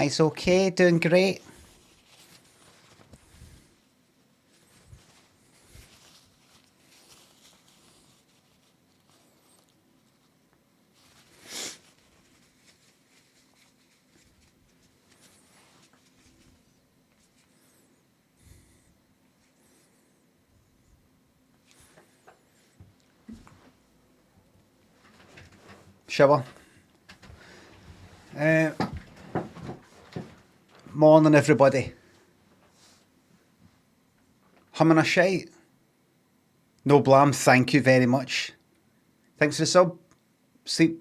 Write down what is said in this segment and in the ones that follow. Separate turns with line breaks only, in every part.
It's okay, doing great. Shower. Morning, everybody. Humming a shite. No blam, thank you very much. Thanks for the sub. Sleep,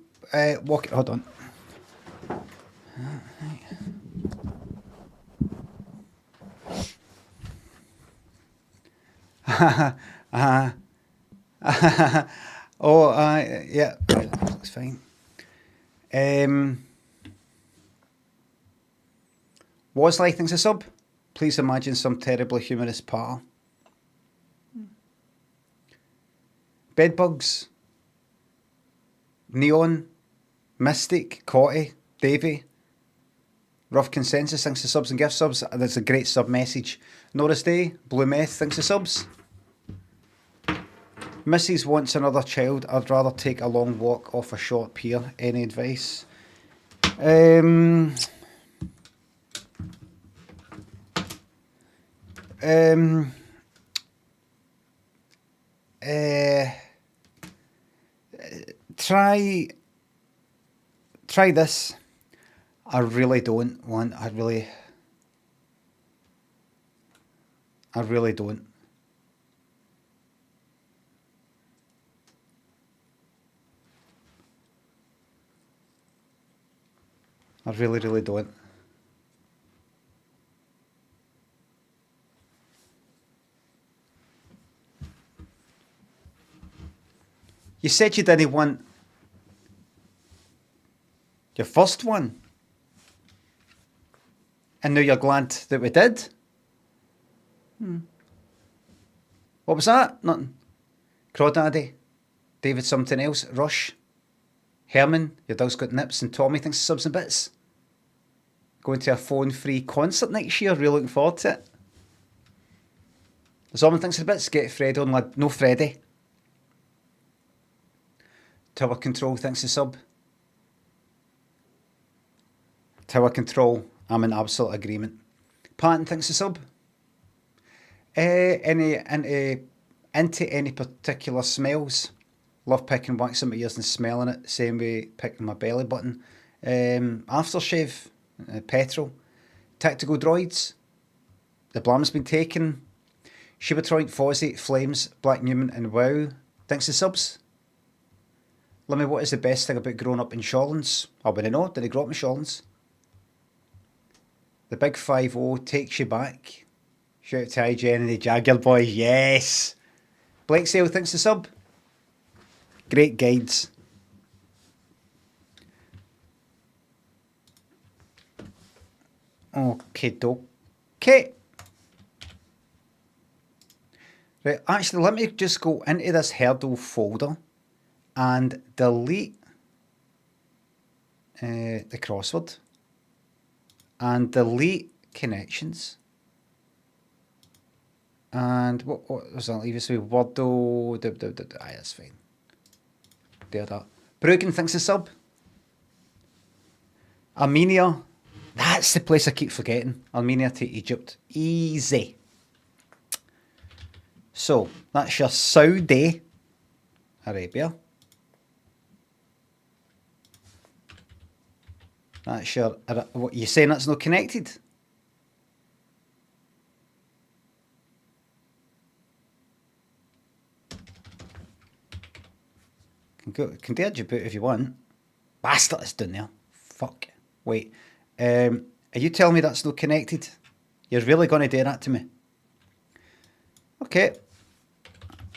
walk. Hold on. Yeah, it's fine. Wasley thinks a sub. Please imagine some terribly humorous par. Bedbugs. Neon. Mystic. Cotty. Davy. Rough Consensus thinks the subs and gift subs. That's a great sub message. Norris Day. Blue Meth thinks the subs. Mrs. wants another child. I'd rather take a long walk off a short pier. Any advice? Try this. I really don't want. I really don't. I really don't. You said you didn't want your first one. And now you're glad that we did? What was that? Nothing. Crawdaddy. David something else. Rush. Herman. Your dog's got nips. And Tommy thinks subs and bits. Going to a phone-free concert next year. Really looking forward to it. Zombie thinks of bits. Get Fred on, lad. No Freddy. Tower Control thinks the sub. Tower Control, I'm in absolute agreement. Patton thinks the sub. Into any particular smells. Love picking wax in my ears and smelling it. Same way picking my belly button. Aftershave. Petrol. Tactical droids. The blam's been taken. Shibatroid, Fozzie, Flames, Black Newman and WoW. Thanks the subs. Limmy, what is the best thing about growing up in Shawlands? I wouldn't know. Did he grow up in Shawlands? The Big 5-0 takes you back. Shout out to IGN and the Jagger boys. Yes. Blake Sale thinks the sub. Great guides. Okay. Right, actually, let me just go into this hurdle folder and delete the crossword and delete connections. And what was that? Leave us with Wordo. Aye, that's fine. There that. Brugan thinks a sub. Armenia. That's the place I keep forgetting. Armenia to Egypt. Easy. So, that's your Saudi Arabia. That's your... What, you saying that's not connected? Can do Djibouti if you want. Bastard, it's down there. Fuck. Wait. Are you telling me that's not connected? You're really going to do that to me? Okay.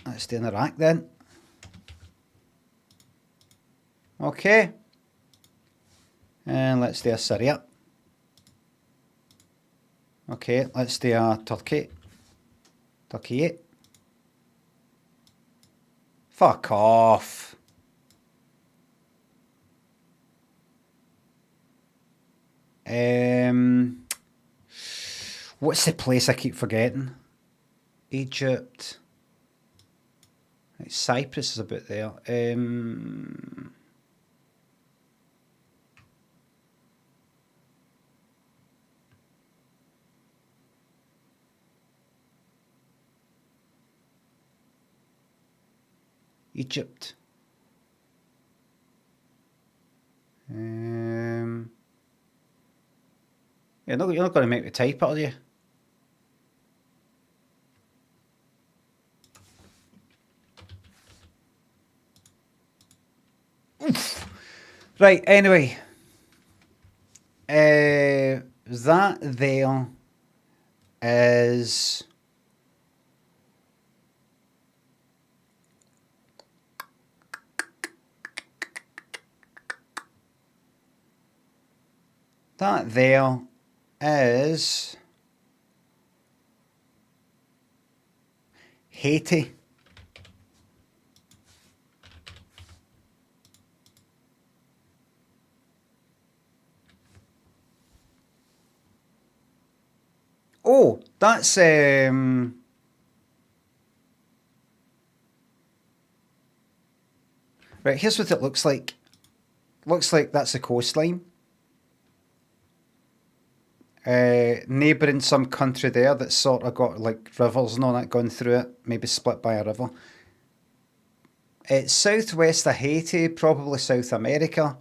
Let's do in Iraq then. Okay. And let's do a Syria. Okay, let's do a Turkey. Turkey. Fuck off. What's the place I keep forgetting? Egypt. Cyprus is about there. Egypt. You're not going to make me type it, are you? Oof. Right, anyway. That there is... That there is... Haiti. Oh, that's... Right, here's what it looks like. Looks like that's the coastline. Neighbouring some country there that's sort of got like rivers and all that going through it, maybe split by a river. It's southwest of Haiti, probably South America.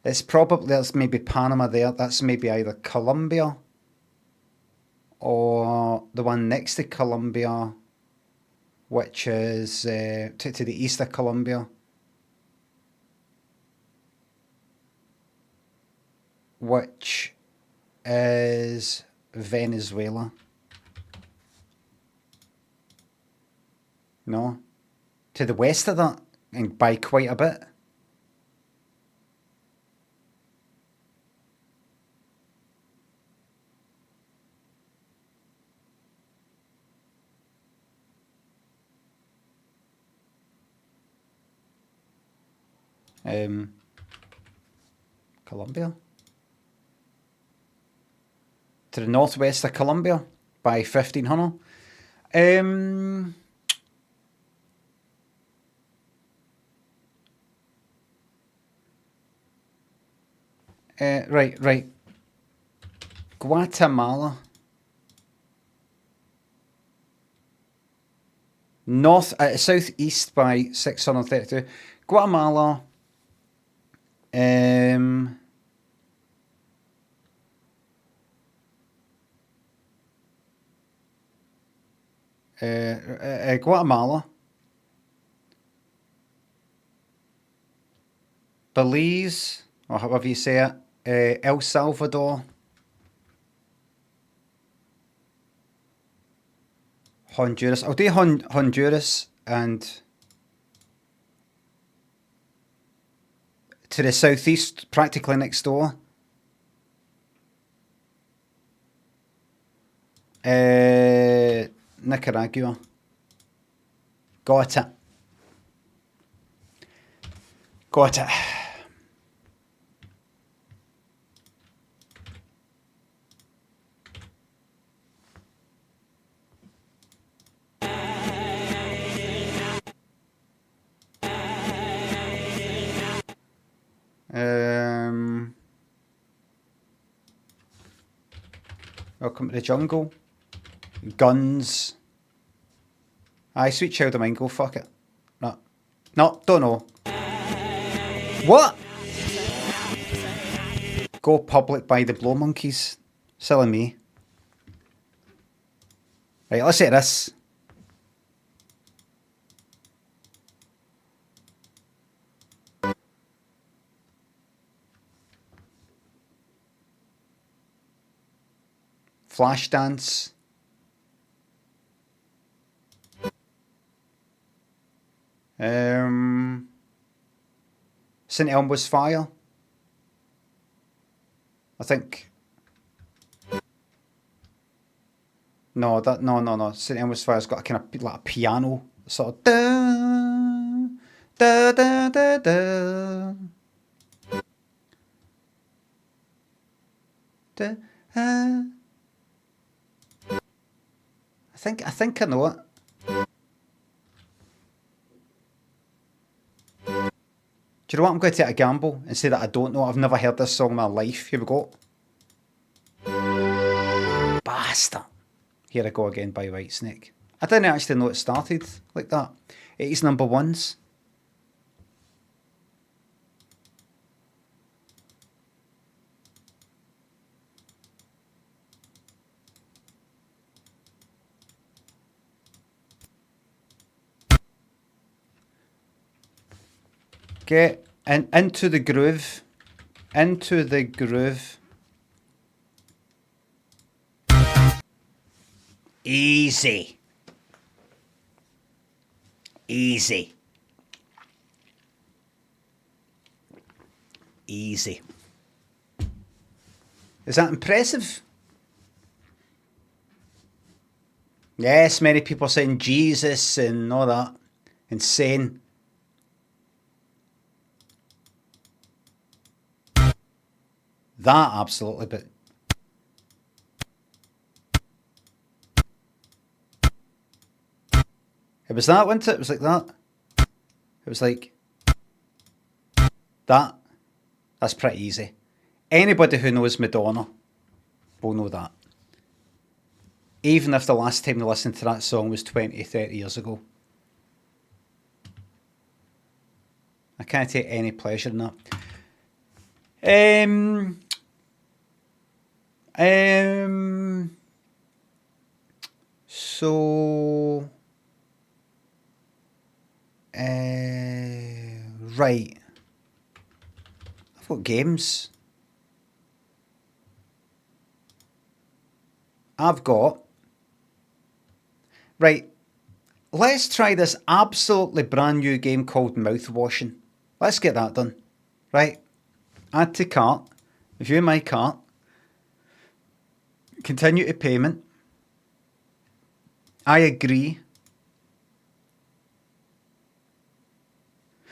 It's probably, there's maybe Panama there. That's maybe either Colombia or the one next to Colombia, which is to the east of Colombia, which is Venezuela. No? To the west of that, and by quite a bit. Colombia. To the northwest of Colombia by 1500. Right. Guatemala. Southeast by 632. Guatemala. Guatemala. Belize, or however you say it. El Salvador. Honduras. I'll do Honduras and to the southeast, practically next door. Nicaragua. Got it. Got it. Welcome to the jungle. Guns. Aye, Sweet Child of Mine, go fuck it. No, don't know. What? Go Public by the Blow Monkeys. Silly me. Right, let's hit this. Flashdance. St Elmo's Fire. I think. No. St Elmo's Fire's got a kind of like a piano sort of da da da da da. Da, uh, I think I know it. Do you know what? I'm going to take a gamble and say that I don't know. I've never heard this song in my life. Here we go. Bastard. Here I go again by Whitesnake. I didn't actually know it started like that. It is number ones. Get into the groove. Into the groove. Easy. Easy. Easy. Is that impressive? Yes, many people saying Jesus and all that. Insane. That absolutely, but it was that, wasn't it? It was like that. It was like that. That's pretty easy. Anybody who knows Madonna will know that. Even if the last time they listened to that song was 20, 30 years ago. I can't take any pleasure in that. So, right. I've got games. I've got. Right. Let's try this absolutely brand new game called Mouthwashing. Let's get that done. Right. Add to cart. View my cart. Continue to payment. I agree.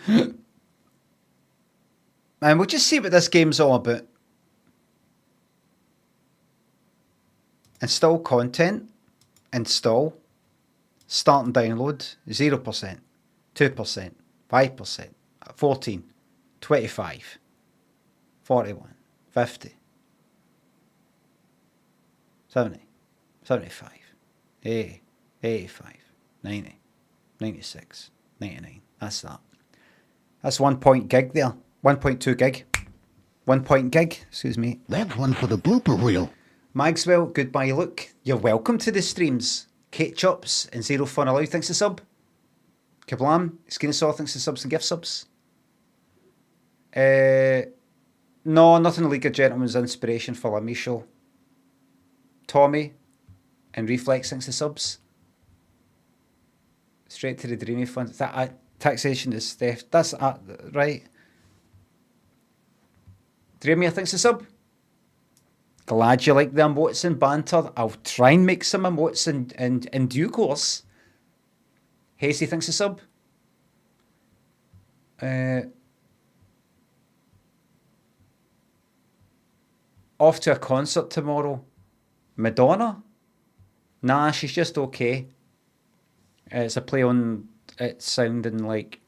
And we'll just see what this game's all about. Install content. Install. Start and download. 0%. 2%. 5%. 14. 25. 41. 50. 70. 75. 80. 85. 90. 96. 99. That's that. That's 1 point gig there. 1.2 gig. 1 point gig. Excuse me.
That's one for the blooper reel.
Maxwell, goodbye look. You're welcome to the streams. Kate Chops and Zero Fun Allowed, thanks to sub. Kablam, Skinsaw, thanks to subs and gift subs. No, nothing League of Gentlemen's inspiration for Limmy show. Tommy and Reflex, thanks to subs. Straight to the Dreamy Fund. Taxation is theft. That's right. Dreamy, thanks to sub. Glad you like the emotes and banter. I'll try and make some emotes in due course. Hasty, thanks to sub. Off to a concert tomorrow. Madonna? Nah, she's just okay. It's a play on it sounding like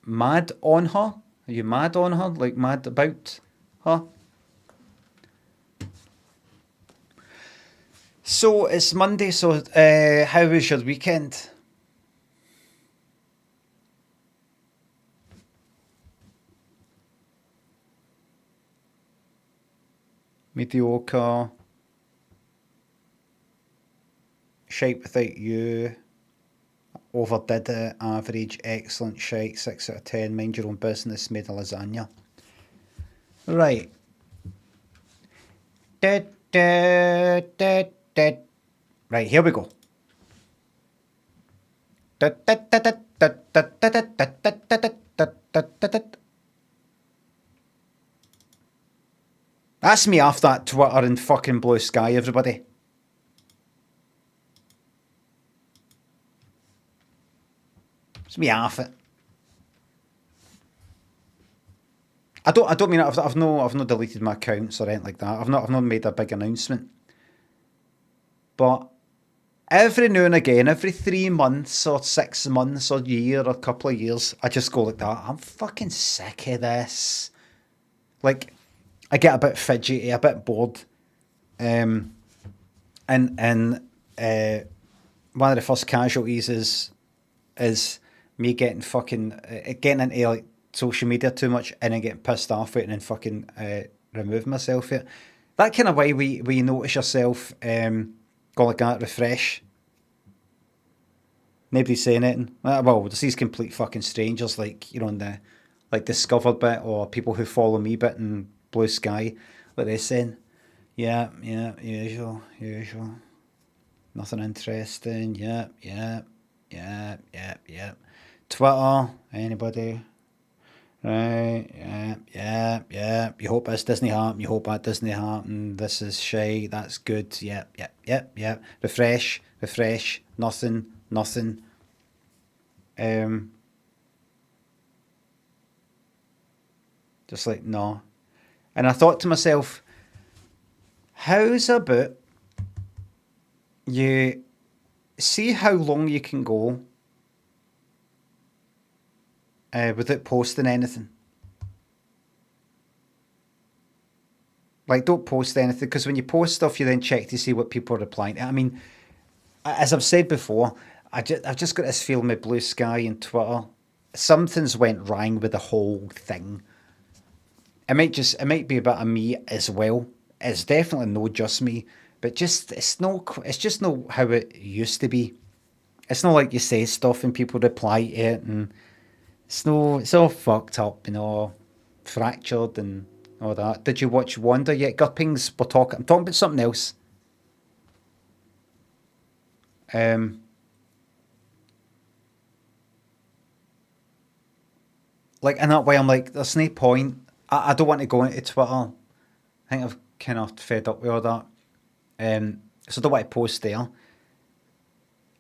mad on her. Are you mad on her? Like mad about her? So it's Monday, so how was your weekend? Mediocre. Shite without you. Overdid it. Average. Excellent. Shite. 6 out of 10. Mind your own business. Made a lasagna. Right. Right, here we go. That's me off that Twitter and fucking blue sky, everybody. It's me off it. I don't mean I've not deleted my accounts or anything like that. I've not made a big announcement. But every now and again, every 3 months or 6 months or year or couple of years, I just go like that. I'm fucking sick of this. Like, I get a bit fidgety, a bit bored. Um, and one of the first casualties is me getting fucking getting into like social media too much and then getting pissed off with it and then fucking remove myself it. That kind of way we notice yourself going like that, refresh. Nobody's saying anything. Well, there's these complete fucking strangers like in the like discovered bit or people who follow me bit in Blue Sky. What they saying? Yeah, yeah, usual. Nothing interesting. Yeah. Twitter, anybody? Right, yeah. You hope this doesn't happen. You hope that doesn't happen. This is shy. That's good. Yeah. Refresh. Nothing. Um, just like no. And I thought to myself, how's about you see how long you can go without posting anything? Like, don't post anything because when you post stuff, you then check to see what people are replying to. I mean, as I've said before, I've just got this feeling with Blue Sky and Twitter. Something's went wrong with the whole thing. It might be a bit of me as well. It's definitely not just me, but it's just not how it used to be. It's not like you say stuff and people reply to it, and it's all fucked up, fractured and all that. Did you watch Wonder yet? Gurpings, I'm talking about something else. Um, like in that way, I'm like, there's no point. I don't want to go into Twitter. I think I've kind of fed up with all that. So I don't want to post there.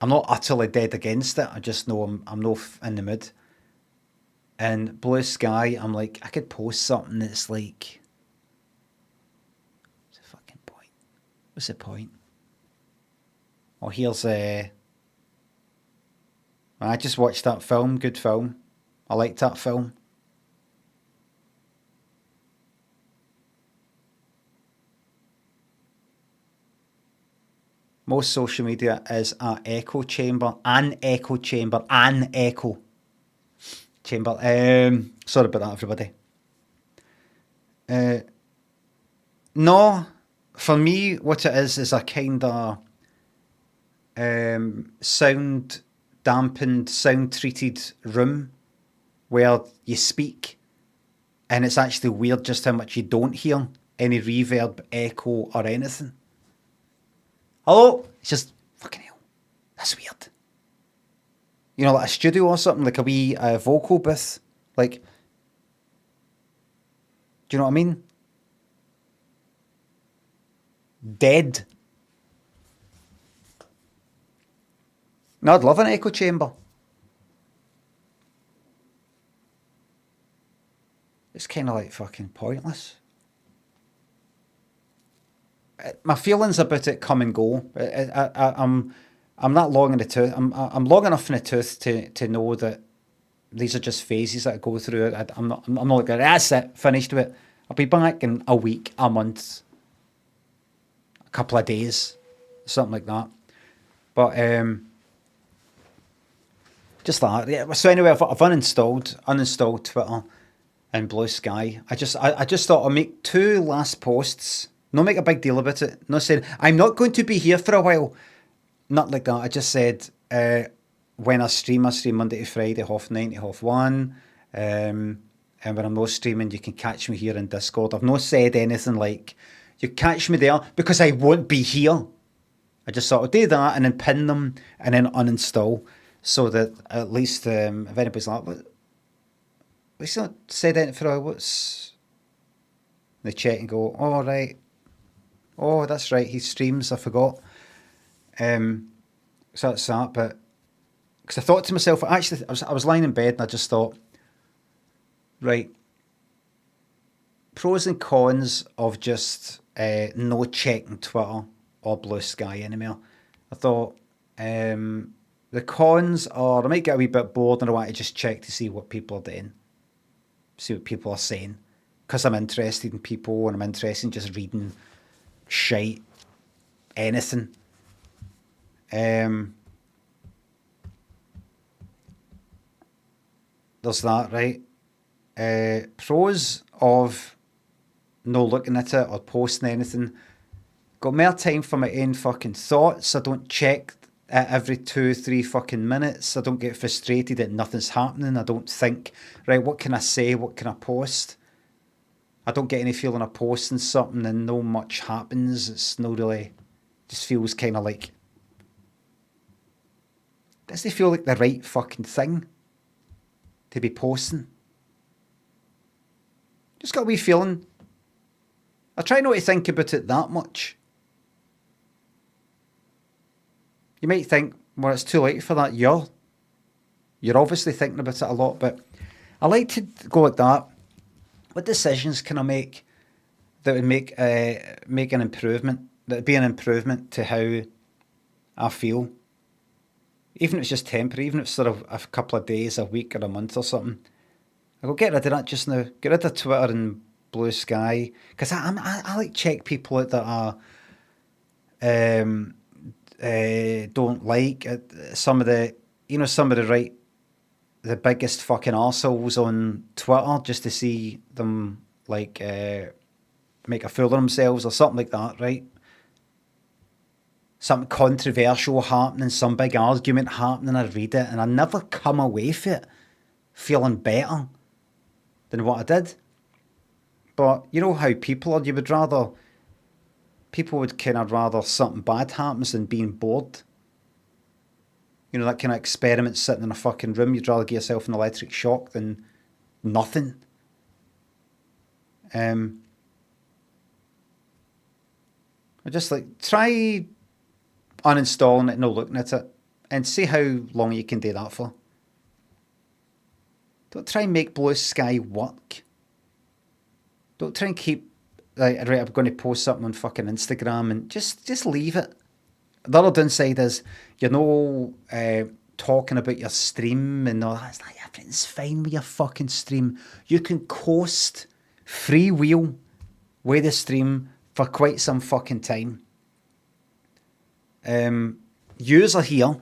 I'm not utterly dead against it. I just know I'm not in the mood. And Blue Sky, I'm like, I could post something that's like, what's the fucking point? What's the point? Oh, here's I just watched that film. Good film. I liked that film. Most social media is an echo chamber. An echo chamber. An echo chamber. Sorry about that, everybody. No, for me, what it is a kind of sound dampened, sound treated room where you speak, and it's actually weird just how much you don't hear any reverb, echo, or anything. Hello? It's just fucking hell. That's weird. Like a studio or something, like a wee vocal booth. Like, do you know what I mean? Dead. No, I'd love an echo chamber. It's kind of like fucking pointless. My feelings about it come and go. I'm not long in the tooth. I'm long enough in the tooth to know that these are just phases that I go through. I'm not like that's it, finished with it. I'll be back in a week, a month, a couple of days, something like that. But just that. Yeah. So anyway, I've uninstalled Twitter and Blue Sky. I just thought I'll make 2 last posts. No, make a big deal about it. No saying I'm not going to be here for a while. Not like that. I just said when I stream Monday to Friday, 9:30 to 1:30. And when I'm not streaming, you can catch me here in Discord. I've not said anything like you catch me there because I won't be here. I just thought I'll do that and then pin them and then uninstall so that at least if anybody's like, he's not said anything for a while, they check and go, all right. Oh, that's right. He streams. I forgot. So that's that. But because I thought to myself, I was lying in bed and I just thought, right, pros and cons of just no checking Twitter or Blue Sky anymore. I thought the cons are I might get a wee bit bored and I want to just check to see what people are doing, see what people are saying, because I'm interested in people and I'm interested in just reading shite, anything. There's that, right? Pros of no looking at it or posting anything. Got more time for my own fucking thoughts. I don't check it every 2-3 fucking minutes. I don't get frustrated that nothing's happening. I don't think, right, what can I say? What can I post? I don't get any feeling of posting something and no much happens. It's no really, just feels kind of like, doesn't it feel like the right fucking thing to be posting? Just got a wee feeling. I try not to think about it that much. You might think, well, it's too late for that. You're obviously thinking about it a lot, but I like to go like that. What decisions can I make that would make an improvement? That would be an improvement to how I feel. Even if it's just temporary, even if it's sort of a couple of days, a week, or a month or something. I go get rid of that just now. Get rid of Twitter and Blue Sky, because I like check people out that are don't like some of the the biggest fucking arseholes on Twitter, just to see them like make a fool of themselves or something like that, right? Something controversial happening, some big argument happening, I read it and I never come away from it feeling better than what I did. But you know how people are, people would kind of rather something bad happens than being bored. You know, that kind of experiment sitting in a fucking room, you'd rather give yourself an electric shock than nothing. I just like, try uninstalling it and not looking at it and see how long you can do that for. Don't try and make Blue Sky work. Don't try and keep, like, right, I'm going to post something on fucking Instagram and just leave it. The other downside is, talking about your stream and all that. It's like, everything's fine with your fucking stream. You can coast freewheel with the stream for quite some fucking time. Yous are here.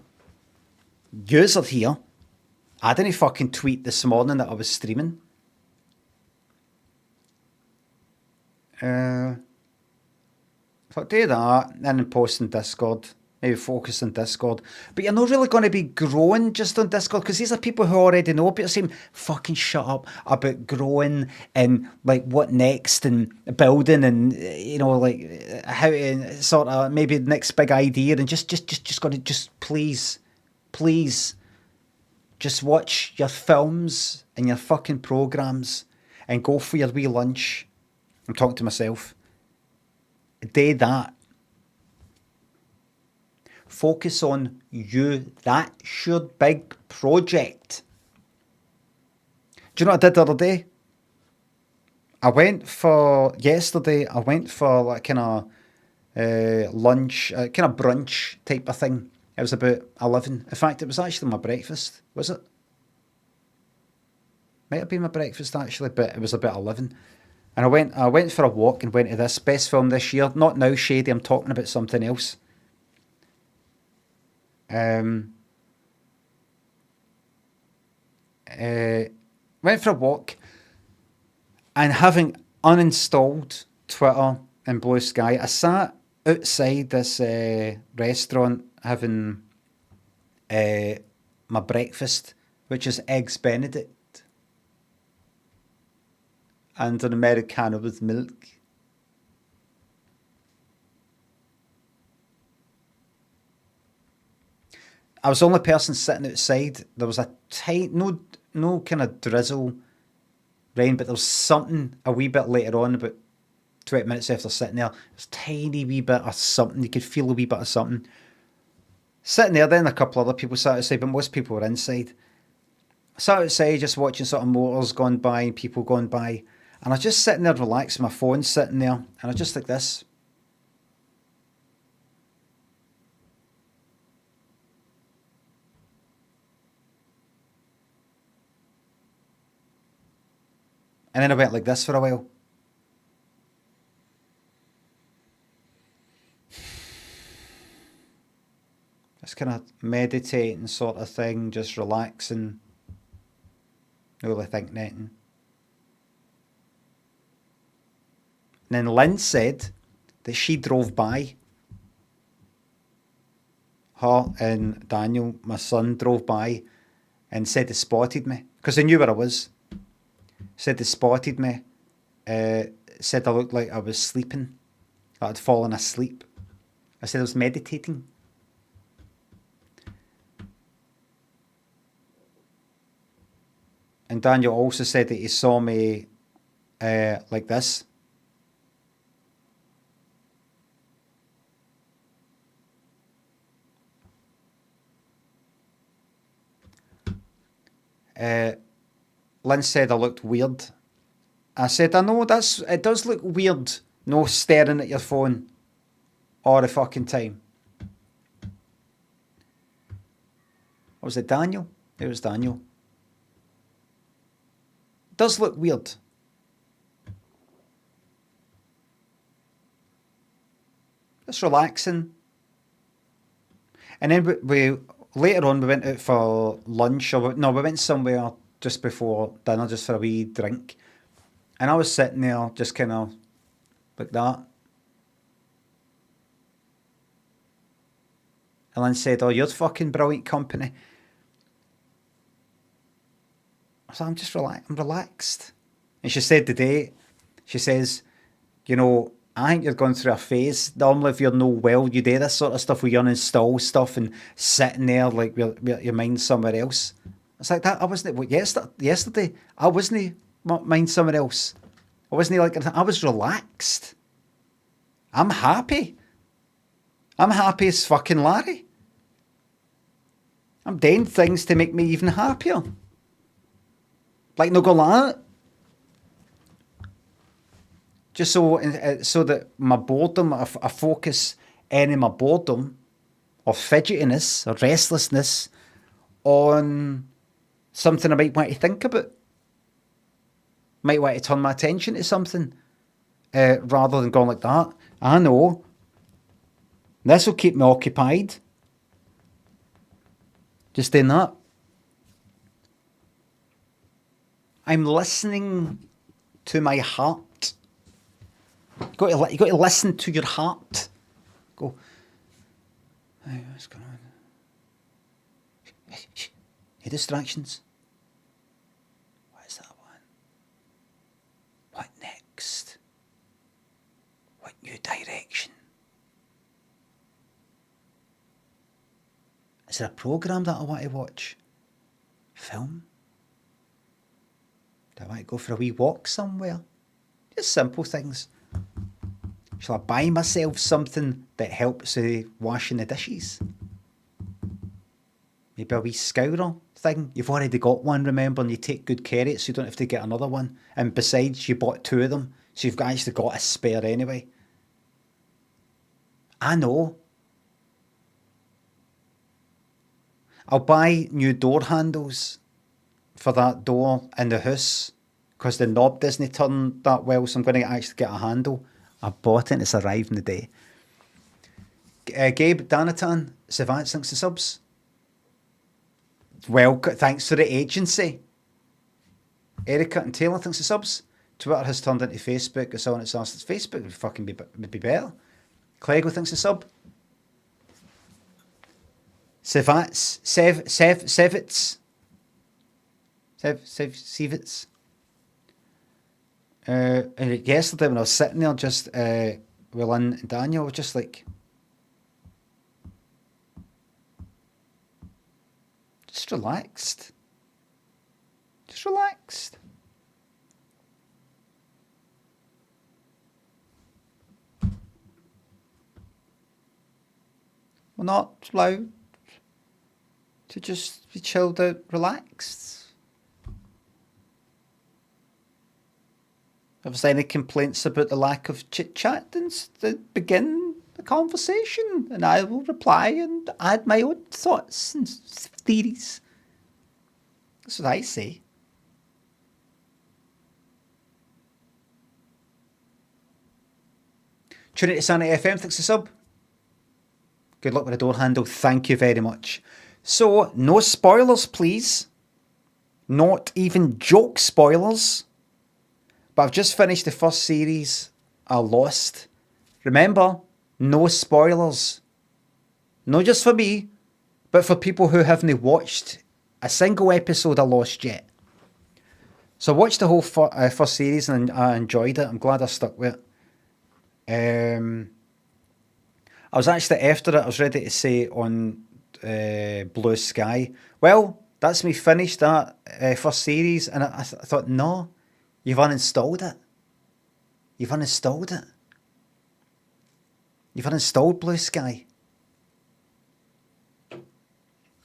I didn't fucking tweet this morning that I was streaming. If I do that, then post in Discord, maybe focus on Discord. But you're not really going to be growing just on Discord, because these are people who already know, but you're saying, fucking shut up about growing and like what next and building and, like how to sort of maybe the next big idea, and just got to just please, just watch your films and your fucking programs and go for your wee lunch. I'm talking to myself. Do that. Focus on you. That's your big project. Do you know what I did the other day? Yesterday I went for like kind of lunch, kind of brunch type of thing. It was about 11. In fact, it was actually my breakfast. Was it? Might have been my breakfast actually, but it was about 11. And I went for a walk and went to this best film this year. Not Now Shady, I'm talking about something else. Went for a walk, and having uninstalled Twitter and Blue Sky, I sat outside this restaurant having my breakfast, which is eggs Benedict and an Americano with milk. I was the only person sitting outside. There was a tight, no kind of drizzle rain, but there was something a wee bit later on, about 20 minutes after sitting there. There's a tiny wee bit of something. You could feel a wee bit of something. Sitting there, then a couple other people sat outside, but most people were inside. I sat outside just watching sort of motors going by and people going by. And I was just sitting there relaxing, my phone's sitting there, and I was just like this. And then I went like this for a while. Just kind of meditating sort of thing, just relaxing, not really thinking anything. And then Lynn said that she drove by. Her and Daniel, my son, drove by and said they spotted me. Because they knew where I was. Said they spotted me. Said I looked like I was sleeping. That I'd fallen asleep. I said I was meditating. And Daniel also said that he saw me like this. Lynn said I looked weird. I said, I know it does look weird, no staring at your phone all the fucking time. What was it, Daniel? It was Daniel. It does look weird. Just relaxing. And then we later on we went out for lunch, or no, we went somewhere just before dinner, just for a wee drink. And I was sitting there just kind of like that. And Lynn said, oh, you're fucking brilliant company. I said, I'm relaxed. And she said today, she says, you know, I think you're going through a phase. Normally, if you're no well, you do this sort of stuff where you uninstall stuff and sitting there like with your mind somewhere else. It's like that. I wasn't, yesterday, I wasn't mind somewhere else. I wasn't like, I was relaxed. I'm happy. I'm happy as fucking Larry. I'm doing things to make me even happier. Like no go like that. Just so that my boredom, I focus any of my boredom or fidgetiness or restlessness on something I might want to think about. Might want to turn my attention to something rather than going like that. I know. This will keep me occupied. Just doing that. I'm listening to my heart. You got to listen to your heart. Go. Hey, what's going on? Hey, distractions. What is that one? What next? What new direction? Is there a programme that I want to watch? Film? Do I want to go for a wee walk somewhere? Just simple things. Shall I buy myself something that helps with washing the dishes? Maybe a wee scourer thing. You've already got one, remember, and you take good care of it so you don't have to get another one. And besides, you bought two of them, so you've actually got a spare anyway. I know. I'll buy new door handles for that door in the house because the knob doesn't turn that well, so I'm going to actually get a handle. I bought it and it's arrived in the day. Gabe Danatan, Savant, thanks to subs. Well, thanks for the agency. Erica and Taylor, thanks to subs. Twitter has turned into Facebook. It's on its arse. Facebook would fucking be better. Clego, thanks to sub. Sevats. Sevits. Yesterday when I was sitting there just with Lynn and Daniel, I was just like, just relaxed. Just relaxed. We're not allowed to just be chilled out, relaxed. If there's any complaints about the lack of chit chat, then begin the conversation, and I will reply and add my own thoughts and theories. That's what I say. Tune into Sanity FM, thanks a sub. Good luck with the door handle, thank you very much. So, no spoilers, please. Not even joke spoilers. But I've just finished the first series of Lost. Remember, no spoilers. Not just for me, but for people who haven't watched a single episode of Lost yet. So I watched the whole first series and I enjoyed it. I'm glad I stuck with it. I was actually, after it, I was ready to say on Blue Sky, well, that's me finished that first series. And I thought, no, you've uninstalled it. You've uninstalled it. You've uninstalled Blue Sky.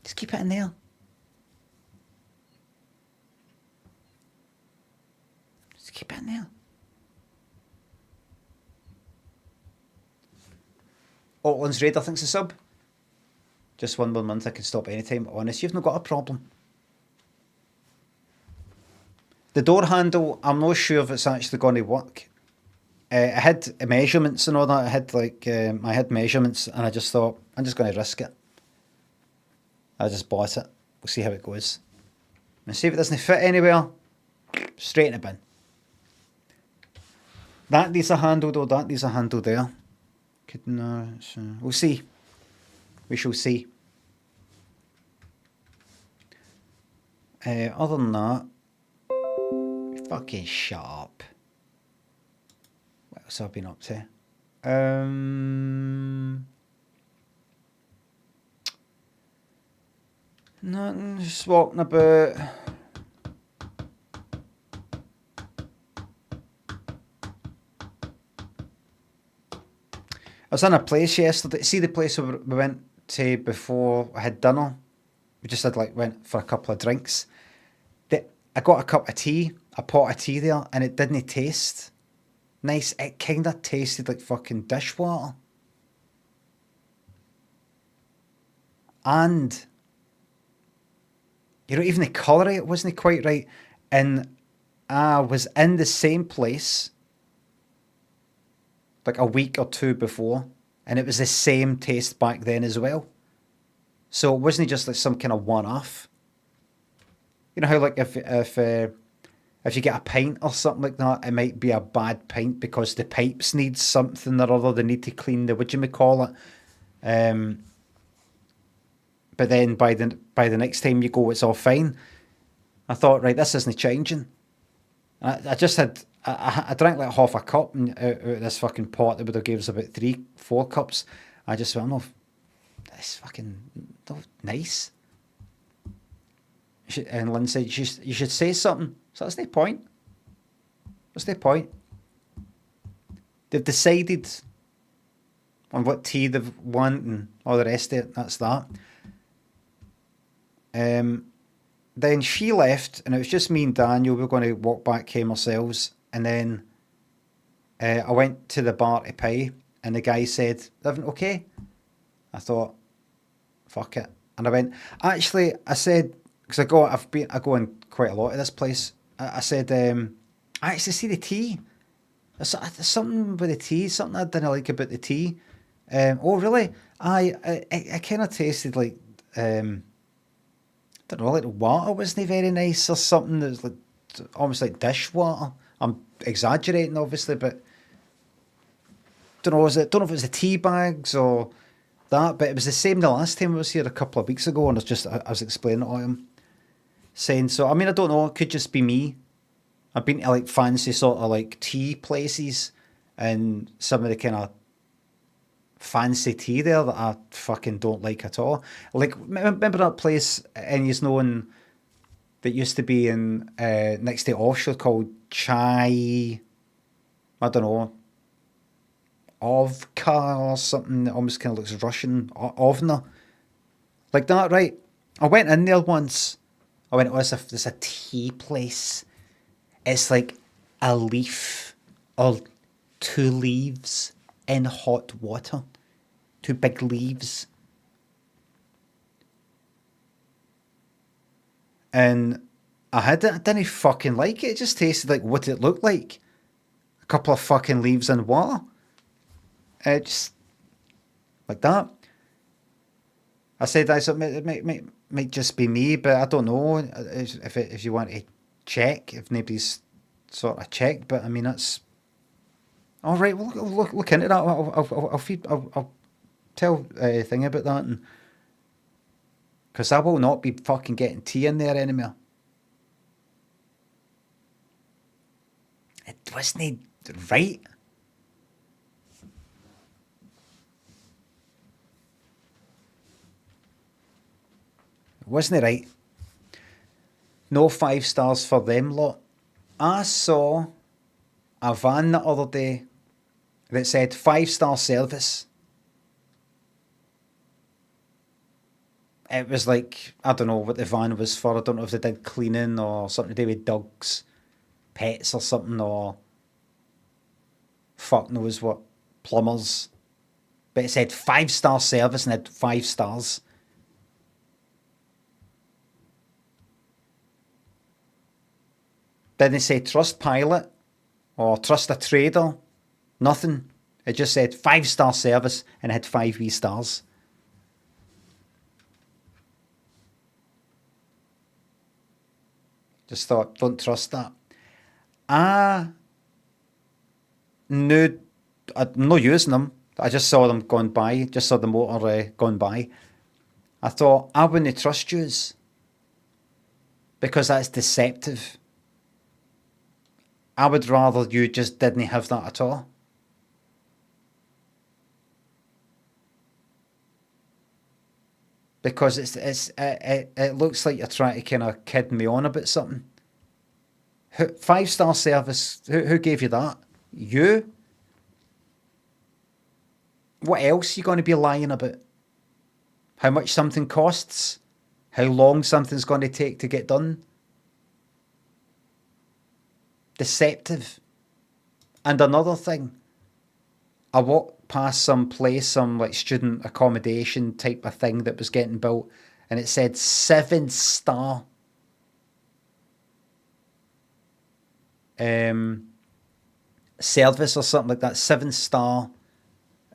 Just keep it in there. Just keep it in there. Auckland's Raider thinks a sub. Just one more month, I can stop anytime. Honest, you've not got a problem. The door handle, I'm not sure if it's actually going to work. I had measurements and all that. I had measurements, and I just thought I'm just going to risk it. I just bought it. We'll see how it goes. And see if it doesn't fit anywhere. Straight in the bin. That needs a handle though. That needs a handle there. We'll see. We shall see. Other than that, fucking shut up. What else have I been up to? Nothing, just walking about. I was in a place yesterday. See the place we went to before I had dinner? We just went for a couple of drinks. I got a cup of tea, a pot of tea there, and it didn't taste nice. It kind of tasted like fucking dishwater. And, even the colour of it wasn't quite right. And I was in the same place like a week or two before, and it was the same taste back then as well. So it wasn't just like some kind of one-off. You know how like if you get a pint or something like that, it might be a bad pint because the pipes need something or other. They need to clean the whatchamacallit. But then by the next time you go, it's all fine. I thought, right, this isn't changing. I just had I drank like half a cup out of this fucking pot that would have gave us about 3-4 cups. I just went, oh, that's fucking nice. And Lynn said, you should say something. So that's the point. What's the point? They've decided on what tea they want and all the rest of it. That's that. Then she left, and it was just me and Daniel. We were going to walk back home ourselves. And then I went to the bar to pay, and the guy said, "Everything okay?" I thought, fuck it. And I went, actually, I said, because I go in quite a lot of this place. I said, I actually see the tea. There's something with the tea, something I didn't like about the tea. Oh, really? I kind of tasted like, I don't know, like the water wasn't very nice or something. That was like almost like dishwater. I'm exaggerating, obviously, but don't know if it was the tea bags or that, but it was the same the last time I was here a couple of weeks ago, and I was explaining it to him, saying, so, I mean, I don't know, it could just be me. I've been to like fancy sort of like tea places, and some of the kind of fancy tea there that I fucking don't like at all. Like, remember that place in Yesnoan that used to be in next to Offshore called Chai, I don't know, Ovka or something that almost kind of looks Russian, Ovna, like that, right? I went in there once. I went, oh, it's a tea place. It's like a leaf or 2 leaves in hot water. 2 big leaves. And I had it. I didn't fucking like it. It just tasted like what it looked like. A couple of fucking leaves in water. Just like that. I said it might just be me, but I don't know if you want to check, if nobody's sort of checked. But I mean, that's all right. We'll look into that. I'll tell a thing about that, and because I will not be fucking getting tea in there anymore. It wasn't right. It wasn't right. No 5 stars for them lot. I saw a van the other day that said 5-star service. It was like, I don't know what the van was for. I don't know if they did cleaning or something to do with dogs, pets or something, or fuck knows what, plumbers. But it said 5-star service and it had 5 stars. Didn't say trust pilot or trust a trader. Nothing. It just said 5-star service and it had 5 wee stars. Just thought, don't trust that. I knew, I'm not using them. I just saw them going by, just saw the motor going by. I thought, I wouldn't trust yous because that's deceptive. I would rather you just didn't have that at all. Because it looks like you're trying to kind of kid me on about something. 5-star service, who gave you that? You? What else are you going to be lying about? How much something costs? How long something's going to take to get done? Deceptive. And another thing, I walked past some place, some like student accommodation type of thing that was getting built, and it said 7-star service or something like that. 7-star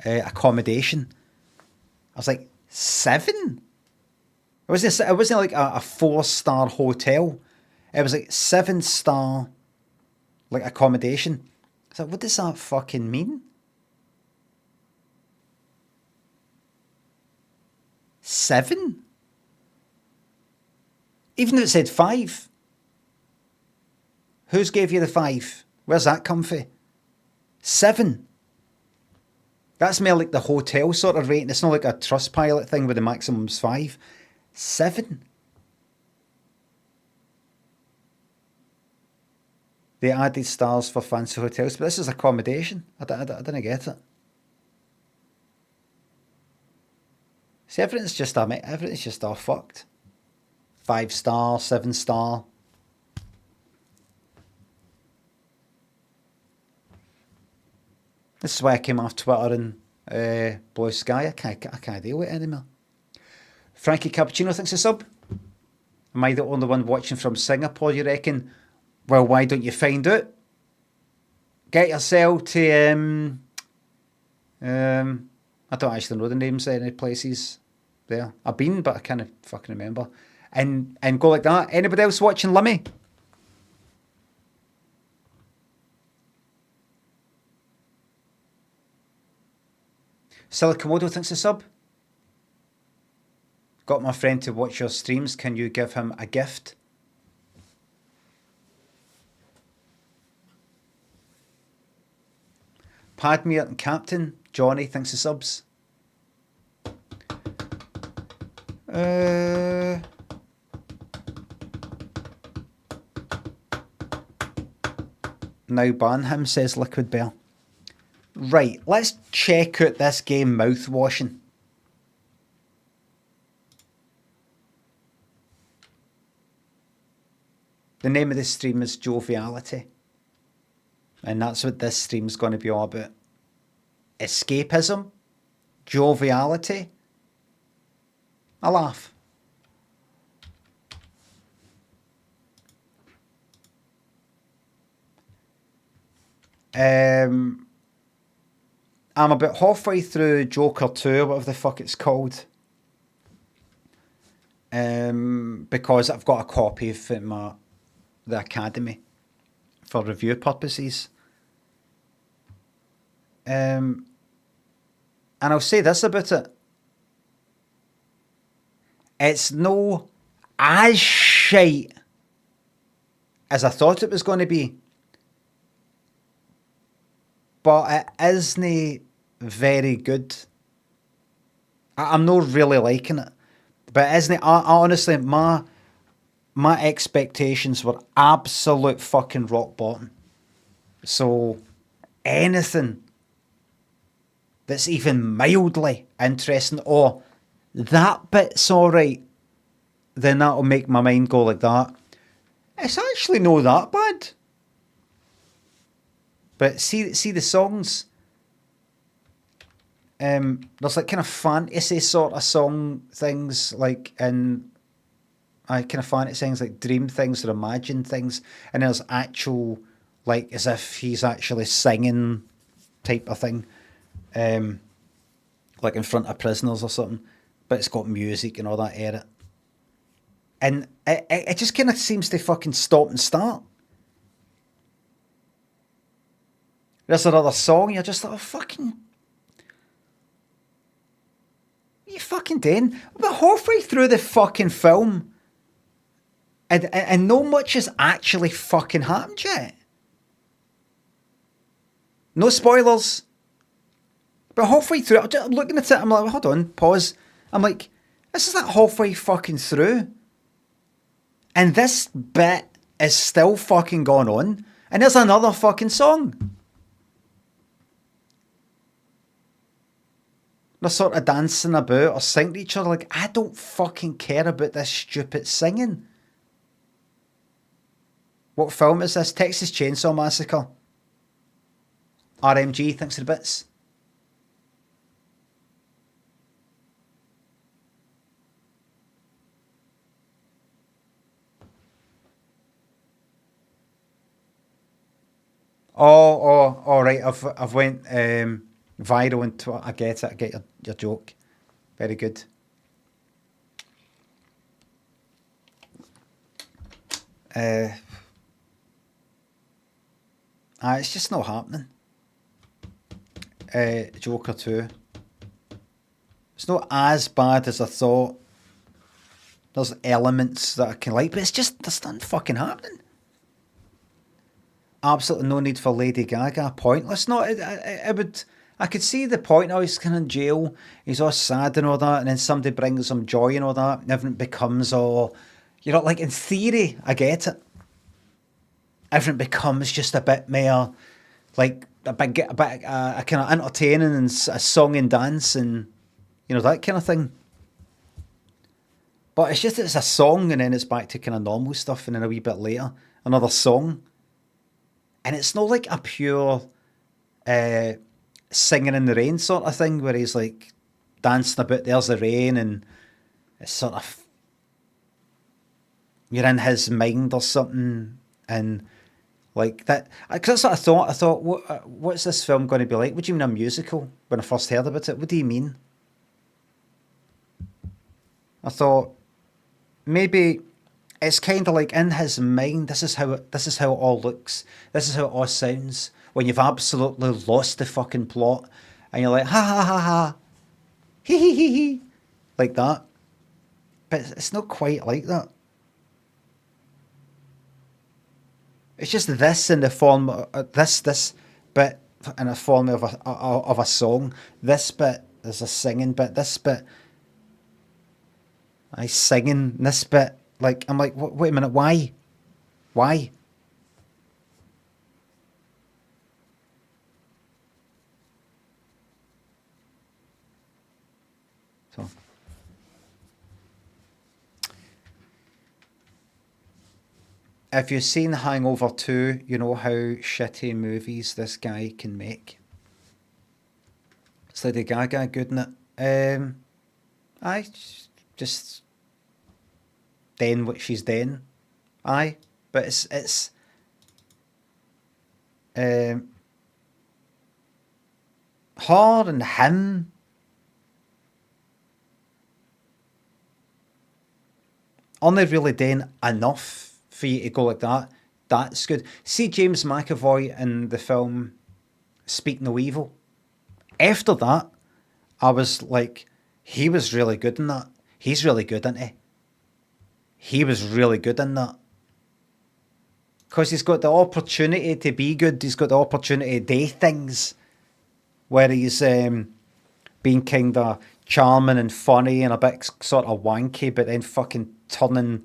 accommodation. I was like, 7? It wasn't like a 4-star hotel. It was like 7-star like accommodation. I was like, what does that fucking mean? 7? Even though it said 5. Who's gave you the 5? Where's that come from? 7. That's more like the hotel sort of rating. It's not like a Trustpilot thing where the maximum's 5. 7. They added stars for fancy hotels, but this is accommodation. I didn't get it. See, everything's just all fucked. 5-star, 7-star. This is why I came off Twitter and Blue Sky. I can't deal with it anymore. Frankie Cappuccino thinks a sub. Am I the only one watching from Singapore, you reckon? Well, why don't you find out? Get yourself to I don't actually know the names of any places there. I've been, but I can't fucking remember. And go like that. Anybody else watching Limmy? Silicomodo thinks a sub. Got my friend to watch your streams. Can you give him a gift? Padmere and Captain Johnny thinks a subs. Now ban him, says Liquid Bear. Right, let's check out this game, Mouthwashing. The name of the stream is Joviality. And that's what this stream's going to be all about. Escapism, joviality, a laugh. I'm about halfway through Joker 2, whatever the fuck it's called. Because I've got a copy of the Academy for review purposes. And I'll say this about it. It's no as shite as I thought it was going to be. But it isn't very good. I'm not really liking it. But isn't it? I honestly, my expectations were absolute fucking rock bottom. So anything that's even mildly interesting, or that bit's alright, then that'll make my mind go like that. It's actually not that bad. But see the songs. There's like kind of fantasy sort of song things, like in kind of fantasy things like dream things or imagine things, and there's actual, like, as if he's actually singing type of thing, like in front of prisoners or something, but it's got music and all that era. And it just kind of seems to fucking stop and start. There's another song, you're just like, oh, fucking... What are you fucking doing? We're halfway through the fucking film. And no much has actually fucking happened yet. No spoilers. But halfway through, I'm looking at it, I'm like, hold on, pause. I'm like, this is like halfway fucking through. And this bit is still fucking going on. And there's another fucking song. They're sort of dancing about or singing to each other like, I don't fucking care about this stupid singing. What film is this? Texas Chainsaw Massacre. RMG, thanks for the bits. Oh, right. I've went viral into it. I get it. I get your joke. Very good. It's just not happening. Joker 2. It's not as bad as I thought. There's elements that I can like, but it's just, there's nothing fucking happening. Absolutely no need for Lady Gaga. Pointless. No, I could see the point. Oh, he's kind of in jail. He's all sad and all that, and then somebody brings him joy and all that, and everything becomes all, you know, like in theory, I get it. Everything becomes just a bit more, like a bit kind of entertaining and a song and dance and, you know, that kind of thing. But it's a song and then it's back to kind of normal stuff, and then a wee bit later, another song. And it's not like a pure singing in the rain sort of thing where he's like dancing about, there's the rain, and it's sort of, you're in his mind or something, and like that. Because that's what I thought, what's this film going to be like? What do you mean a musical? When I first heard about it, what do you mean? I thought maybe it's kind of like in his mind. This is how it all looks. This is how it all sounds when you've absolutely lost the fucking plot, and you're like, ha ha ha ha, hee, like that. But it's not quite like that. It's just this in the form this bit in a form of a song. This bit is a singing bit. This bit I singing. This bit, like, I'm like, wait a minute, why? So if you've seen Hangover 2, you know how shitty movies this guy can make. It's Lady Gaga good in it. Aye, just doing what she's doing. Aye, but it's her and him. Only really doing enough for you to go like that. That's good. See James McAvoy in the film Speak No Evil. After that, I was like, he was really good in that. He's really good, isn't he? He was really good in that. Because he's got the opportunity to be good. He's got the opportunity to do things where he's being kind of charming and funny and a bit sort of wanky, but then fucking turning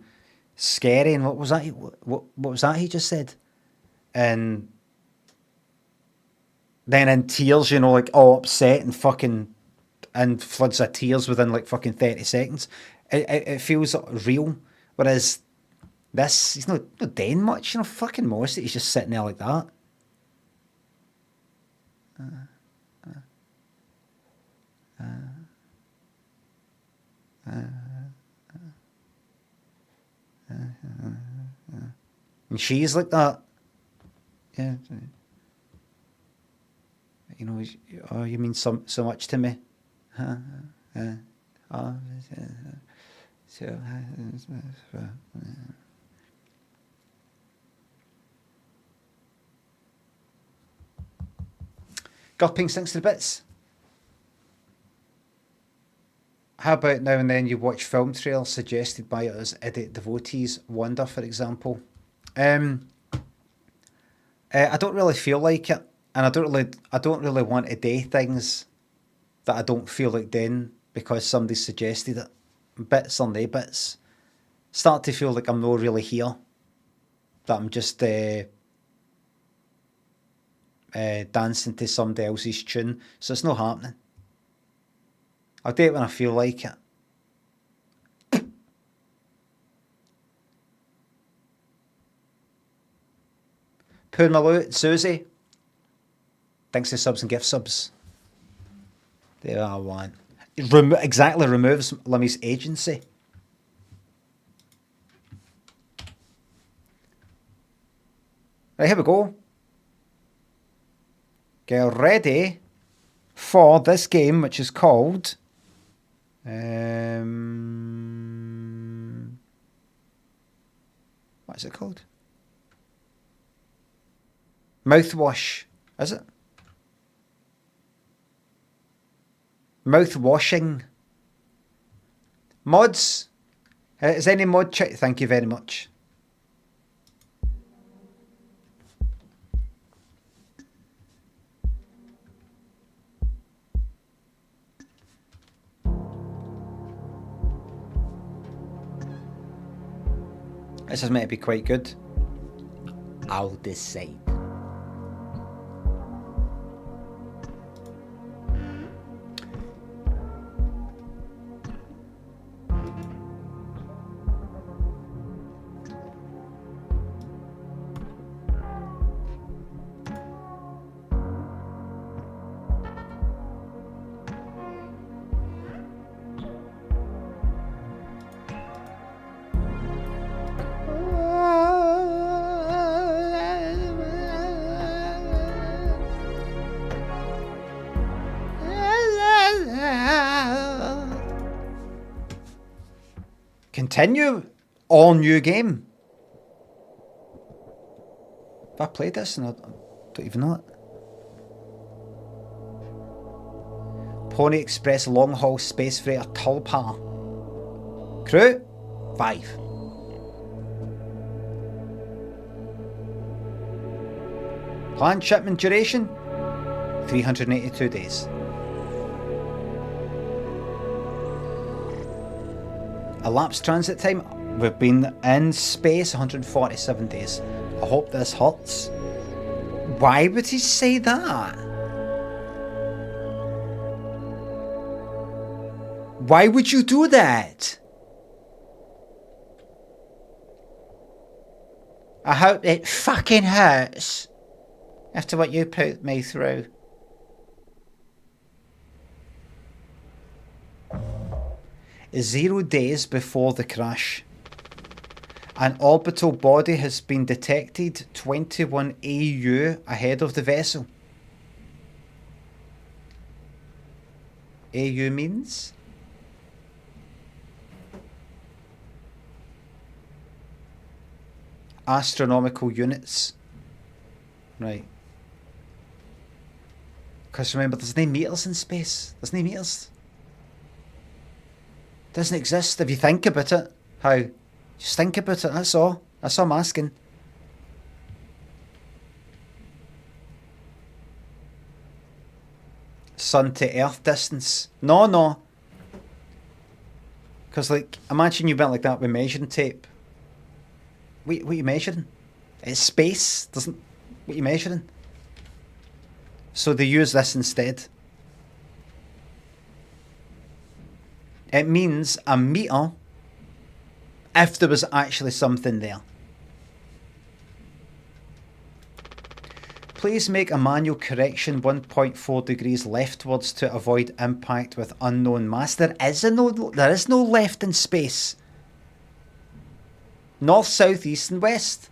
scary. And what was that? What was that he just said? And then in tears, you know, like all upset and fucking and floods of tears within like fucking 30 seconds. It feels real. Whereas this, he's not doing much, you know, fucking most of it, he's just sitting there like that. And she's like that. Yeah. You know, oh, you mean so much to me. Gulping stinks to the bits. How about now and then you watch film trailers suggested by us idiot devotees? Wonder, for example. I don't really feel like it, and I don't really want to do things that I don't feel like doing because somebody suggested it. Bits or no bits. Start to feel like I'm not really here. That I'm just dancing to somebody else's tune. So it's not happening. I'll do it when I feel like it. Poor Malou, Susie. Thanks to subs and gift subs. There I want. Exactly removes Limmy's agency. Right, here we go. Get ready for this game, which is called what is it called? Mouthwash, is it? Mouthwashing. Mods? Is any mod check? Thank you very much. This is meant to be quite good. I'll decide. Continue. All new game. Have I played this and I don't even know it? Pony Express long haul space freighter Tulpa. Crew 5. Planned shipment duration 382 days. Elapsed transit time, we've been in space 147 days. I hope this hurts. Why would he say that? Why would you do that? I hope it fucking hurts after what you put me through. Zero days before the crash. An orbital body has been detected 21 AU ahead of the vessel. AU means? Astronomical units. Right. Because remember, there's no meters in space. There's no meters. It doesn't exist if you think about it. How? Just think about it, that's all. That's all I'm asking. Sun to Earth distance. No. Because, like, imagine you went like that with measuring tape. What are you measuring? It's space. What are you measuring? So they use this instead. It means a meter if there was actually something there. Please make a manual correction 1.4 degrees leftwards to avoid impact with unknown mass. There is no left in space. North, south, east and west.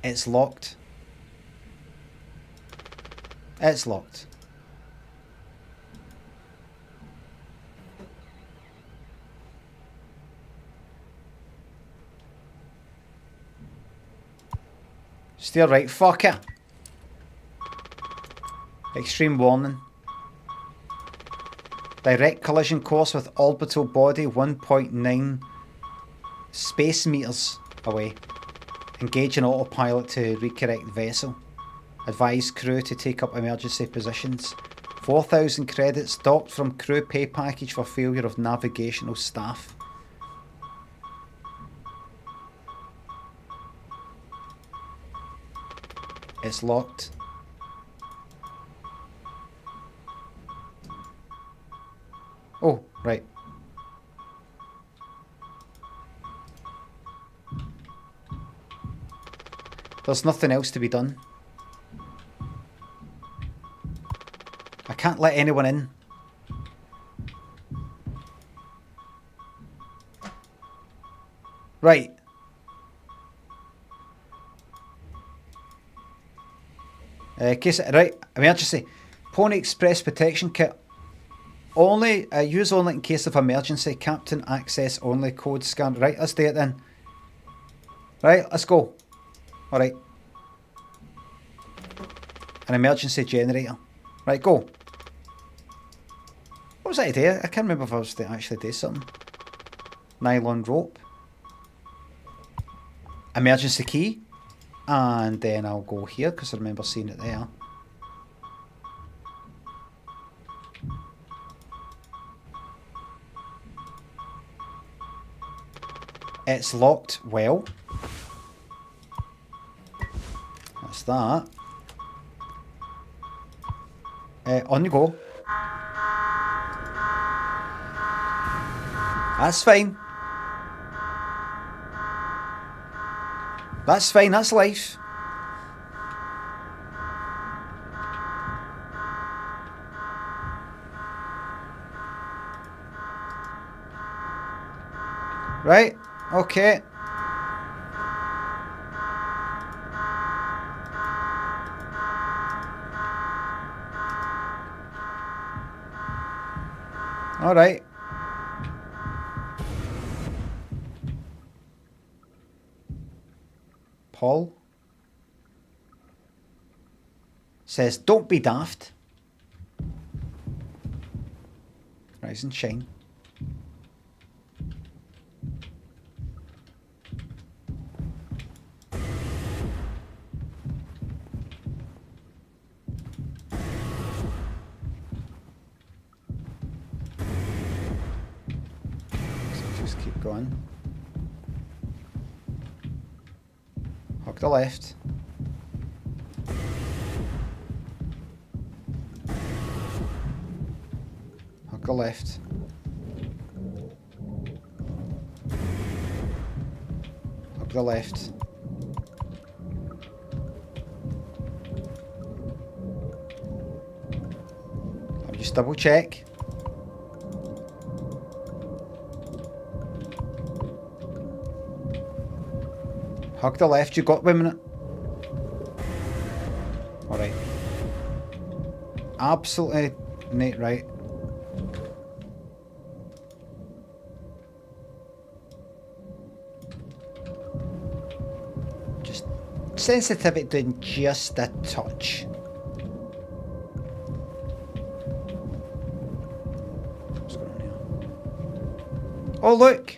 It's locked. It's locked. Steer right, fucker. Extreme warning. Direct collision course with orbital body 1.9 space meters away. Engage in autopilot to recorrect vessel. Advise crew to take up emergency positions. 4,000 credits docked from crew pay package for failure of navigational staff. It's locked. Oh, right. There's nothing else to be done. I can't let anyone in. Right. Right, emergency. Pony Express protection kit. Use only in case of emergency. Captain access only. Code scan. Right, let's do it then. Right, let's go. Alright. An emergency generator. Right, go. What was that idea? I can't remember if I was to actually do something. Nylon rope. Emergency key. And then I'll go here because I remember seeing it there. It's locked well. That's that. On you go. That's fine. That's fine, that's life. Right, okay. Alright. Paul says, don't be daft. Rise and shine. Just keep going. Hug the left. Hug the left. Hug the left. I'll just double check. Hug the left, you got 1 minute. Alright. Absolutely Nate right. Just sensitivity doing just a touch. What's going on here? Oh look!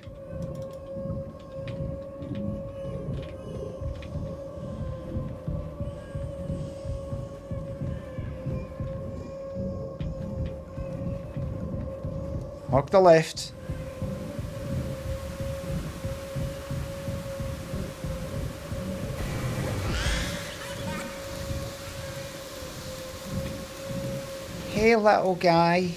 Hug the left. Hey little guy.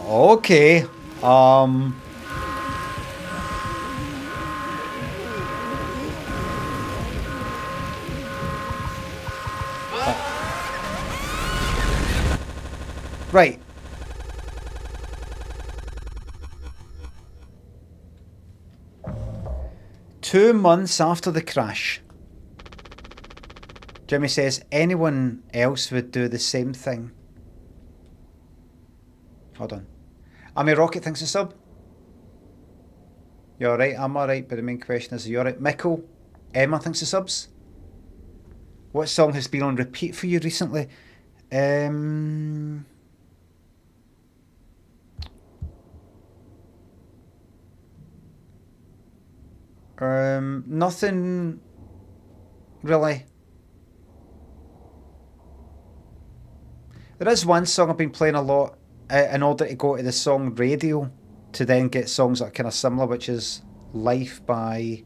Okay. Right. Two months after the crash, Jimmy says anyone else would do the same thing. Hold on. Amy Rocket thinks a sub. You're alright, I'm alright, but the main question is, are you alright? Michael, Emma thinks the subs. What song has been on repeat for you recently? Nothing really. There is one song I've been playing a lot in order to go to the song radio to then get songs that are kind of similar, which is Life by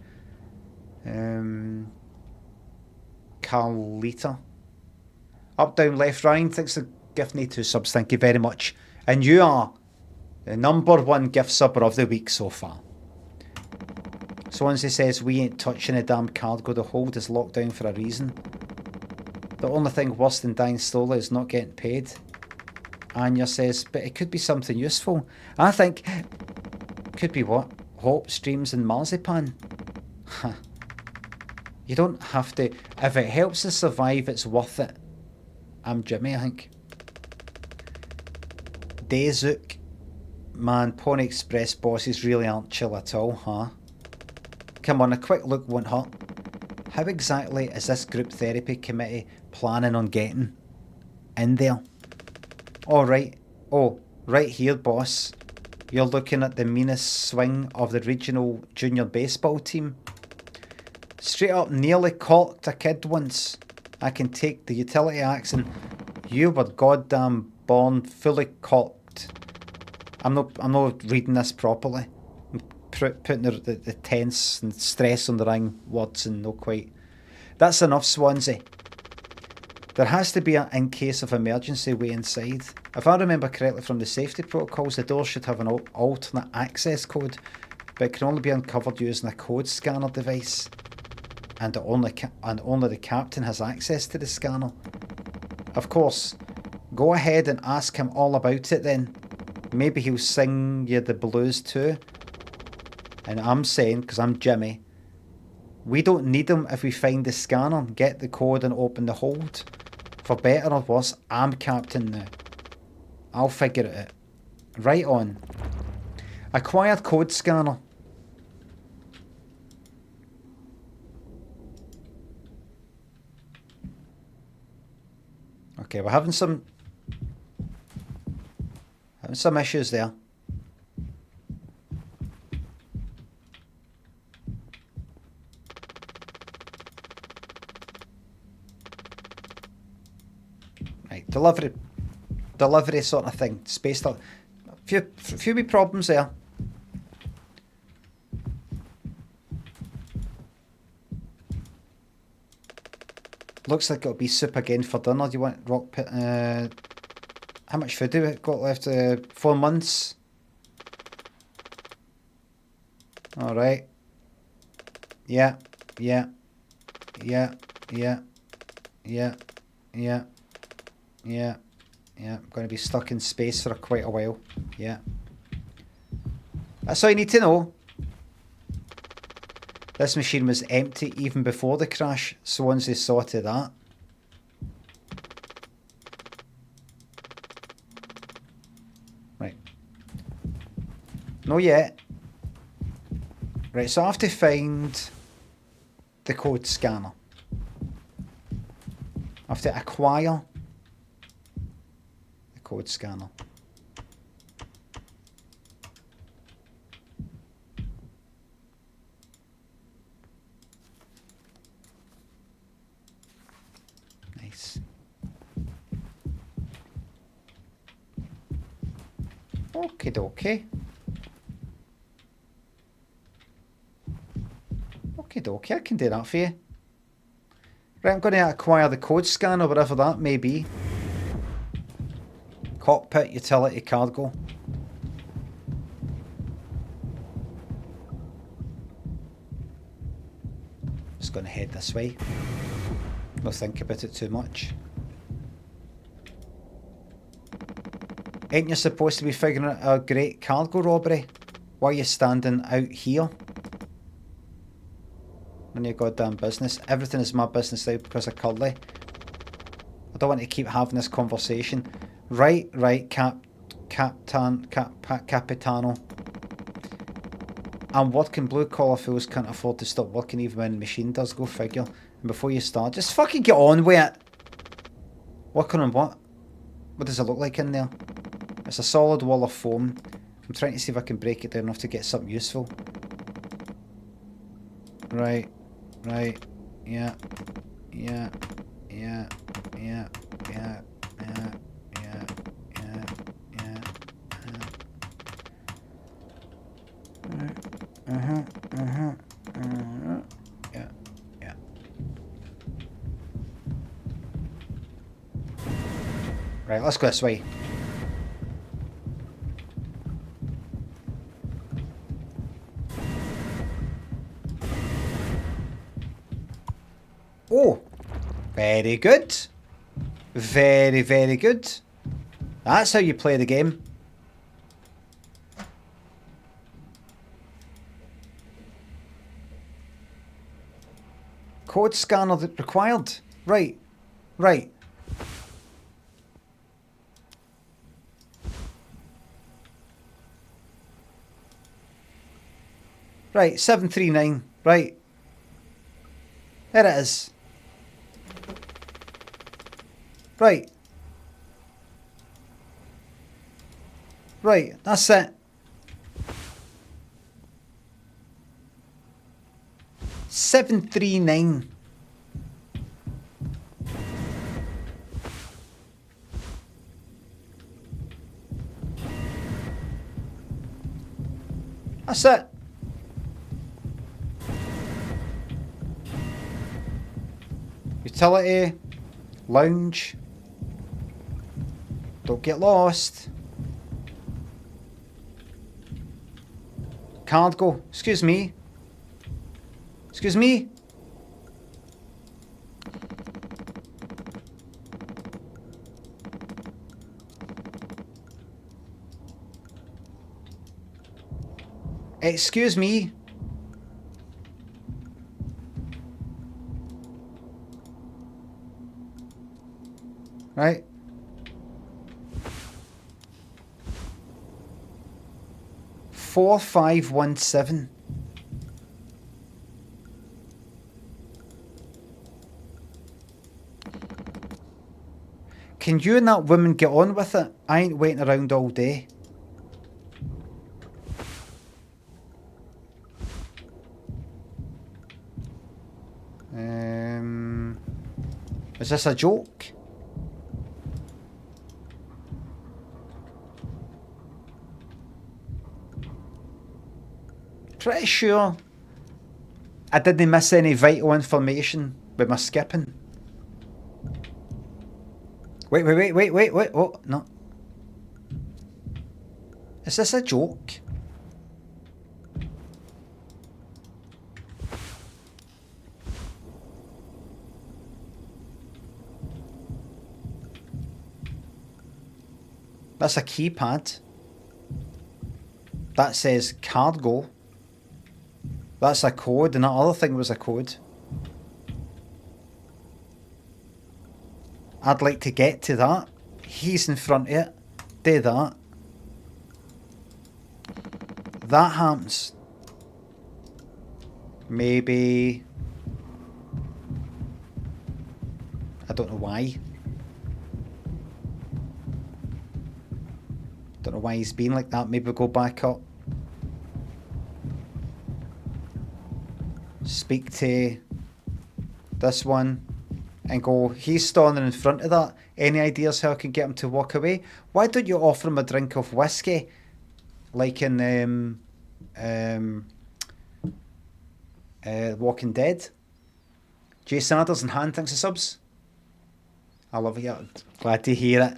Carlita. Up, down, left, Ryan thinks the gift need 2 subs. Thank you very much. And you are the #1 gift subber of the week so far. Swansea says we ain't touching a damn cargo. The hold is locked down for a reason. The only thing worse than dying slowly is not getting paid. Anya says, but it could be something useful. I think could be what? Hope, streams and marzipan. You don't have to. If it helps us survive, it's worth it. I'm Jimmy, I think. Dayzook. Man, Pony Express bosses really aren't chill at all, huh? Come on, a quick look won't hurt. How exactly is this group therapy committee planning on getting in there? All right. Oh, right here, boss. You're looking at the meanest swing of the regional junior baseball team. Straight up nearly corked a kid once. I can take the utility accent. You were goddamn born fully corked. I'm not reading this properly. I'm putting the tense and stress on the wrong words and not quite. That's enough, Swansea. There has to be an in case of emergency way inside. If I remember correctly from the safety protocols, the door should have an alternate access code, but it can only be uncovered using a code scanner device. And only the captain has access to the scanner. Of course, Go ahead and ask him all about it then. Maybe he'll sing you the blues too. And I'm saying, because I'm Jimmy, we don't need him if we find the scanner, get the code and open the hold. For better or worse, I'm captain now. I'll figure it out. Right on. Acquired code scanner. Okay, we're having some issues there. Right, delivery sort of thing. Spaced out. Few wee problems there. Looks like it'll be soup again for dinner. Do you want rock pit? How much food do we got left? 4 months. All right. Yeah. I'm going to be stuck in space for quite a while. Yeah. That's all you need to know. This machine was empty even before the crash, so once they sorted that. Right. No yet. Right, so I have to find the code scanner. I have to acquire the code scanner. Okie dokie. Okie dokie, I can do that for you. Right, I'm going to acquire the code scanner, whatever that may be. Cockpit, utility, cargo. Just going to head this way. Not think about it too much. Ain't you supposed to be figuring out a great cargo robbery? Why are you standing out here? None of your goddamn business. Everything is my business now because of Curly. I don't want to keep having this conversation. Right, Capitano. I'm working. Blue collar fools can't afford to stop working even when the machine does. Go figure. And before you start, just fucking get on with it. Working on what? What does it look like in there? It's a solid wall of foam. I'm trying to see if I can break it down enough to get something useful. Right. Yeah. Right, let's go this way. Oh, very good. Very, very good. That's how you play the game. Code scanner required. Right. Right, 739. Right. There it is. Right. That's it. 739. That's it. Utility. Lounge. Don't get lost. Cargo. Excuse me. Excuse me. Excuse me. Right. Four, 517. Can you and that woman get on with it? I ain't waiting around all day. Is this a joke? Pretty sure I didn't miss any vital information with my skipping. Wait. Oh, no. Is this a joke? That's a keypad. That says cargo. That's a code, and that other thing was a code. I'd like to get to that. He's in front of it. Do that. That happens. Maybe... I don't know why. Don't know why he's been like that. Maybe we'll go back up. Speak to this one and go, he's standing in front of that. Any ideas how I can get him to walk away? Why don't you offer him a drink of whiskey? Like in Walking Dead. Jason Adams and Han, thanks for subs. I love it. Glad to hear it.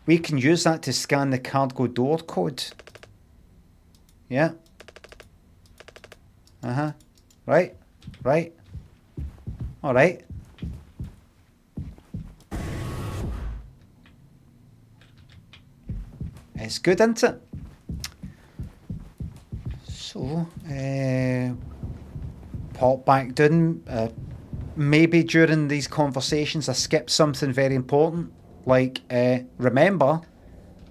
We can use that to scan the cargo door code. Yeah. Uh-huh. Right. All right. It's good, isn't it? So, pop back down. Maybe during these conversations I skipped something very important. Like, remember,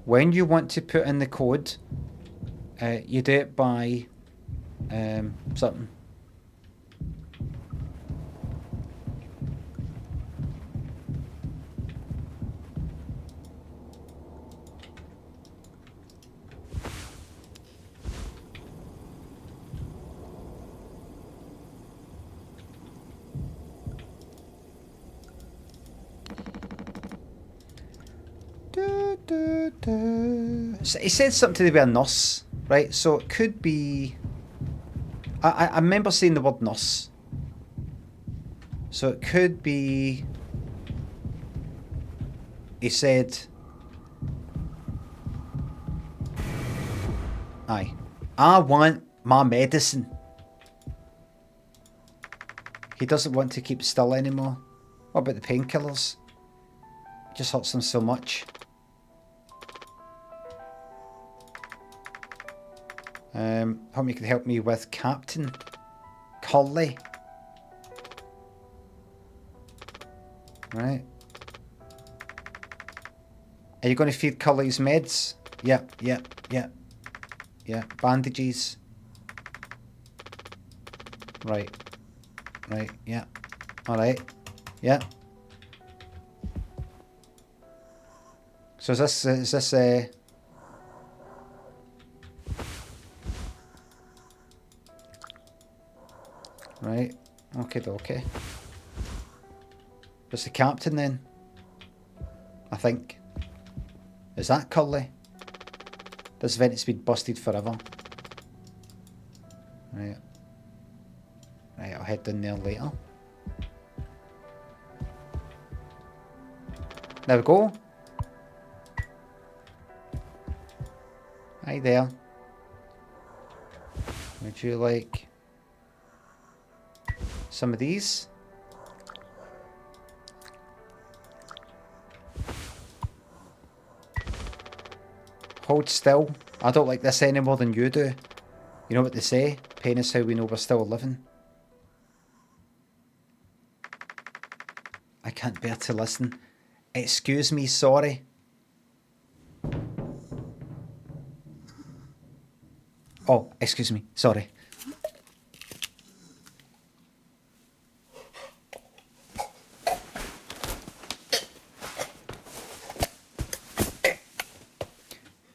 when you want to put in the code, you do it by something. So he said something to do with a nurse, right? So it could be... I remember seeing the word nurse. So it could be... He said... Aye. I want my medicine. He doesn't want to keep still anymore. What about the painkillers? It just hurts him so much. Hope you can help me with Captain Curly. Right. Are you going to feed Curly's meds? Yep. Yeah. Bandages. Right. Yeah. Alright. Yeah. So is this right. Okay. What's the captain then? I think. Is that Curly? This vent's been busted forever. Right, I'll head down there later. There we go. Hi there. Would you like some of these? Hold still. I don't like this any more than you do. You know what they say? Pain is how we know we're still living. I can't bear to listen. Excuse me, sorry. Oh, excuse me, sorry.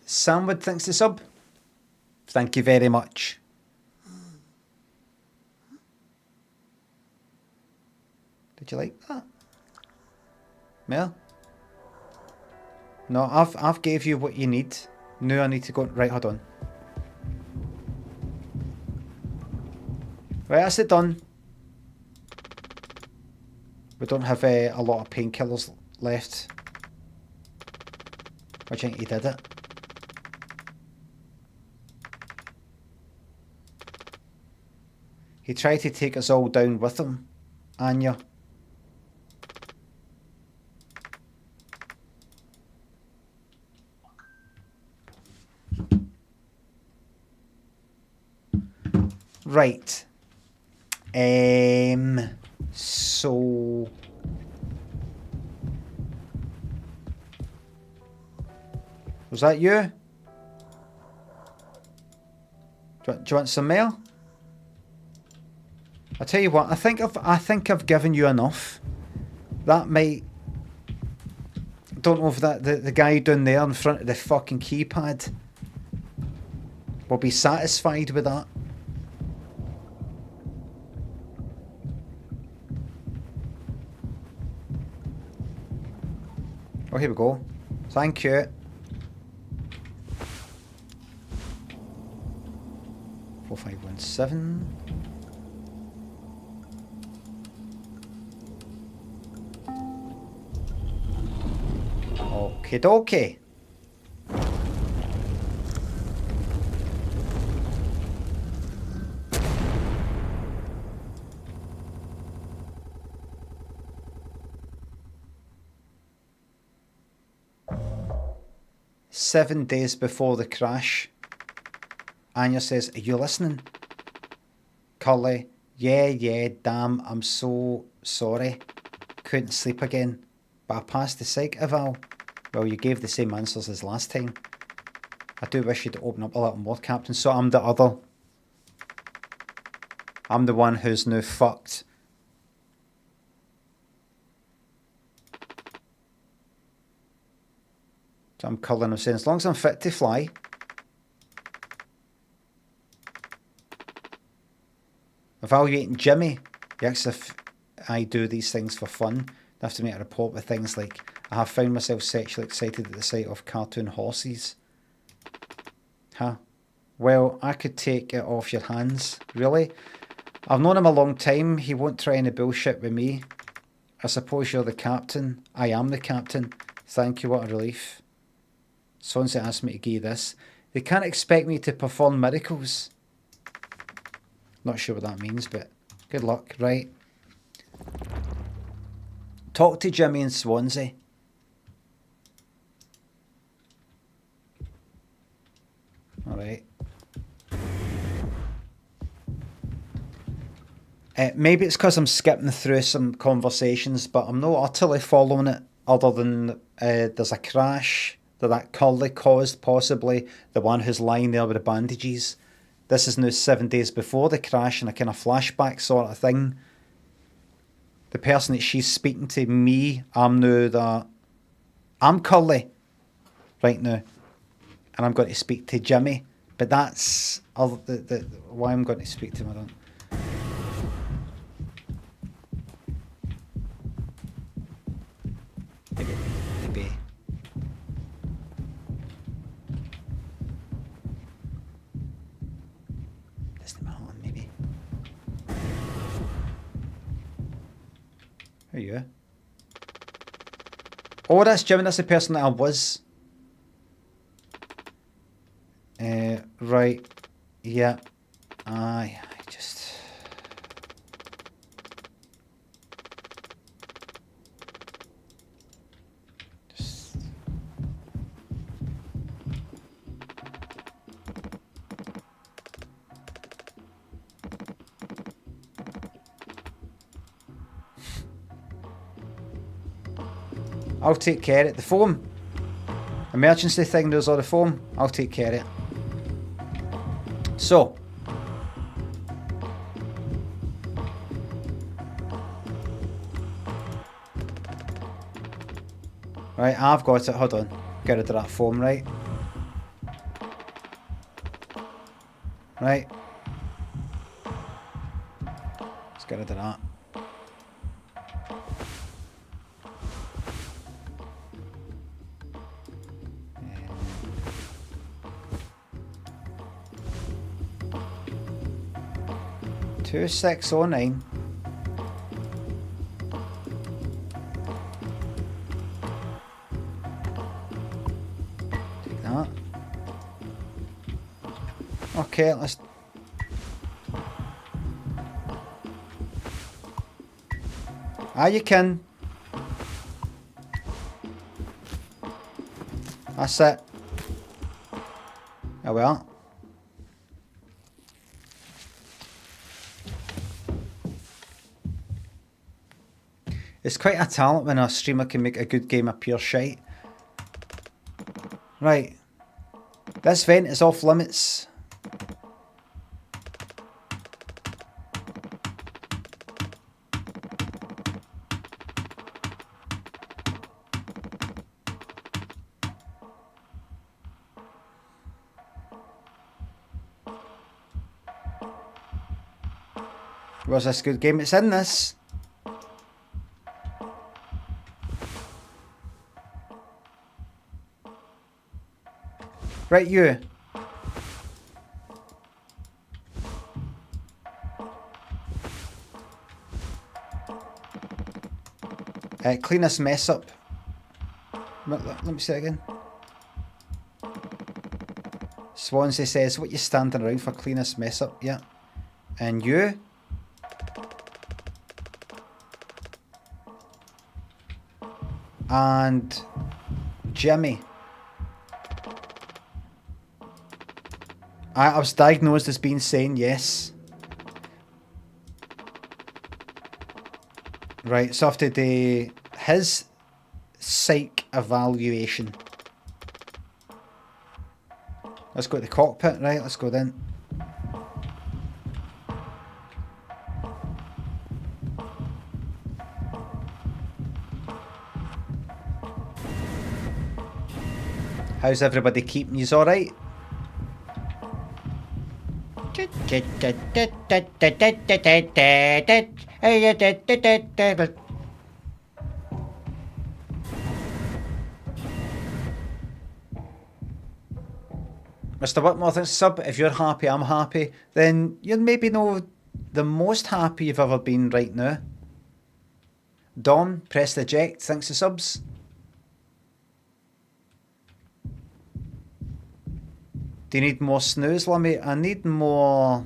Samwood thanks the sub. Thank you very much. Did you like that? Mel? No, I've gave you what you need. Now I need to go. Right, hold on. Right, that's it done. We don't have a lot of painkillers left. I think he did it. He tried to take us all down with him, Anya. Right. So was that you? Do you want some mail? I tell you what, I think I've given you enough. That might. Don't know if that the guy down there in front of the fucking keypad will be satisfied with that. Oh, here we go. Thank you. 4517. Okie dokie. Seven days before the crash. Anya says, are you listening? Curly, yeah, damn, I'm so sorry. Couldn't sleep again. But I passed the psych eval. Well, you gave the same answers as last time. I do wish you'd open up a little more, Captain. So I'm the other. I'm the one who's now fucked. So I'm Cullen. I'm saying, as long as I'm fit to fly. Evaluating Jimmy. He asks if I do these things for fun. I have to make a report with things like, I have found myself sexually excited at the sight of cartoon horses. Huh? Well, I could take it off your hands. Really? I've known him a long time. He won't try any bullshit with me. I suppose you're the captain. I am the captain. Thank you, what a relief. Sonsa asked me to give you this. They can't expect me to perform miracles. Not sure what that means, but good luck, right? Talk to Jimmy in Swansea. Alright. Maybe it's because I'm skipping through some conversations, but I'm not utterly following it, other than there's a crash that Curly caused, possibly, the one who's lying there with the bandages. This is now 7 days before the crash, and a kind of flashback sort of thing. The person that she's speaking to, me, I'm Curly right now, and I'm going to speak to Jimmy, but that's why I'm going to speak to him, I don't. Maybe. Isn't my hand, maybe. Who are you? Oh, that's Jimmy. That's the person that I was. Right. Yeah. Aye, I just... I'll take care of it. The foam. Emergency thing, there's all the foam. I'll take care of it. So. Right, I've got it. Hold on. Get rid of that foam, right? Right. Let's get rid of that. Two 609. Take that. Okay, let's. Ah, you can. That's it. Oh well. It's quite a talent when a streamer can make a good game appear shite. Right. This vent is off limits. Was this a good game? It's in this. Right, you. Clean this mess up. Let me say it again. Swansea says, what you standing around for? Clean this mess up, yeah. And you? And Jimmy. I was diagnosed as being sane, yes. Right, so I have to do his psych evaluation. Let's go to the cockpit, right? Let's go then. How's everybody keeping? Yous alright? Mr. Whitmore, thanks sub. If you're happy, I'm happy. Then you're maybe not the most happy you've ever been right now. Dom, press the eject. Thanks for subs. Do you need more snooze, Limmy? I need more...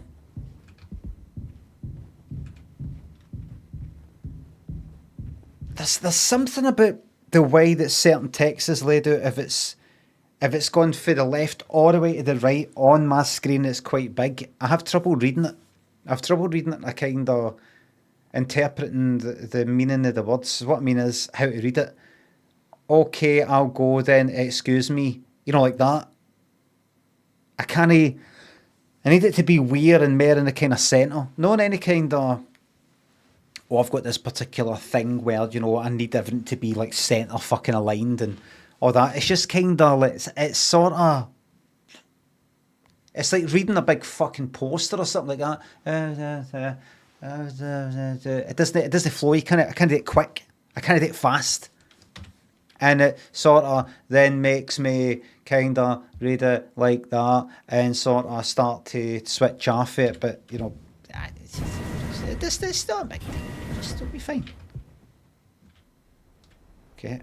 There's something about the way that certain text is laid out. If it's gone from the left all the way to the right on my screen, it's quite big. I have trouble reading it. I kind of interpreting the meaning of the words. What I mean is how to read it. Okay, I'll go then. Excuse me. You know, like that. I need it to be weird and more in the kind of centre. Not in any kind of, oh, I've got this particular thing where, you know, I need everything to be like centre fucking aligned and all that. It's just kind of, it's sort of, it's like reading a big fucking poster or something like that. It doesn't flow. I can't do it quick. I can't do it fast. And it sort of then makes me kind of read it like that and sort of start to switch off it. But, you know, it's still a big thing. It'll be fine. Okay.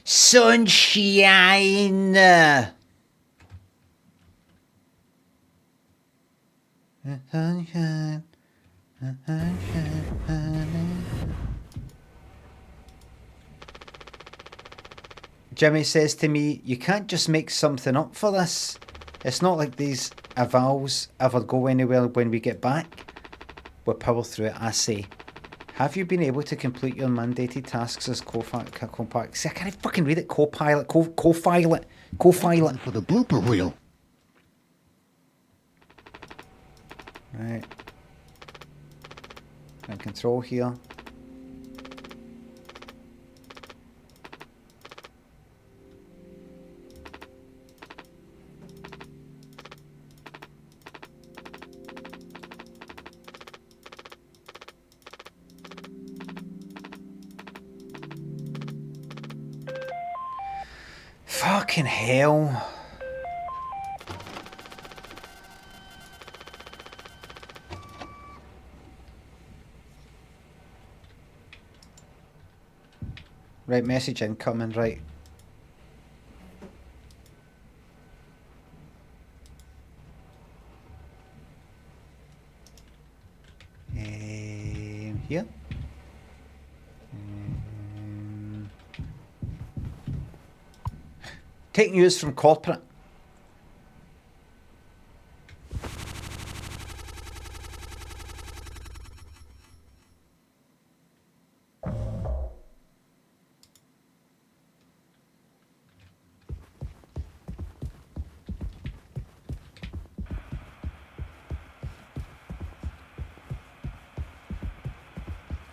Sunshine. Jimmy says to me, you can't just make something up for this. It's not like these avals ever go anywhere when we get back. We'll power through it, I say. Have you been able to complete your mandated tasks as co-pilot? See, I can't fucking read it. Co-pilot, co-pilot.
For the blooper reel.
Right. And control here. Fucking hell. Right, message incoming, right. Here. Take news from corporate.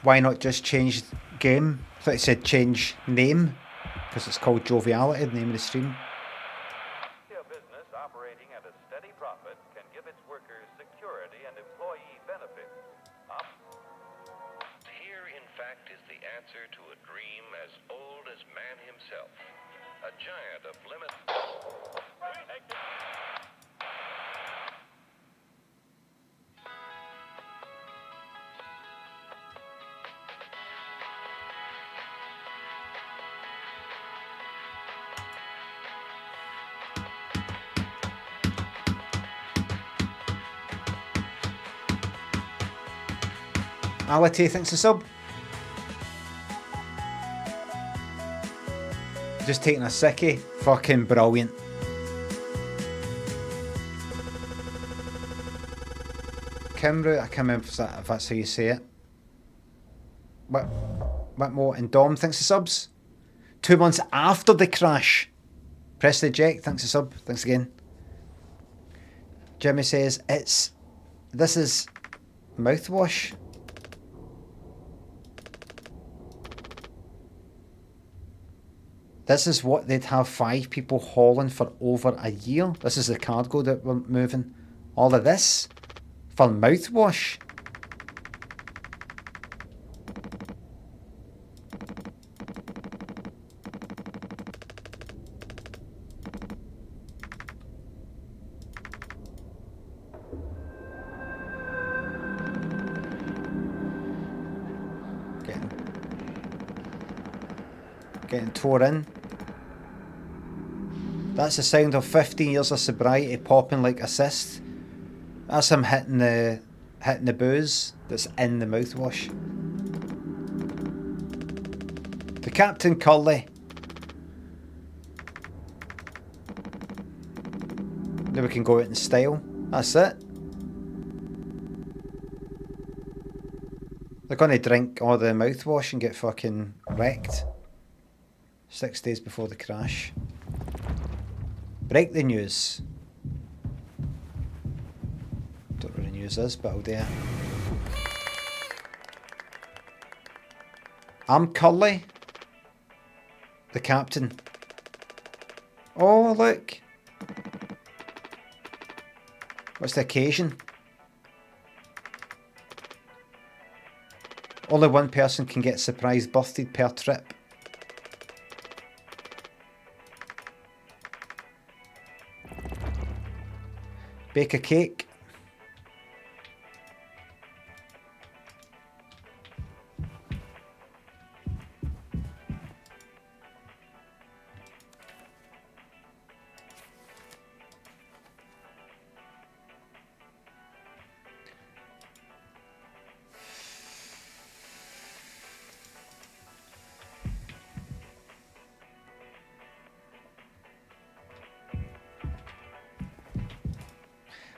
Why not just change game? I thought it said change name, because it's called Joviality, the name of the stream.
A business operating at a steady profit can give its workers security and employee benefits. Here, in fact, is the answer to a dream as old as man himself. A giant of limit.
Ality, thanks a sub. Just taking a sickie. Fucking brilliant. Kimru, I can't remember if that's how you say it. What more? And Dom, thanks for subs. 2 months after the crash. Press the eject, thanks a sub. Thanks again. Jimmy says, this is mouthwash. This is what they'd have 5 people hauling for over a year. This is the cargo that we're moving. All of this for mouthwash. Getting tore in. That's the sound of 15 years of sobriety popping like a cyst. That's him hitting the booze that's in the mouthwash. The Captain Curly. Then we can go out in style. That's it. They're going to drink all the mouthwash and get fucking wrecked. 6 days before the crash. Break the news. Don't know what the news is, but I'll do it. I'm Curly, the captain. Oh, look. What's the occasion? Only one person can get surprise birthday per trip. Bake a cake.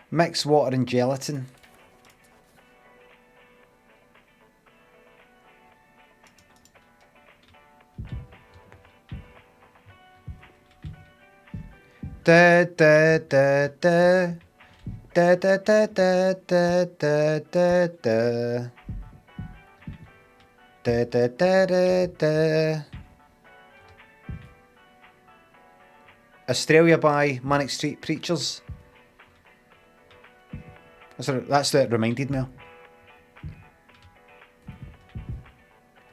Mix water and gelatin. Da da da da da da da da da da da da da da da da. Australia by Manic Street Preachers. That's what it reminded me of.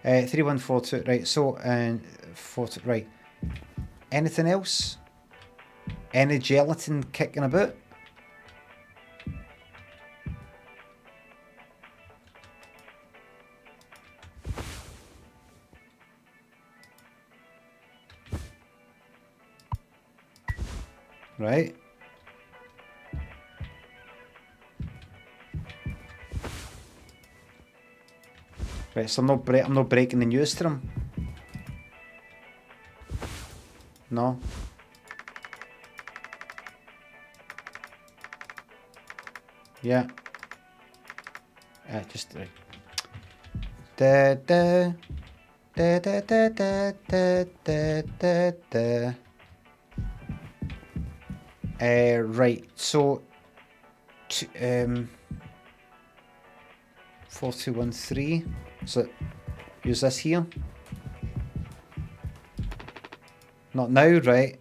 3142, right, so, and 40, right. Anything else? Any gelatin kicking about? Right. Right, so I'm not breaking the news to him. No. Yeah. Just right. Da da da da da da da da da. Right. So, 4213. So, use this here. Not now, right?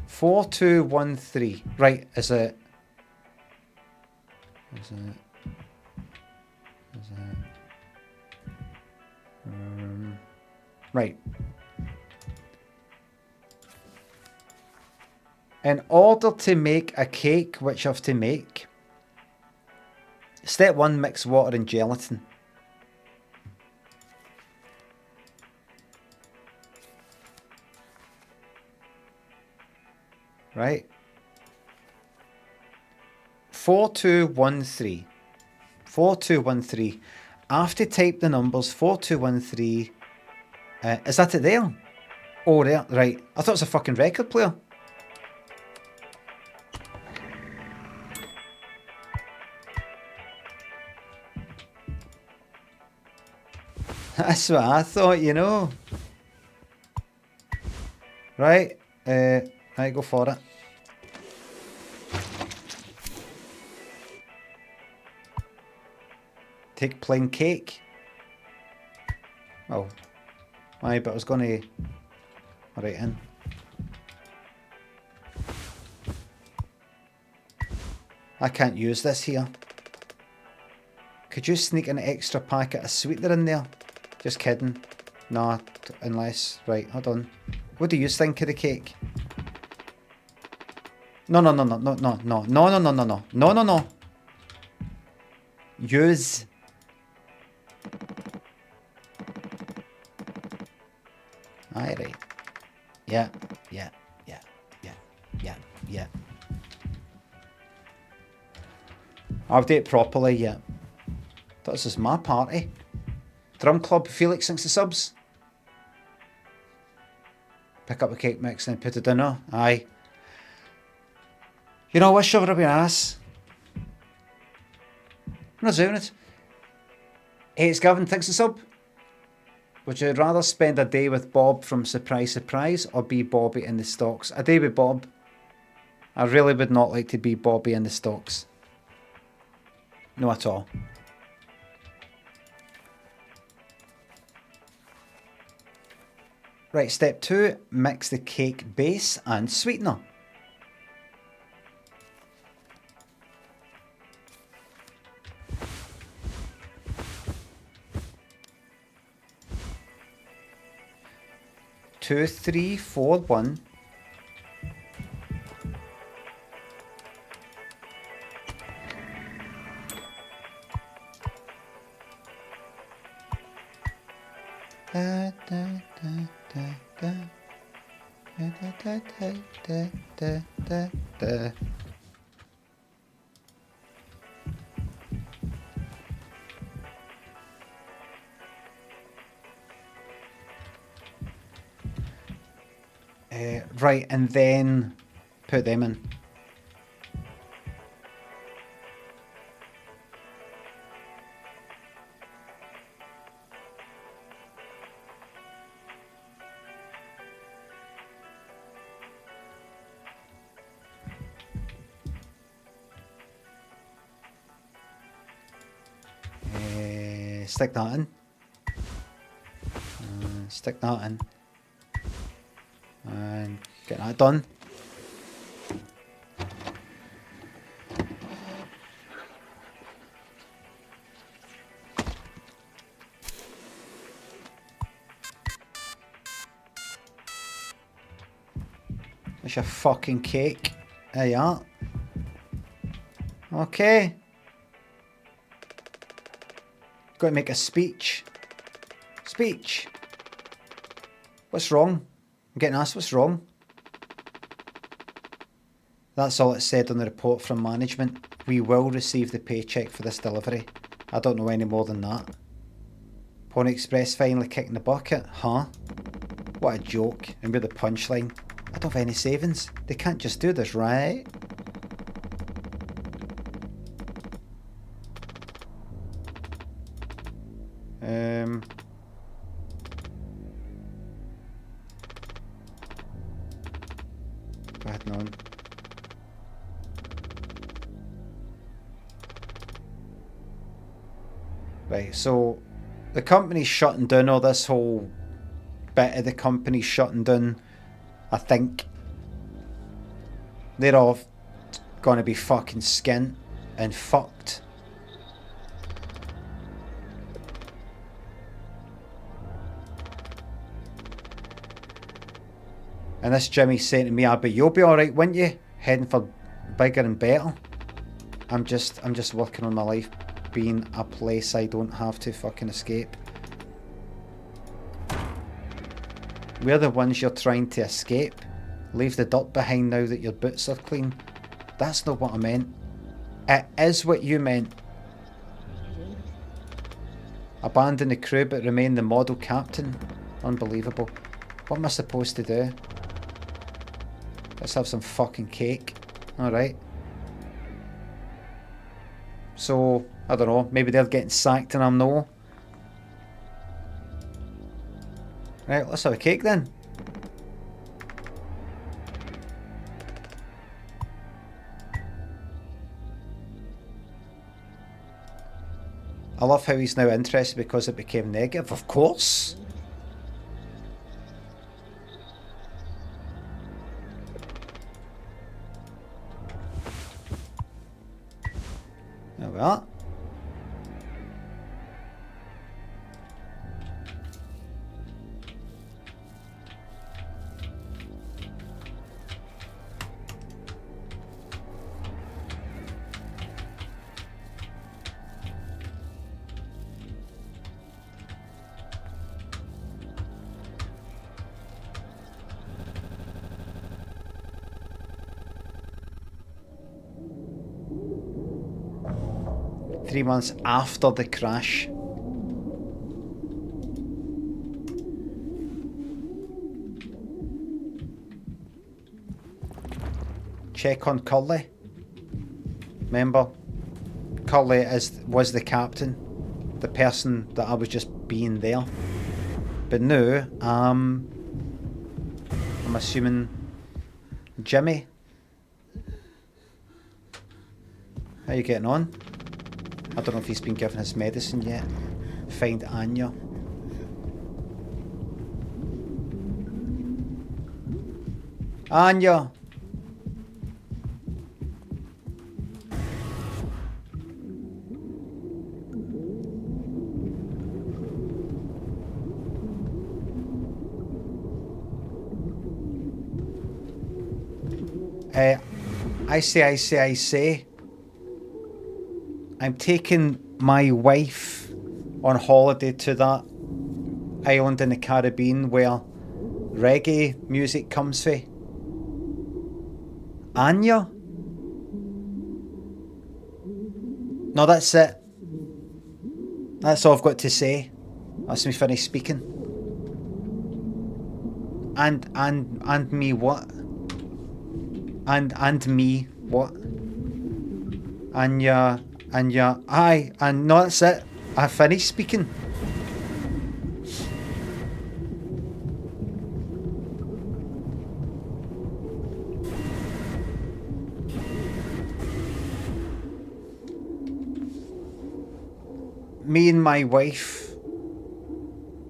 4213. Right, is it? Right. In order to make a cake, which I have to make, step 1, mix water and gelatin. Right? 4213. 4213. I have to type the numbers 4213. Is that it there? Oh, there. Right. I thought it was a fucking record player. That's what I thought, you know. Right. Right, go for it. Take plain cake. Oh. Aye, but I was going to write in. I can't use this here. Could you sneak an extra packet of sweetener in there? Just kidding. Nah, unless... Right, hold on. What do you think of the cake? No. Use. Aye, right. Yeah. I'll do it properly, yeah. This is my party. Drum Club, Felix thinks the subs. Pick up the cake mix and put it in there. Aye. You know what, shove it up your ass. I'm not doing it. Hey, it's Gavin, thanks a sub. Would you rather spend a day with Bob from Surprise Surprise or be Bobby in the stocks? A day with Bob. I really would not like to be Bobby in the stocks. No at all. Right, step 2, mix the cake base and sweetener. Two, three, four, one. Da, da, da, da, da. Da, da, da, da, da, da, da. Right, and then put them in. Stick that in. Stick that in. And get that done. There's your fucking cake. There you are. Okay. Got to make a speech. Speech. What's wrong? I'm getting asked what's wrong. That's all it said on the report from management. We will receive the paycheck for this delivery. I don't know any more than that. Pony Express finally kicking the bucket? Huh? What a joke. And with the punchline. I don't have any savings. They can't just do this, right? Go ahead and on. Right, so the company's shutting down, or this whole bit of the company's shutting down. I think they're all going to be fucking skint and fucked. And this Jimmy's saying to me, "Ah, but you'll be alright, won't you? Heading for bigger and better." I'm just working on my life being a place I don't have to fucking escape. We're the ones you're trying to escape. Leave the dirt behind now that your boots are clean. That's not what I meant. It is what you meant. Abandon the crew but remain the model captain. Unbelievable. What am I supposed to do? Let's have some fucking cake. Alright. So, I don't know, maybe they're getting sacked and I'm no. Right, let's have a cake then. I love how he's now interested because it became negative, of course. There we are. Three months after the crash. check on Curly. Remember, Curly was the captain, the person that I was just being there. But now, I'm assuming Jimmy. How you getting on? I don't know if he's been given his medicine yet. Find Anya. Anya! I say. I'm taking my wife on holiday to that island in the Caribbean where reggae music comes from. Anya? No, that's it. That's all I've got to say. That's me finished speaking. And me what? And me what? Anya, aye, and no, that's it. I finished speaking. Me and my wife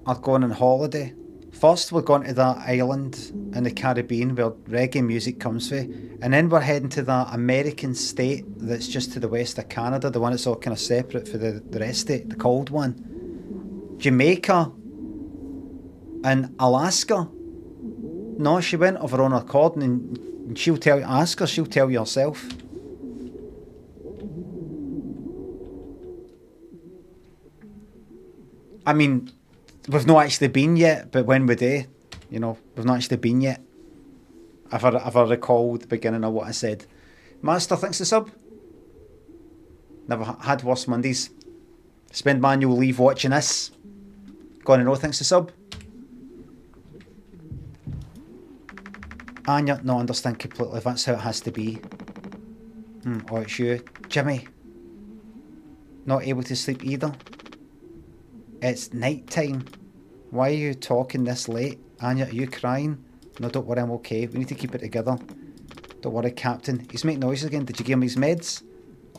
are going on holiday. First, we're going to that island in the Caribbean where reggae music comes from, and then we're heading to that American state that's just to the west of Canada, the one that's all kind of separate for the rest of it, the cold one. Jamaica and Alaska. No, she went of her own accord, and she'll tell you, ask her, she'll tell you herself. I mean, we've not actually been yet, but when we do, you know, we've not actually been yet. If I recall the beginning of what I said. Master, thanks to sub. Never had worse Mondays. Spend manual leave watching this. Gonna know, thanks to sub. Anya, no, understand completely. That's how it has to be. Oh, it's you. Jimmy. Not able to sleep either. It's night time. Why are you talking this late? Anya, are you crying? No, don't worry, I'm okay. We need to keep it together. Don't worry, Captain. He's making noises again. Did you give him his meds?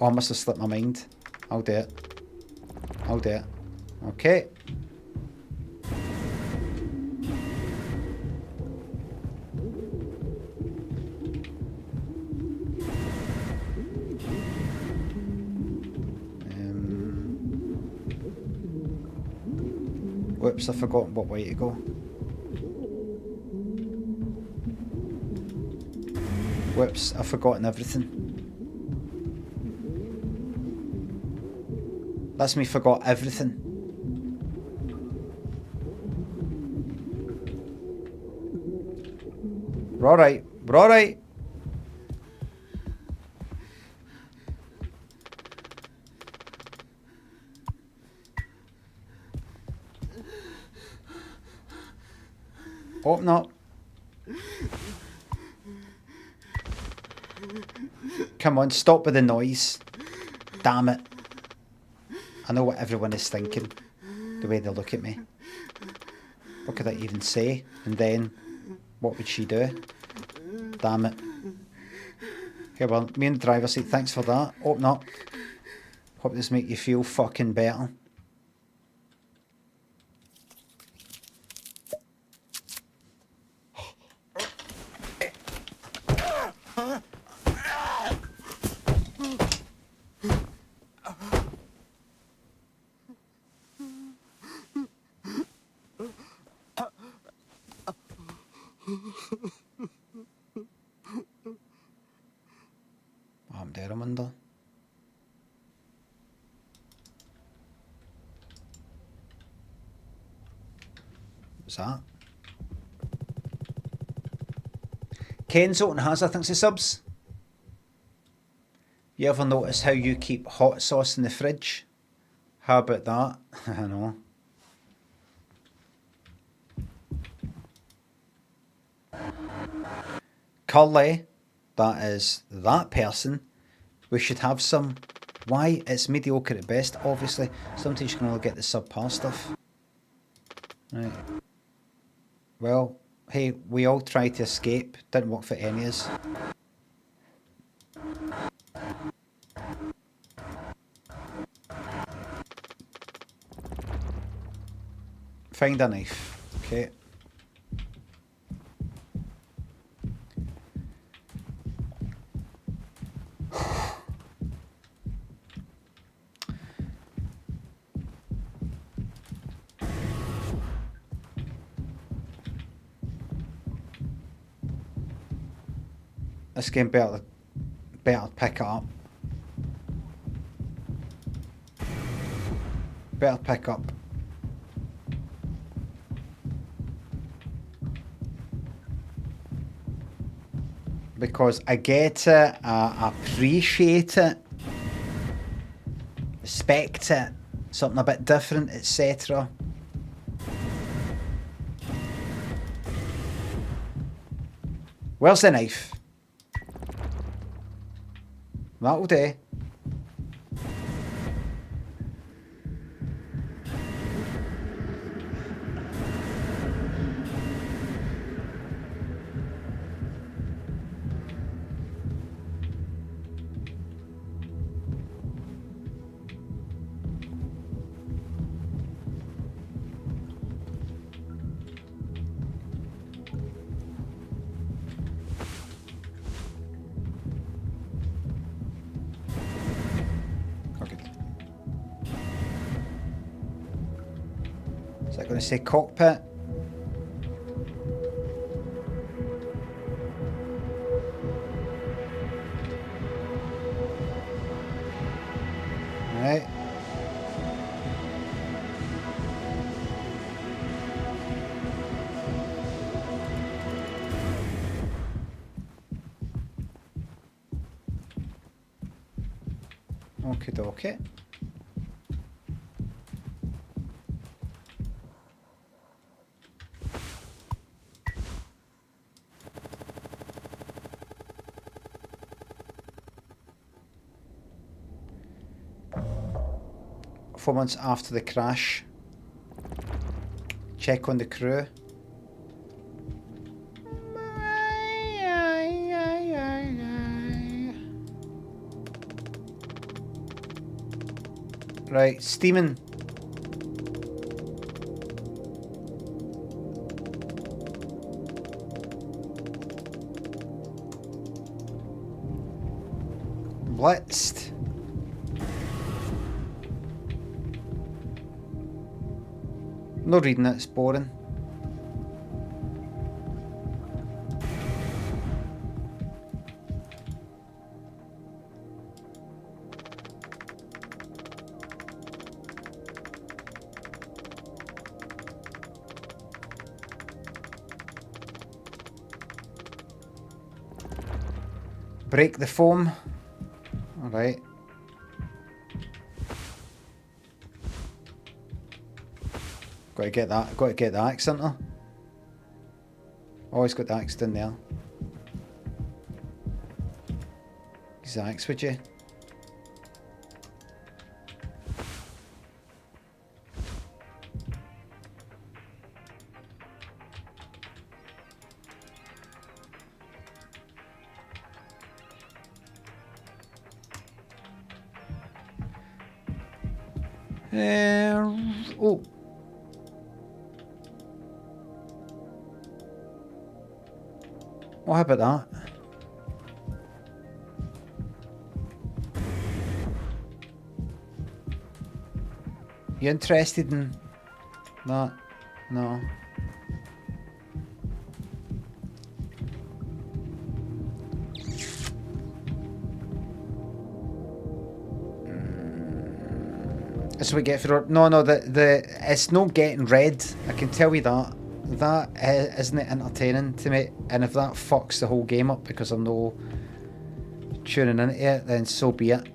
Oh, I must have slipped my mind. I'll do it. I'll do it. Okay. Whoops, I've forgotten what way to go. Whoops, I've forgotten everything. That's me forgot everything. We're alright, we're alright. Open up. Come on, stop with the noise. Damn it. I know what everyone is thinking. The way they look at me. What could I even say? And then, what would she do? Damn it. Okay, well, me in the driver's seat, thanks for that. Open up. Hope this make you feel fucking better. I'm dead, I'm under. What's that? Kenzo and Hazza thinks the subs. You ever notice how you keep hot sauce in the fridge? How about that? I know. Curly that is that person, we should have some. Why? It's mediocre at best, obviously. Sometimes you can only get the subpar stuff. Right. Well, hey, we all tried to escape. Didn't work for any of us. Find a knife. Okay. This game better pick it up. Better pick up. Because I get it, I appreciate it, respect it, something a bit different, etc. Where's the knife? That'll do. Is that going to say cockpit? Right. Okie dokie. Four months after the crash. Check on the crew. Right, steaming. Blitzed. No reading it, it's boring. Break the foam. Alright. Got to get the axe, haven't I? Always got the axe in there. Use the axe, would you? Oh. What about that? You interested in that? No. That's what we get for no. The it's not getting red. I can tell you that. That isn't it entertaining to me. And if that fucks the whole game up because I'm no tuning into it, then so be it.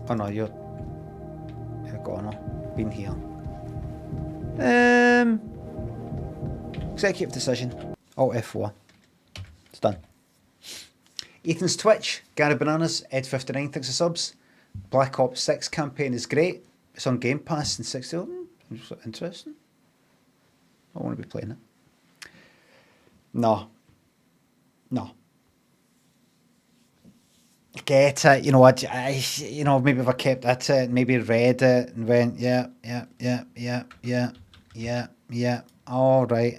Oh no, you're gone. Been here. Executive decision. Alt F4. It's done. Ethan's Twitch. Gary Bananas. Ed59 thinks of subs. Black Ops 6 campaign is great. It's on Game Pass in 60. Interesting. I want to be playing it. No. Get it, you know what? Maybe if I kept at it, maybe read it and went, yeah. All right,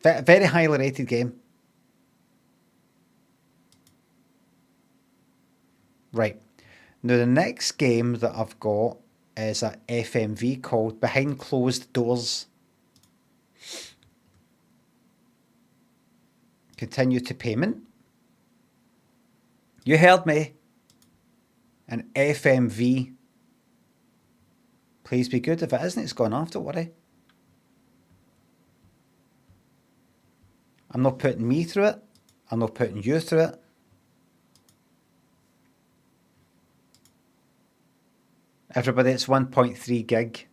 very highly rated game. Right. Now the next game that I've got is a FMV called Behind Closed Doors. Continue to payment. You heard me. An FMV. Please be good. If it isn't, it's gone off. Don't worry. I'm not putting me through it. I'm not putting you through it. Everybody, it's 1.3 gig.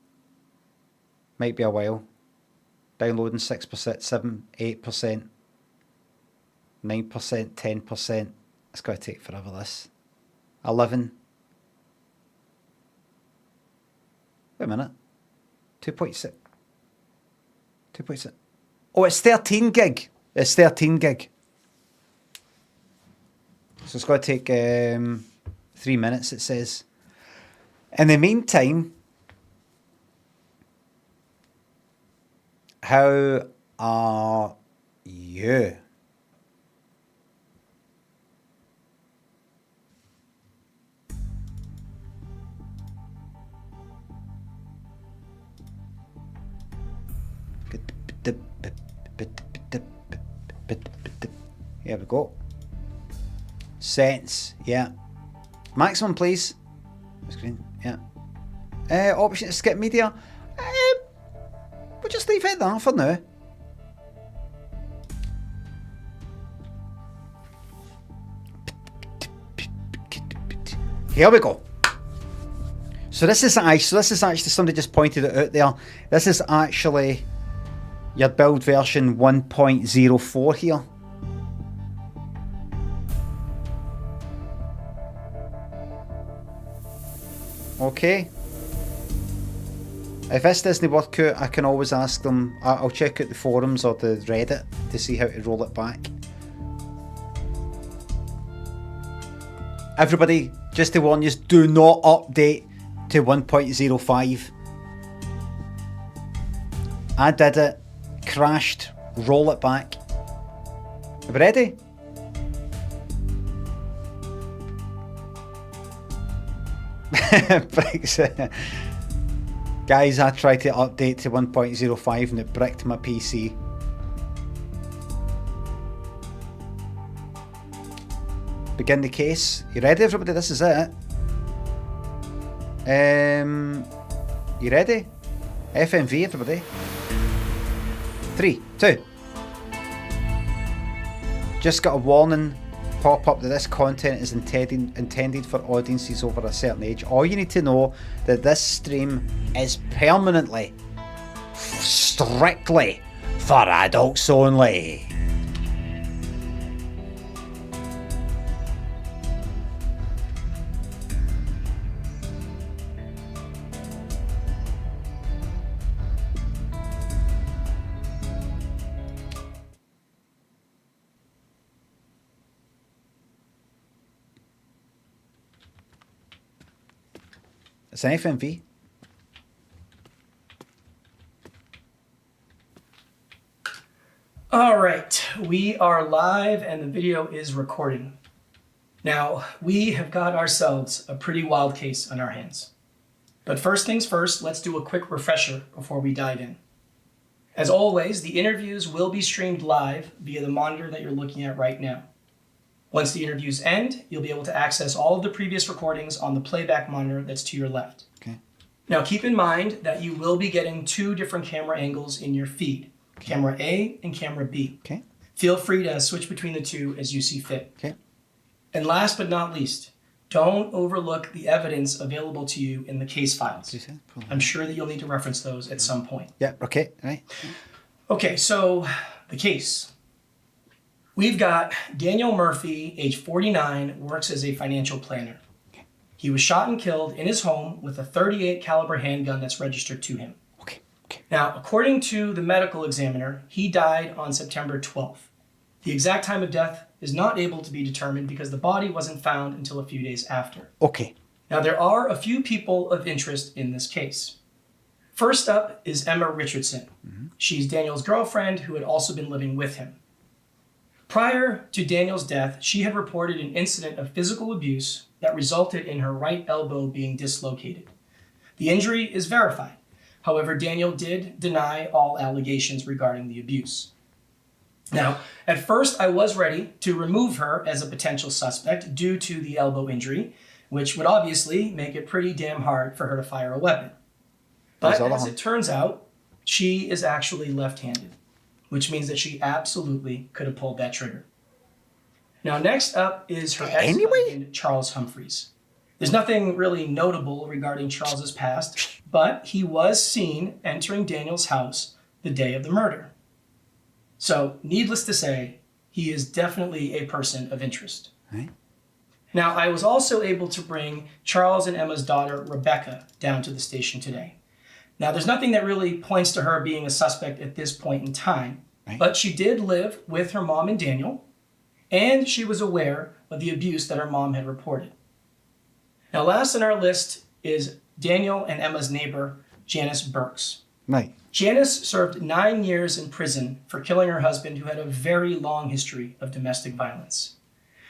Might be a while. Downloading 6%, 7%, 8%, 9%, 10%. It's going to take forever, this. 11. Wait a minute. 2.6. 2.6. Oh, it's 13 gig. It's 13 gig. So it's going to take 3 minutes, it says. In the meantime, how are you? Here we go. Sense, yeah. Maximum, please. Screen, yeah. Option to skip media. We'll just leave it there for now. Here we go. So this is actually somebody just pointed it out there. This is actually your build version 1.04 here. Okay. If this doesn't work out, I can always ask them. I'll check out the forums or the Reddit to see how to roll it back. Everybody, just to warn you, do not update to 1.05. I did it. Crashed. Roll it back. Are we ready? Guys, I tried to update to 1.05 and it bricked my PC. Begin the case. You ready, everybody? This is it. You ready? FMV, everybody. 3, 2. Just got a warning pop up that this content is intended for audiences over a certain age. All you need to know that this stream is permanently, strictly for adults only. It's an FMV.
All right, we are live and the video is recording. Now, we have got ourselves a pretty wild case on our hands. But first things first, let's do a quick refresher before we dive in. As always, the interviews will be streamed live via the monitor that you're looking at right now. Once the interviews end, you'll be able to access all of the previous recordings on the playback monitor that's to your left.
Okay.
Now keep in mind that you will be getting 2 different camera angles in your feed, camera A and camera B.
Okay.
Feel free to switch between the 2 as you see fit.
Okay.
And last but not least, don't overlook the evidence available to you in the case files. I'm sure that you'll need to reference those at some point.
Yeah, okay, right.
Okay, so the case. We've got Daniel Murphy, age 49, works as a financial planner. He was shot and killed in his home with a .38 caliber handgun that's registered to him.
Okay.
Now, according to the medical examiner, he died on September 12th. The exact time of death is not able to be determined because the body wasn't found until a few days after.
Okay.
Now, there are a few people of interest in this case. First up is Emma Richardson. She's Daniel's girlfriend who had also been living with him. Prior to Daniel's death, she had reported an incident of physical abuse that resulted in her right elbow being dislocated. The injury is verified. However, Daniel did deny all allegations regarding the abuse. Now, at first, I was ready to remove her as a potential suspect due to the elbow injury, which would obviously make it pretty damn hard for her to fire a weapon. But as it turns out, she is actually left-handed, which means that she absolutely could have pulled that trigger. Now, next up is her ex-husband, Charles Humphreys. There's nothing really notable regarding Charles's past, but he was seen entering Daniel's house the day of the murder. So, needless to say, he is definitely a person of interest.
Right.
Now, I was also able to bring Charles and Emma's daughter, Rebecca, down to the station today. Now, there's nothing that really points to her being a suspect at this point in time, but she did live with her mom and Daniel, and she was aware of the abuse that her mom had reported. Now, last on our list is Daniel and Emma's neighbor, Janice Burks.
Right.
Janice served 9 years in prison for killing her husband, who had a very long history of domestic violence.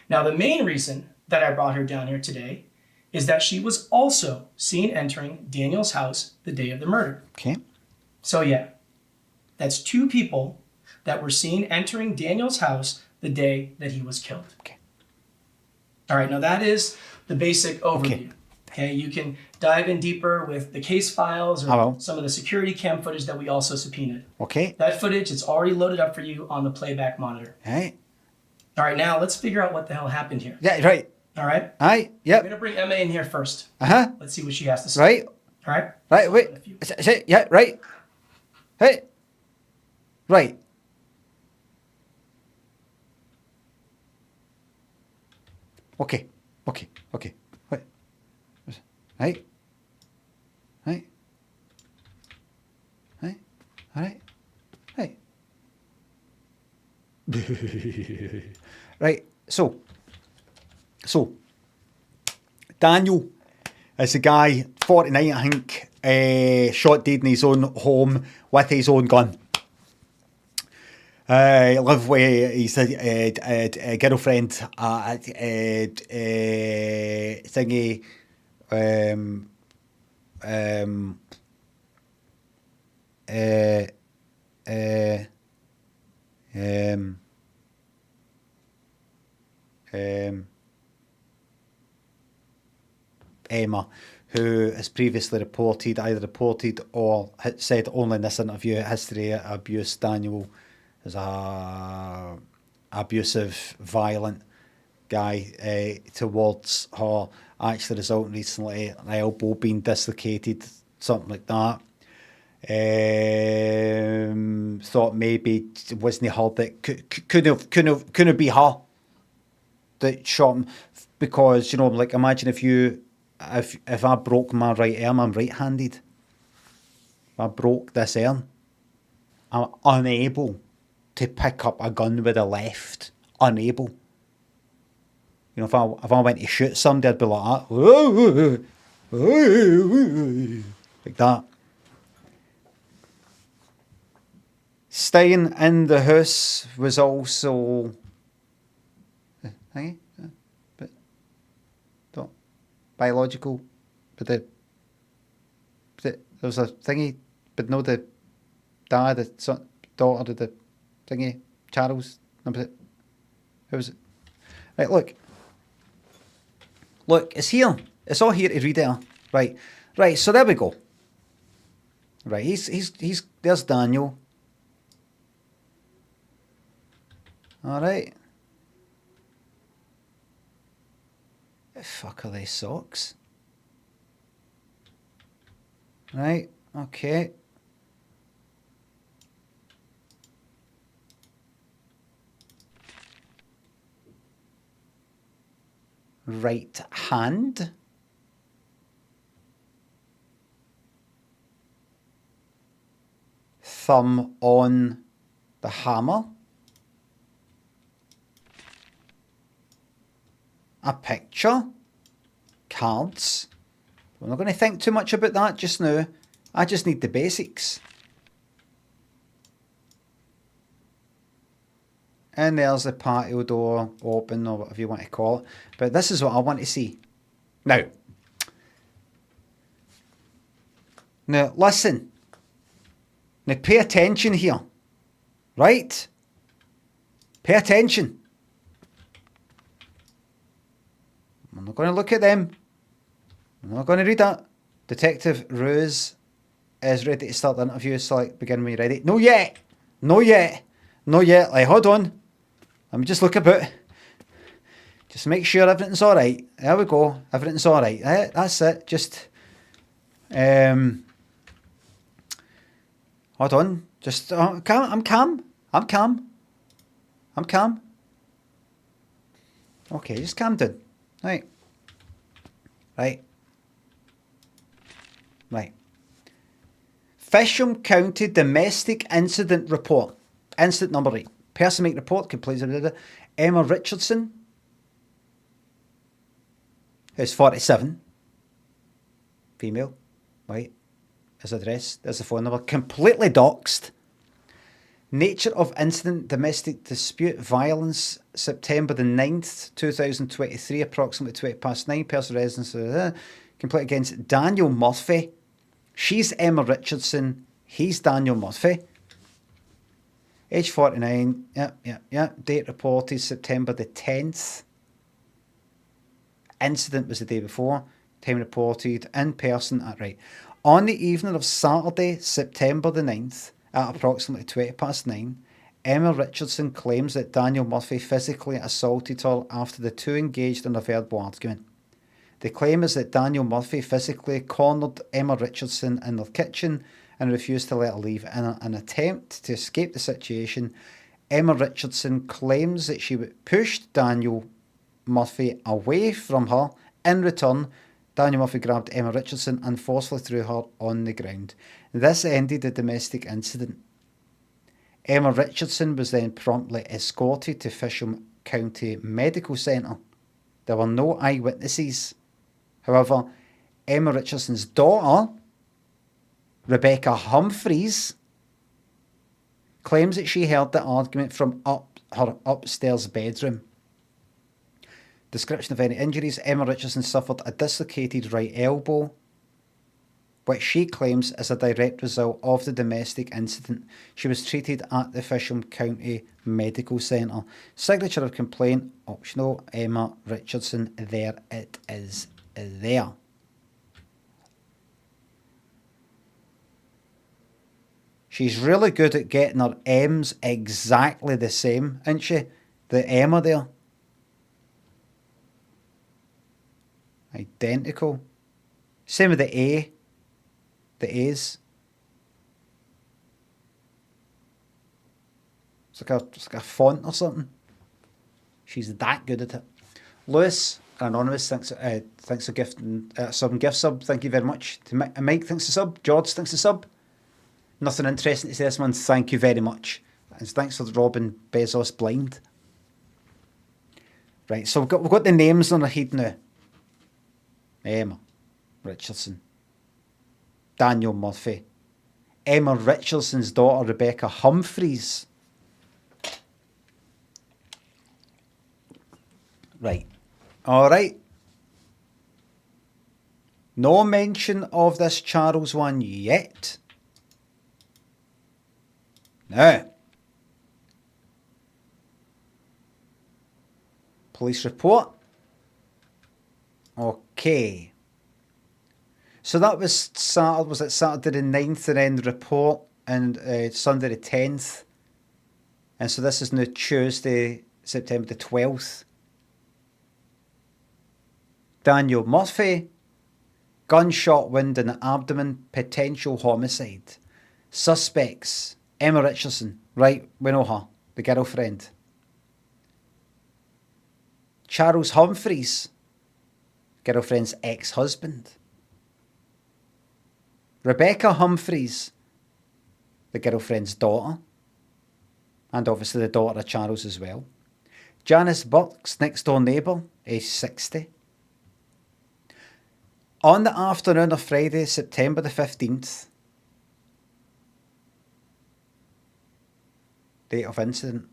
Now, the main reason that I brought her down here today is that she was also seen entering Daniel's house the day of the murder.
Okay.
So yeah, that's two people that were seen entering Daniel's house the day that he was killed.
Okay.
All right, now that is the basic overview. Okay, you can dive in deeper with the case files or some of the security cam footage that we also subpoenaed.
Okay.
That footage is already loaded up for you on the playback monitor.
Right.
All right, now let's figure out what the hell happened here.
Yeah, right.
All right?
Aye,
I'm
yep.
going to bring Emma in here first.
Uh-huh.
Let's see what she has to say.
Right.
All right?
Right, wait. Yeah, right. Hey. Right. Okay. Wait. Right. All right. Right. So, Daniel is a guy, 49, I think, shot dead in his own home with his own gun. Live with his girlfriend, thingy, Emma, who has previously either reported or said only in this interview, history of abuse. Daniel is a abusive, violent guy towards her, actually resulting recently in an elbow being dislocated, something like that. Thought maybe it wasn't her that couldn't be her that shot him, because, you know, like, imagine if I broke my right arm, I'm right-handed. If I broke this arm, I'm unable to pick up a gun with the left. Unable. You know, if I went to shoot somebody, I'd be like that. Like that. Staying in the house was also thingy, but not biological. But there was a thingy, but no, the dad, the son, daughter of the thingy, Charles. No, but who was it? Right, look, it's here. It's all here to read it. Right. So there we go. Right, he's there's Daniel. All right. The fuck are they socks? Right, okay. Right hand. Thumb on the hammer. A picture. Cards. We're not going to think too much about that just now. I just need the basics. And there's the patio door open, or whatever you want to call it. But this is what I want to see. Now, listen. Now, pay attention here. Right? Pay attention. I'm not going to look at them. I'm not going to read that. Detective Rose is ready to start the interview, so like, begin when you're ready. No yet. No yet. No yet. Like, hold on. Let me just look about. Just make sure everything's alright. There we go. Everything's alright. That's it. Just hold on. Just I'm calm. I'm calm. I'm calm. Okay, just calm down. Right. Right. Right. Fisham County Domestic Incident Report. Incident number 8. Person make report, complains about Emma Richardson, who's 47. Female. Right. His address. There's the phone number. Completely doxed. Nature of incident, domestic dispute, violence, September the 9th, 2023, approximately 20 past 9, person residence, complaint against Daniel Murphy. She's Emma Richardson, he's Daniel Murphy. Age 49, yeah. Date reported September the 10th. Incident was the day before. Time reported in person at right. On the evening of Saturday, September the 9th, at approximately 20 past 9, Emma Richardson claims that Daniel Murphy physically assaulted her after the two engaged in a verbal argument. The claim is that Daniel Murphy physically cornered Emma Richardson in their kitchen and refused to let her leave. In an attempt to escape the situation, Emma Richardson claims that she pushed Daniel Murphy away from her. In return, Daniel Murphy grabbed Emma Richardson and forcefully threw her on the ground. This ended the domestic incident. Emma Richardson was then promptly escorted to Fisham County Medical Centre. There were no eyewitnesses. However, Emma Richardson's daughter, Rebecca Humphreys, claims that she heard the argument from her upstairs bedroom. Description of any injuries. Emma Richardson suffered a dislocated right elbow, which she claims is a direct result of the domestic incident. She was treated at the Fisham County Medical Centre. Signature of complaint, optional, Emma Richardson. There it is there. She's really good at getting her M's exactly the same, isn't she? The Emma there. Identical. Same with the A. The A's. It's like a font or something. She's that good at it. Lewis, anonymous, thanks for gifting gift sub. Thank you very much. To Mike, thanks for sub. George, thanks for sub. Nothing interesting to say this month. Thank you very much. And thanks for Robin Bezos blind. Right, so we've got the names on our head now. Emma Richardson. Daniel Murphy. Emma Richardson's daughter, Rebecca Humphreys. Right. All right. No mention of this Charles one yet. Now. Police report. Okay. So that was Saturday, was it Saturday the 9th, and then the report, and Sunday the 10th. And so this is now Tuesday, September the 12th. Daniel Murphy, gunshot wound in the abdomen, potential homicide. Suspects, Emma Richardson, right, we know her, the girlfriend. Charles Humphreys, girlfriend's ex-husband. Rebecca Humphreys, the girlfriend's daughter, and obviously the daughter of Charles as well. Janice Burke's next door neighbour, aged 60. On the afternoon of Friday, September the 15th, date of incident,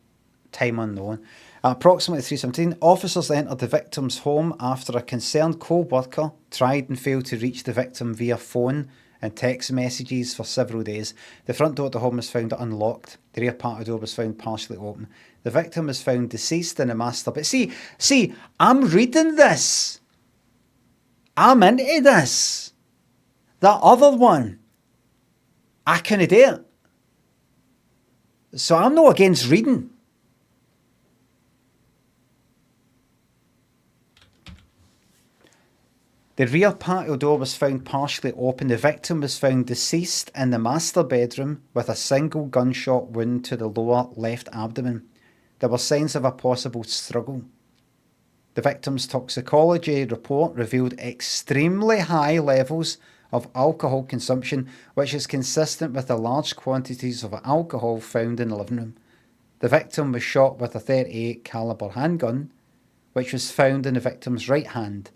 time unknown, at approximately 3:17, officers entered the victim's home after a concerned co-worker tried and failed to reach the victim via phone and text messages for several days. The front door of the home was found unlocked. The rear part of the door was found partially open. The victim was found deceased in the master bed. See, I'm reading this. I'm into this. That other one, I couldn't do it. So I'm not against reading. The rear patio door was found partially open. The victim was found deceased in the master bedroom with a single gunshot wound to the lower left abdomen. There were signs of a possible struggle. The victim's toxicology report revealed extremely high levels of alcohol consumption, which is consistent with the large quantities of alcohol found in the living room. The victim was shot with a .38 caliber handgun, which was found in the victim's right hand.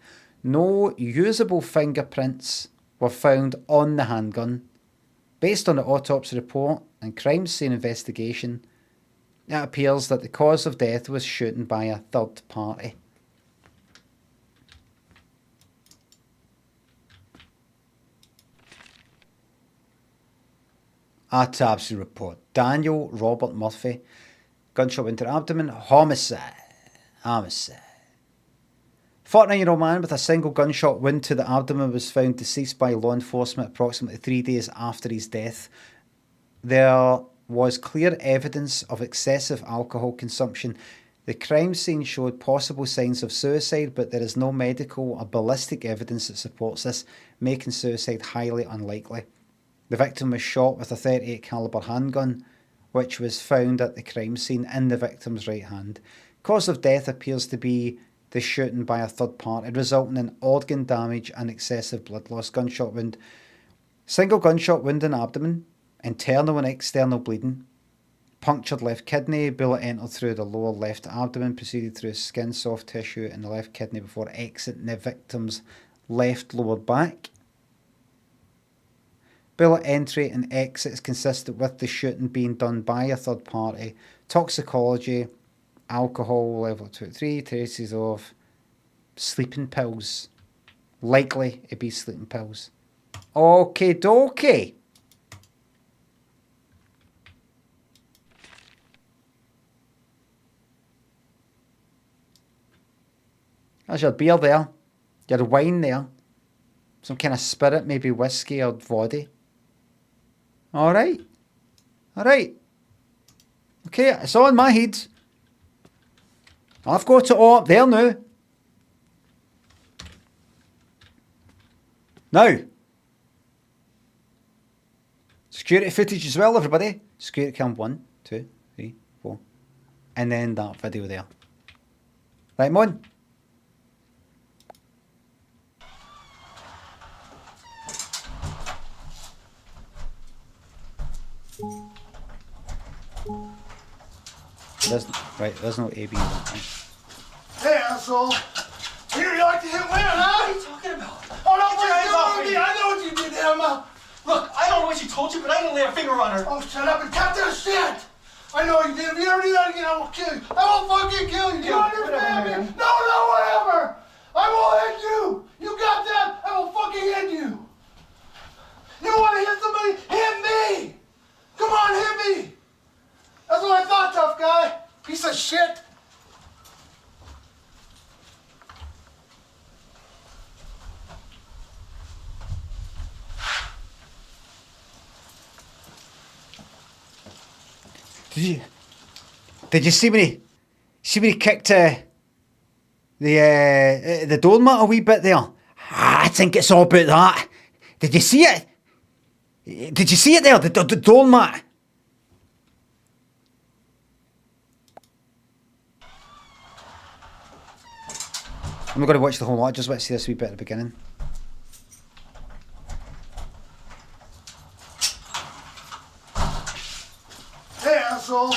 No usable fingerprints were found on the handgun. Based on the autopsy report and crime scene investigation, it appears that the cause of death was shooting by a third party. Autopsy report. Daniel Robert Murphy, gunshot wound to the abdomen, homicide. 49-year-old man with a single gunshot wound to the abdomen was found deceased by law enforcement approximately 3 days after his death. There was clear evidence of excessive alcohol consumption. The crime scene showed possible signs of suicide, but there is no medical or ballistic evidence that supports this, making suicide highly unlikely. The victim was shot with a .38 caliber handgun, which was found at the crime scene in the victim's right hand. Cause of death appears to be the shooting by a third party, resulting in organ damage and excessive blood loss. Gunshot wound. Single gunshot wound in abdomen, internal and external bleeding, punctured left kidney, bullet entered through the lower left abdomen, proceeded through skin, soft tissue in the left kidney before exiting the victim's left lower back. Bullet entry and exit is consistent with the shooting being done by a third party. Toxicology, alcohol level 2-3, traces of sleeping pills. Likely to be sleeping pills. Okie dokie. There's your beer there. Your wine there. Some kind of spirit, maybe whiskey or vodka. Alright. Alright. Okay, it's on my head. I've got it all up there now. Now. Security footage as well, everybody. Security cam 1, 2, 3, 4. And then that video there. Right, Mon. There's no AB in that thing.
Hey, asshole! You like to hit women, huh?
What are you talking about?
Oh, no,
Get your hands off
what
me.
you I know what you did, Emma!
Look, I don't know what she told you, but I didn't lay a finger on her.
Oh, shut up and cut that shit! I know what you did. If you ever do that again, I will kill you. I will fucking kill you. Do you understand me? No, whatever! I will hit you! You got that? I will fucking hit you! You want to hit somebody? Hit me! Come on, hit me! That's what I thought, tough guy. Piece of shit.
Did you see when he kicked the the doormat a wee bit there. I think it's all about that. Did you see it? Did you see it there? The doormat. I'm not going to watch the whole lot. I just want to see this wee bit at the beginning.
Hey, asshole.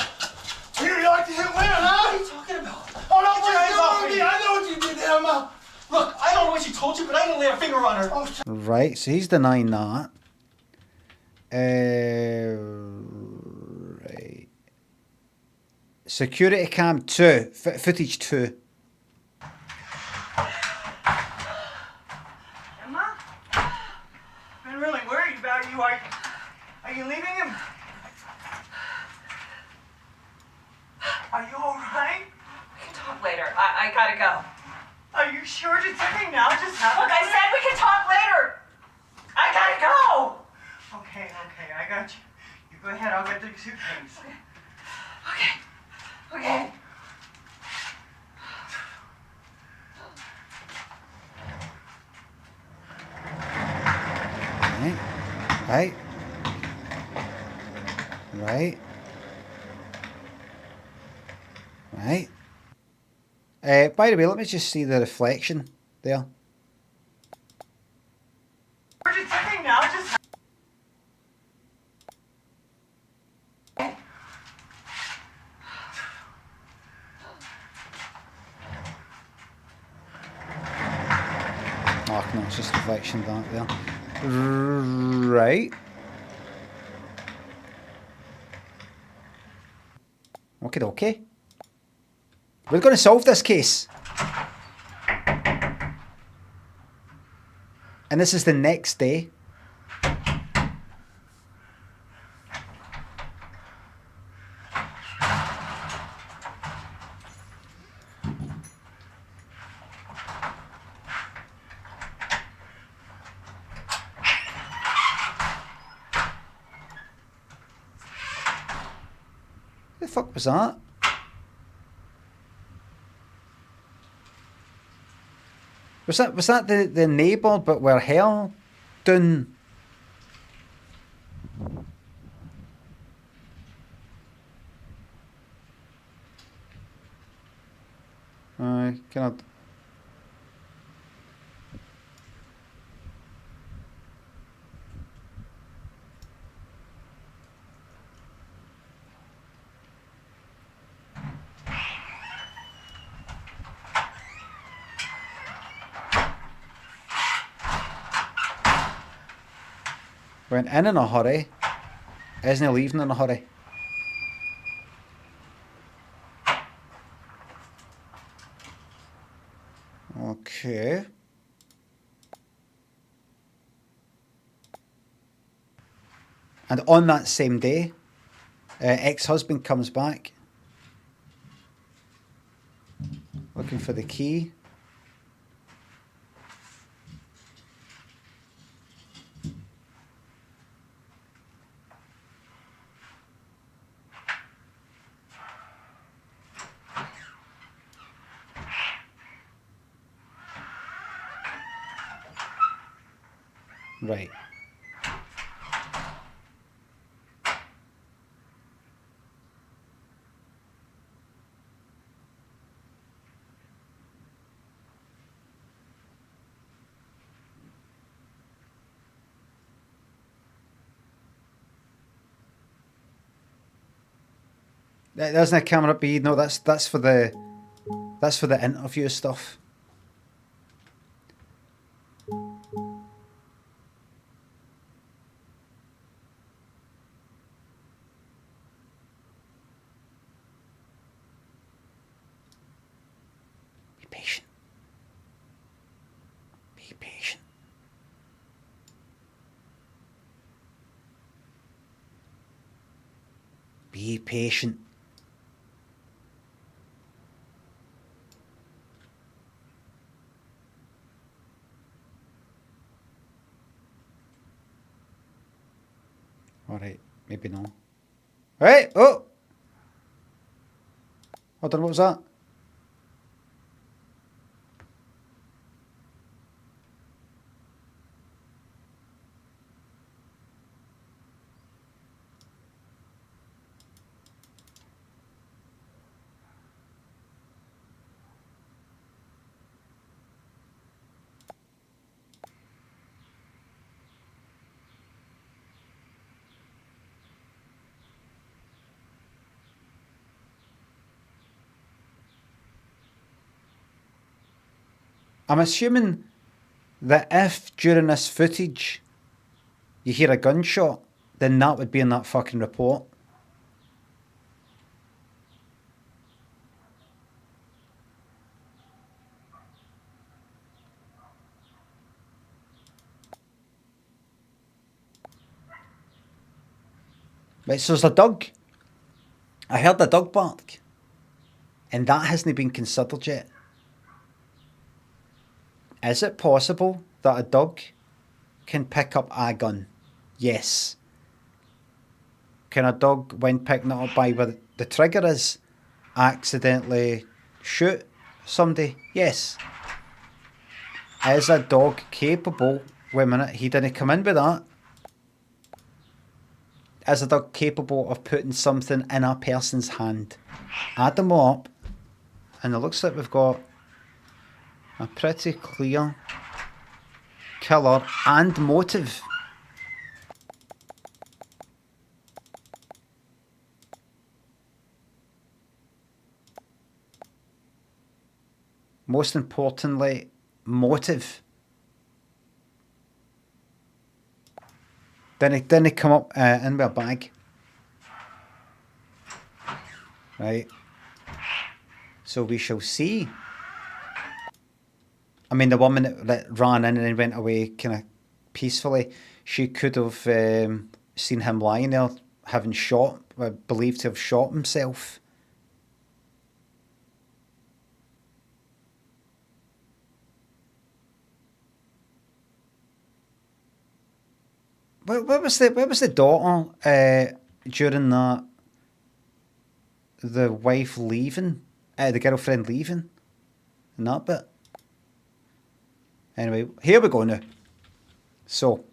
You like to hit women, huh?
What are you talking about?
Oh, no,
Get your hands off
what
me.
I know what you did to Emma.
Look, I don't know what she told you, but I didn't lay a finger on her.
Oh, shit.
Right, so he's denying that. Right. Security cam 2. Footage 2.
Emma? I've been really worried about you. Are you leaving him? Are you alright?
We can talk later. I gotta go.
Are you sure? Did something now just happen?
Look, I said we can talk later. I gotta go.
Okay, I got you. You go ahead, I'll get the suitcase.
Okay.
Right. Right. Right. By the way, let me just see the reflection there.
Or did something now just happen?
Oh, no, it's just reflection back there. Right. Okay. We're going to solve this case. And this is the next day. The fuck was that? Was that the neighbour but where hell done? Cannot. Went in a hurry. Isn't he leaving in a hurry? Okay. And on that same day, ex-husband comes back looking for the key. Right. There's no camera up, no, that's for the interview stuff. Be patient. Be patient. Be patient. Alright, maybe no. Right, oh! Hold on, what was that? I'm assuming that if during this footage you hear a gunshot, then that would be in that fucking report. Right, so there's a dog. I heard a dog bark. And that hasn't been considered yet. Is it possible that a dog can pick up a gun? Yes. Can a dog, when picking it up by where the trigger is, accidentally shoot somebody? Yes. Is a dog capable, wait a minute, he didn't come in with that. Is a dog capable of putting something in a person's hand? Add them up, and it looks like we've got a pretty clear killer and motive. Most importantly, motive. Didn't come up in with a bag. Right. So we shall see. I mean, the woman that ran in and then went away kind of peacefully, she could have seen him lying there, having believed to have shot himself. Where was the daughter during that? The wife leaving, the girlfriend leaving, and that bit. Anyway, here we go now. So,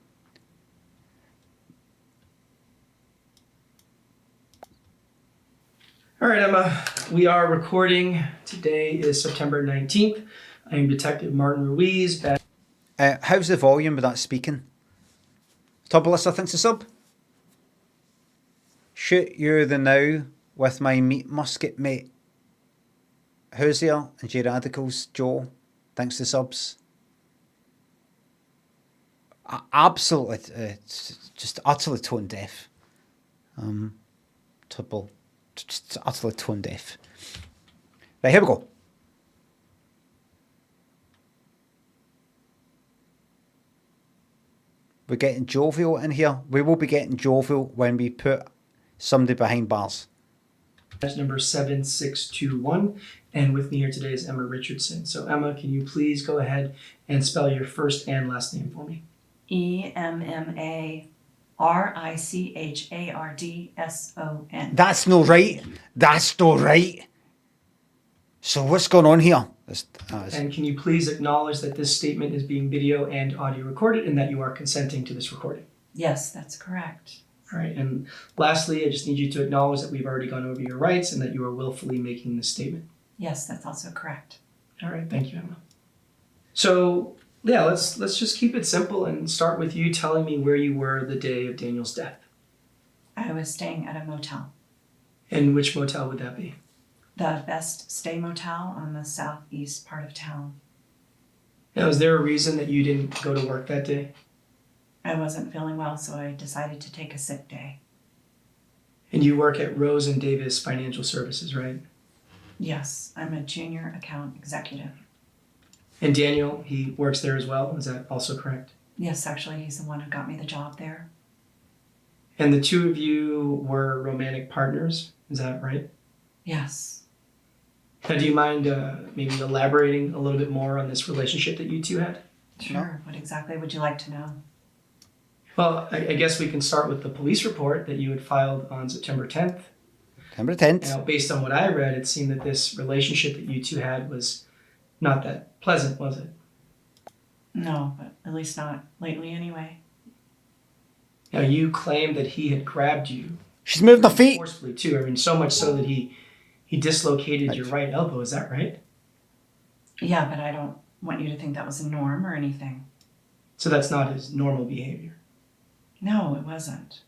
All right, Emma, we are recording. Today is September 19th. I am Detective Martin Ruiz.
how's the volume with that speaking? Tubulus, I think's a sub. Shoot you the now with my meat musket, mate. Hoosier and J Radicals, Joe. Thanks to subs. Absolutely, just utterly tone deaf. Tubble, just utterly tone deaf. Right, here we go. We're getting jovial in here. We will be getting jovial when we put somebody behind bars.
That's number 7621. And with me here today is Emma Richardson. So Emma, can you please go ahead and spell your first and last name for me?
EMMARICHARDSON.
That's no right. That's no right. So what's going on here?
And can you please acknowledge that this statement is being video and audio recorded and that you are consenting to this recording?
Yes, that's correct.
All right. And lastly, I just need you to acknowledge that we've already gone over your rights and that you are willfully making this statement.
Yes, that's also correct.
All right. Thank you, Emma. So yeah, let's just keep it simple and start with you telling me where you were the day of Daniel's death.
I was staying at a motel.
And which motel would that be?
The Best Stay Motel on the southeast part of town.
Now, is there a reason that you didn't go to work that day?
I wasn't feeling well, so I decided to take a sick day.
And you work at Rose and Davis Financial Services, right?
Yes, I'm a junior account executive.
And Daniel, he works there as well. Is that also correct?
Yes, actually, he's the one who got me the job there.
And the two of you were romantic partners. Is that right?
Yes.
Now, do you mind maybe elaborating a little bit more on this relationship that you two had?
Sure. What exactly would you like to know?
Well, I guess we can start with the police report that you had filed on September 10th.
September 10th.
Now, based on what I read, it seemed that this relationship that you two had was not that pleasant, was it?
No, but at least not lately anyway.
Now, you claimed that he had grabbed you.
She's moving her feet.
Forcefully, too. I mean, so much so that he dislocated your right elbow. Is that right?
Yeah, but I don't want you to think that was a norm or anything.
So that's not his normal behavior?
No, it wasn't.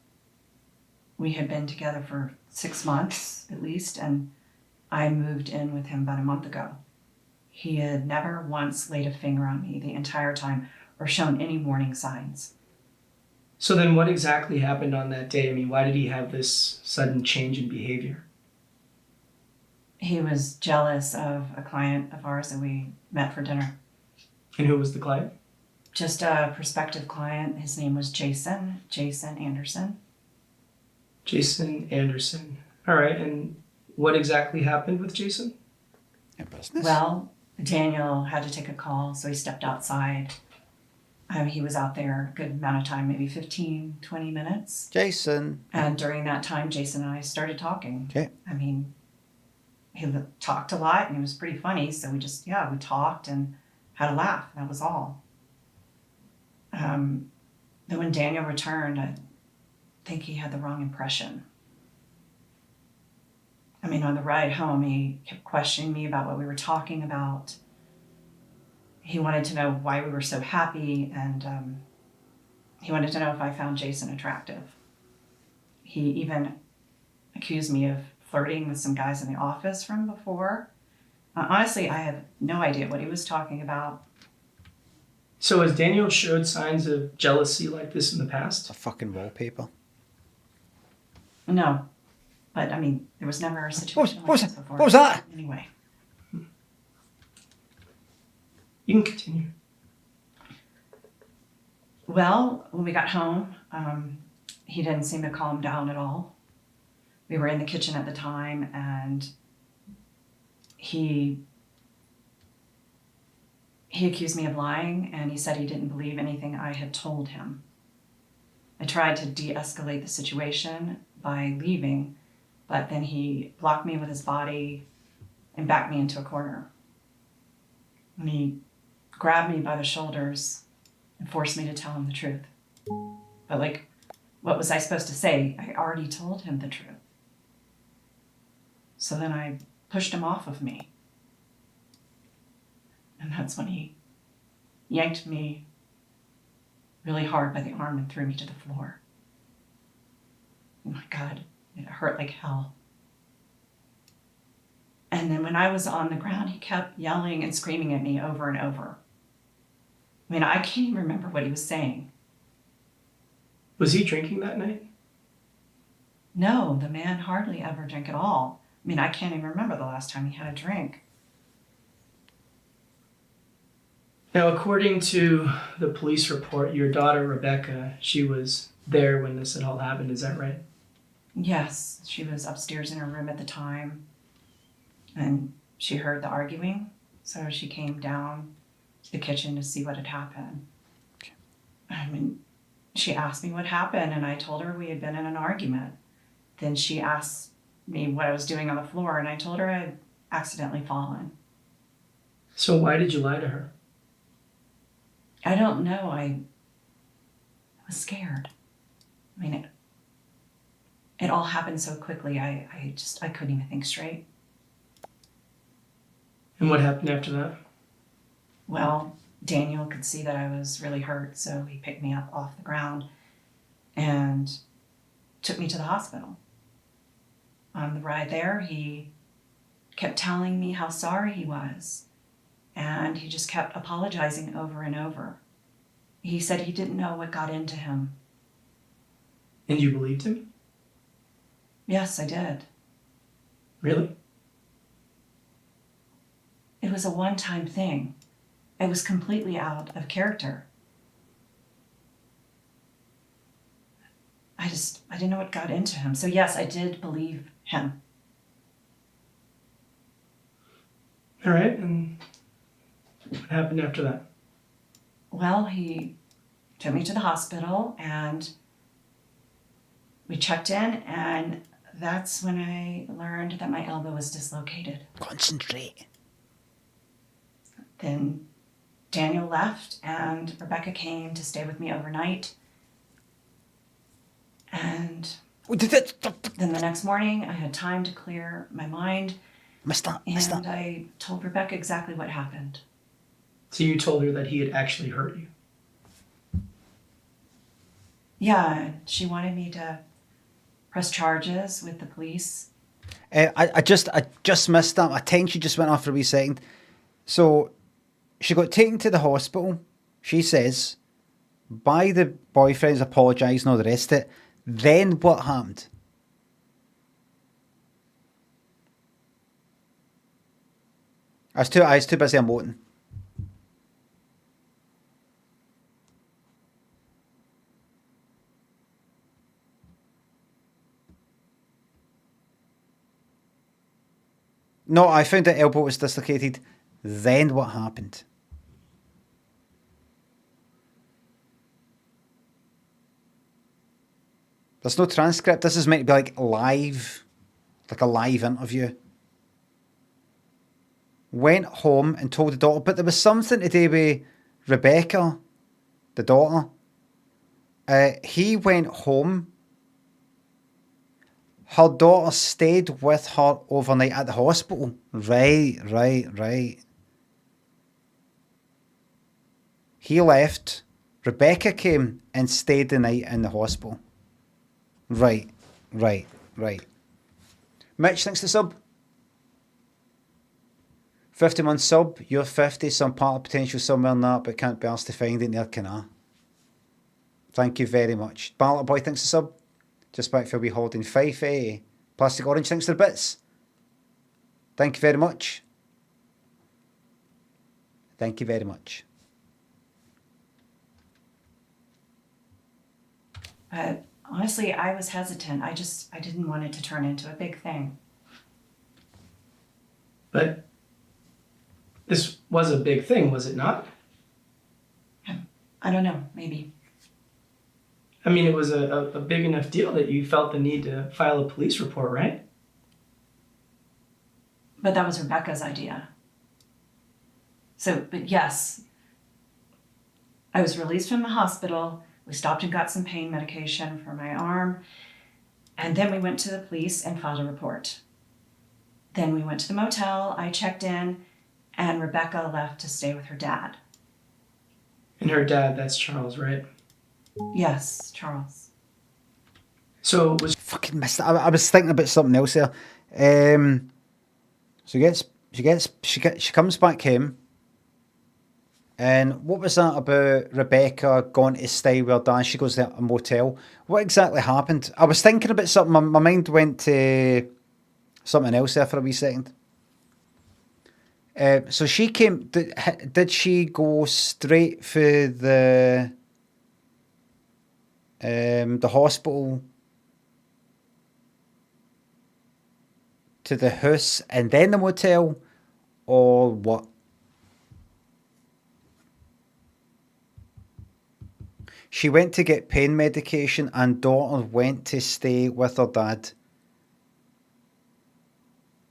We had been together for 6 months at least, and I moved in with him about a month ago. He had never once laid a finger on me the entire time or shown any warning signs.
So then what exactly happened on that day? I mean, why did he have this sudden change in behavior?
He was jealous of a client of ours that we met for dinner.
And who was the client?
Just a prospective client. His name was Jason Anderson.
Jason Anderson. All right, and what exactly happened with Jason?
Your business.
Well, Daniel had to take a call, so he stepped outside. He was out there a good amount of time, maybe 15, 20 minutes.
Jason.
And during that time, Jason and I started talking.
Okay.
I mean, he talked a lot and it was pretty funny. So we talked and had a laugh. That was all. Then when Daniel returned, I think he had the wrong impression. I mean, on the ride home, he kept questioning me about what we were talking about. He wanted to know why we were so happy, and he wanted to know if I found Jason attractive. He even accused me of flirting with some guys in the office from before. Honestly, I have no idea what he was talking about.
So has Daniel showed signs of jealousy like this in the
It's
past?
a fucking wallpaper.
No, but I mean, there was never a situation
What was
like this before.
what was that?
Anyway.
You can continue.
Well, when we got home, he didn't seem to calm down at all. We were in the kitchen at the time, and he accused me of lying, and he said he didn't believe anything I had told him. I tried to de-escalate the situation by leaving, but then he blocked me with his body and backed me into a corner. And he grabbed me by the shoulders and forced me to tell him the truth. But what was I supposed to say? I already told him the truth. So then I pushed him off of me. And that's when he yanked me really hard by the arm and threw me to the floor. Oh my God, it hurt like hell. And then when I was on the ground, he kept yelling and screaming at me over and over. I mean, I can't even remember what he was saying.
Was he drinking that night?
No, the man hardly ever drank at all. I mean, I can't even remember the last time he had a drink.
Now, according to the police report, your daughter, Rebecca, she was there when this had all happened. Is that right?
Yes, she was upstairs in her room at the time, and she heard the arguing, so she came down to the kitchen to see what had happened. I mean, she asked me what happened, and I told her we had been in an argument. Then she asked me what I was doing on the floor, and I told her I had accidentally fallen.
So why did you lie to her?
I don't know. I was scared. I mean, it all happened so quickly. I couldn't even think straight.
And what happened after that?
Well, Daniel could see that I was really hurt, so he picked me up off the ground and took me to the hospital. On the ride there, he kept telling me how sorry he was, and he just kept apologizing over and over. He said he didn't know what got into him.
And you believed him?
Yes, I did.
Really?
It was a one-time thing. It was completely out of character. I didn't know what got into him. So yes, I did believe him.
All right, and what happened after that?
Well, he took me to the hospital and we checked in, and that's when I learned that my elbow was dislocated.
Concentrate.
Then Daniel left and Rebecca came to stay with me overnight. And then the next morning I had time to clear my mind,
Mister.
and I told Rebecca exactly what happened.
So you told her that he had actually hurt you?
Yeah, she wanted me to press charges with the police.
I just missed that. My attention just went off for a wee second. So she got taken to the hospital, she says, by the boyfriends apologising, all the rest of it. Then what happened? I was too busy emoting. No, I found the elbow was dislocated. Then what happened? There's no transcript. This is meant to be like live, like a live interview. Went home and told the daughter, but there was something to do with Rebecca, the daughter. He went home. Her daughter stayed with her overnight at the hospital. Right. He left. Rebecca came and stayed the night in the hospital. Right. Mitch, thanks to sub. 50-month sub. You're 50, some part of potential somewhere in that, but can't be asked to find it near Canna. Thank you very much. Ballot Boy, thanks to sub. Just back for a wee holding Fife. Plastic Orange, thanks to the bits. Thank you very much. Thank you very much.
Honestly, I was hesitant. I didn't want it to turn into a big thing.
But this was a big thing, was it not?
I don't know, maybe.
I mean, it was a big enough deal that you felt the need to file a police report, right?
But that was Rebecca's idea. But yes, I was released from the hospital. We stopped and got some pain medication for my arm. And then we went to the police and filed a report. Then we went to the motel, I checked in, and Rebecca left to stay with her dad.
And her dad, that's Charles, right?
Yes, Charles.
So it was...
Fucking missed it. I was thinking about something else there. She comes back home. And what was that about Rebecca going to stay with her dad? She goes to a motel. What exactly happened? I was thinking about something. My mind went to something else there for a wee second. So she came. Did she go straight for the hospital to the house and then the motel, or what? She went to get pain medication and daughter went to stay with her dad.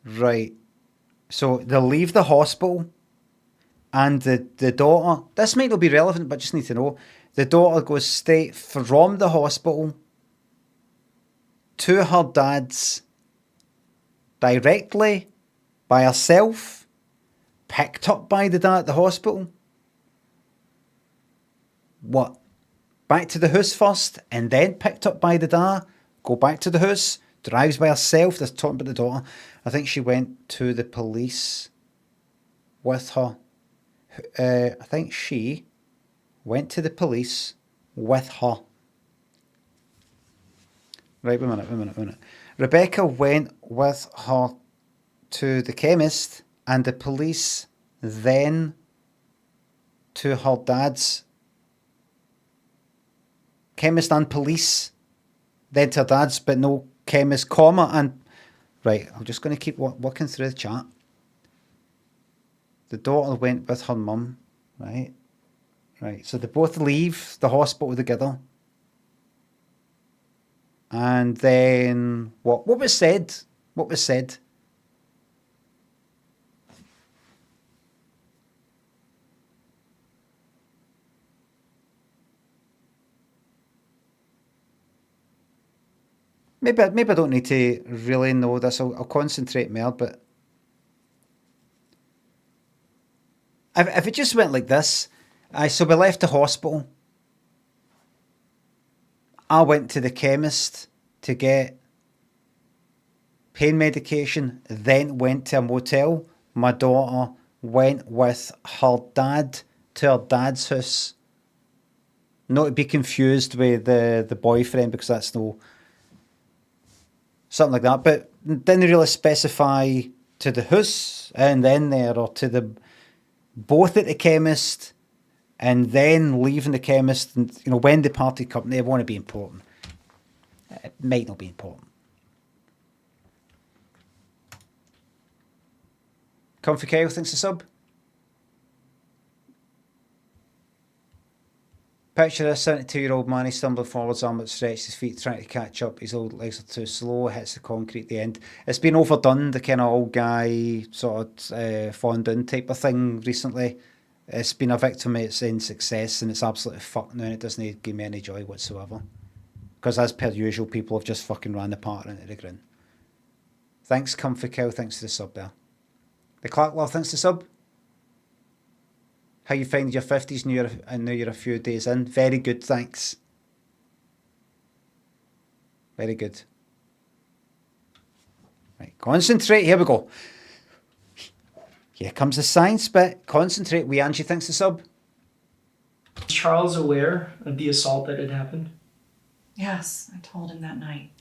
Right. So they'll leave the hospital and the daughter, this might not be relevant, but just need to know, the daughter goes straight from the hospital to her dad's directly by herself, picked up by the dad at the hospital. What? Back to the house first and then picked up by the dad, go back to the house, drives by herself. They're talking about the daughter. I think she went to the police with her. I think she went to the police with her. Right, wait a minute. Rebecca went with her to the chemist and the police then to her dad's. Chemist and police, then to her dad's, but no chemist, comma, and... Right, I'm just going to keep working through the chat. The daughter went with her mum, right? Right, so they both leave the hospital together. And then, what was said? What was said? Maybe I don't need to really know this. I'll concentrate more, but if it just went like this, so we left the hospital. I went to the chemist to get pain medication, then went to a motel. My daughter went with her dad to her dad's house. Not to be confused with the boyfriend, because that's no... Something like that. But didn't really specify to the house and then there, or to the... Both at the chemist and then leaving the chemist. And, you know, when the party company, it won't be important. It might not be important. Comfy Kyle, thanks to sub. Picture this 72-year-old man, he's stumbling forwards, arm outstretched, his feet trying to catch up, his old legs are too slow, hits the concrete at the end. It's been overdone, the kind of old guy sort of falling down type of thing recently. It's been a victim of its own success, and it's absolutely fucked now, and it doesn't give me any joy whatsoever. Because as per usual, people have just fucking ran the party into the ground. Thanks, Comfy Cow, thanks to the sub there. The Clark Love, thanks to the sub. How you find your 50s and now you're a few days in? Very good, thanks. Very good. Right, concentrate, here we go. Here comes the science bit. Concentrate. We Angie, thanks to sub.
Was Charles aware of the assault that had happened?
Yes, I told him that night.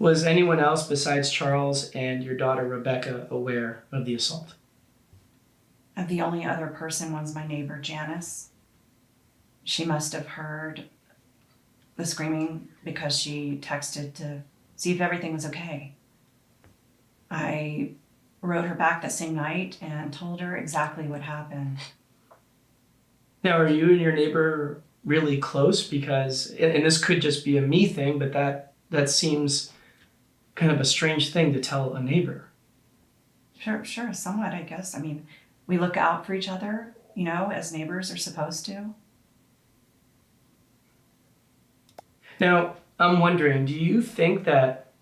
Was anyone else besides Charles and your daughter Rebecca aware of the assault?
The only other person was my neighbor, Janice. She must have heard the screaming because she texted to see if everything was okay. I wrote her back that same night and told her exactly what happened.
Now, are you and your neighbor really close? Because, and this could just be a me thing, but that seems kind of a strange thing to tell a neighbor.
Sure, somewhat, I guess. I mean, we look out for each other, you know, as neighbors are supposed to.
Now, I'm wondering, do you think that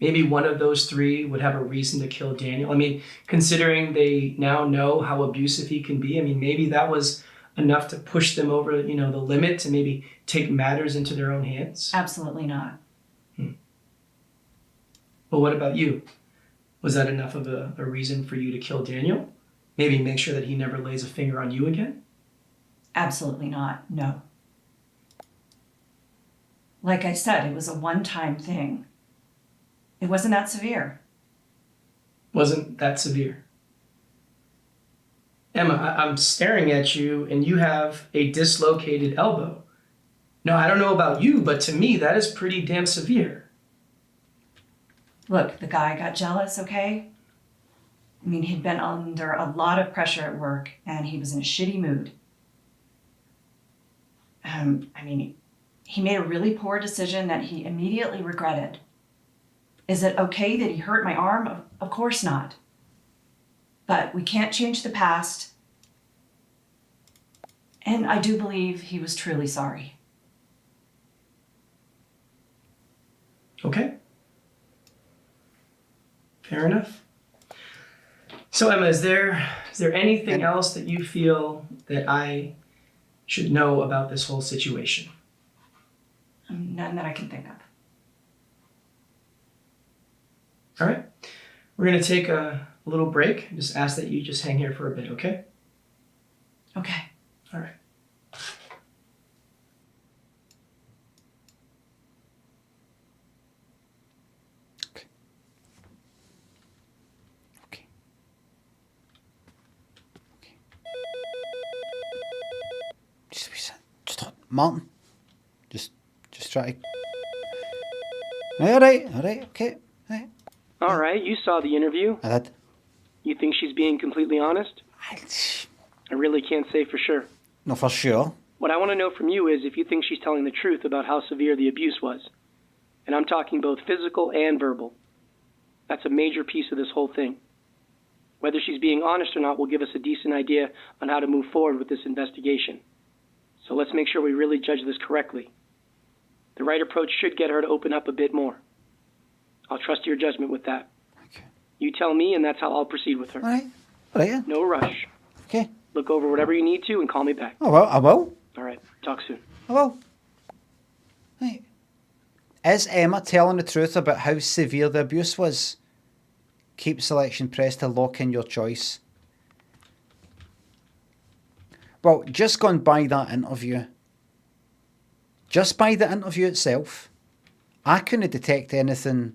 maybe one of those three would have a reason to kill Daniel? I mean, considering they now know how abusive he can be, I mean, maybe that was enough to push them over, you know, the limit to maybe take matters into their own hands?
Absolutely not.
But what about you? Was that enough of a reason for you to kill Daniel? Maybe make sure that he never lays a finger on you again?
Absolutely not, no. Like I said, it was a one-time thing. It wasn't that severe.
Wasn't that severe? Emma, I'm staring at you and you have a dislocated elbow. Now, I don't know about you, but to me, that is pretty damn severe.
Look, the guy got jealous, okay? I mean, he'd been under a lot of pressure at work and he was in a shitty mood. I mean, he made a really poor decision that he immediately regretted. Is it okay that he hurt my arm? Of course not. But we can't change the past. And I do believe he was truly sorry.
Okay. Fair enough. So Emma, is there anything else that you feel that I should know about this whole situation?
None that I can think of.
All right. We're going to take a little break. Just ask that you just hang here for a bit, okay?
Okay.
All right.
Martin, just try to... All right, okay.
All right, you saw the interview.
I did.
You think she's being completely honest? I really can't say for sure.
No, for sure.
What I want to know from you is if you think she's telling the truth about how severe the abuse was. And I'm talking both physical and verbal. That's a major piece of this whole thing. Whether she's being honest or not will give us a decent idea on how to move forward with this investigation. So let's make sure we really judge this correctly. The right approach should get her to open up a bit more. I'll trust your judgment with that.
Okay.
You tell me, and that's how I'll proceed with her.
All right. Yeah.
No rush.
Okay.
Look over whatever you need to and call me back.
Oh, well, I will.
All right. Talk soon.
I will. Right. Is Emma telling the truth about how severe the abuse was? Keep selection pressed to lock in your choice. Well, just gone by that interview. Just by the interview itself, I couldn't detect anything.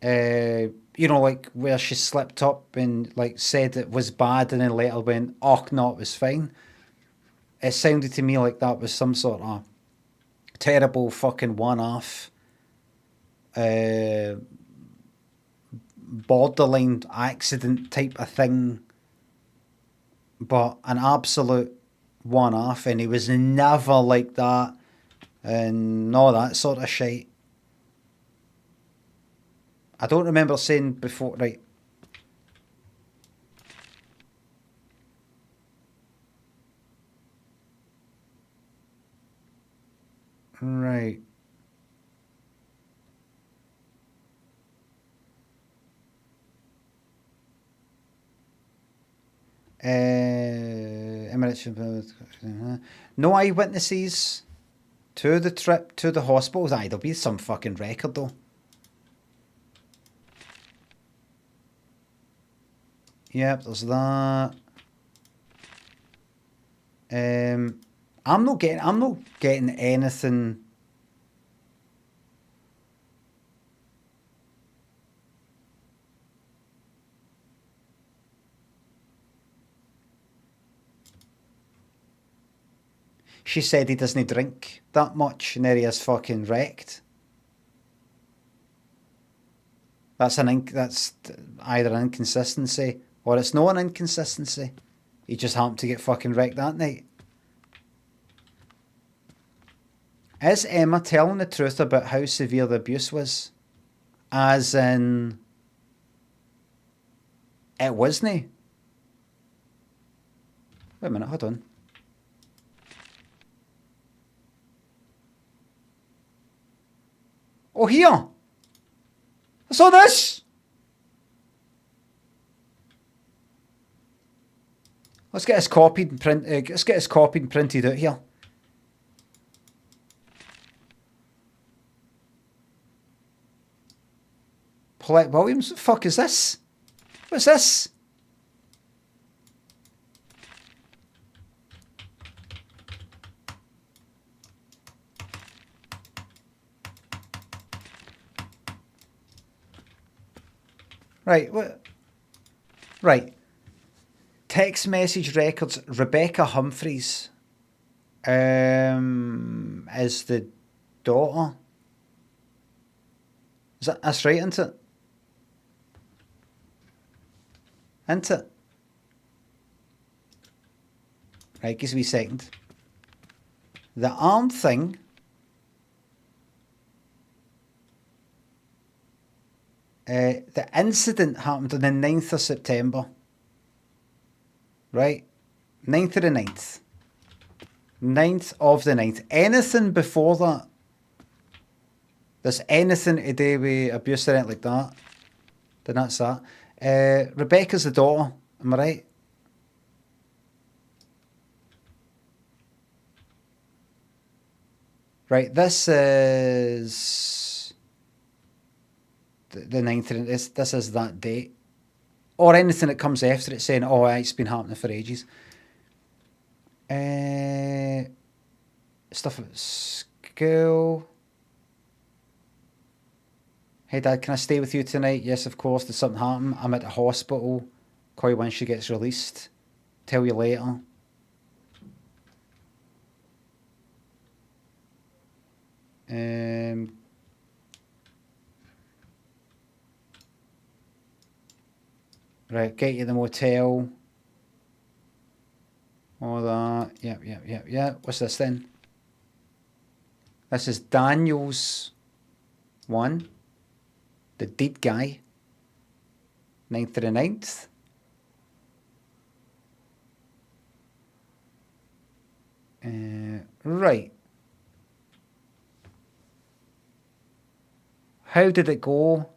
You know, like where she slipped up and like said it was bad, and then later went, "Oh no, it was fine." It sounded to me like that was some sort of terrible fucking one-off, borderline accident type of thing, but an absolute one-off, and he was never like that, and all that sort of shit. I don't remember saying before, right? Right. No eyewitnesses to the trip to the hospital. Aye, there'll be some fucking record though. Yep, there's that. I'm not getting anything. She said he doesn't drink that much, and there he is fucking wrecked. That's that's either an inconsistency or it's not an inconsistency. He just happened to get fucking wrecked that night. Is Emma telling the truth about how severe the abuse was? As in, it wasn't. Wait a minute, hold on. Oh, here! I saw this! Let's get this copied and let's get this copied and printed out here. Paulette Williams, what the fuck is this? What's this? Right, what? Right. Text message records. Rebecca Humphreys is the daughter. That's right, isn't it? Isn't it? Right, give me a second. The arm thing. The incident happened on the 9th of September. Right? 9th of the 9th. 9th of the 9th. Anything before that? There's anything to do with abuse or anything like that? Then that's that. Rebecca's the daughter. Am I right? Right, this is the 9th. This is that date. Or anything that comes after it saying, oh, it's been happening for ages. Stuff at school. Hey Dad, can I stay with you tonight? Yes, of course. Did something happen? I'm at the hospital. Call you when she gets released. Tell you later. Right, get you to the motel. All that. Yep. What's this then? This is Daniel's one. The dead guy. 9th of the 9th. Right. How did it go?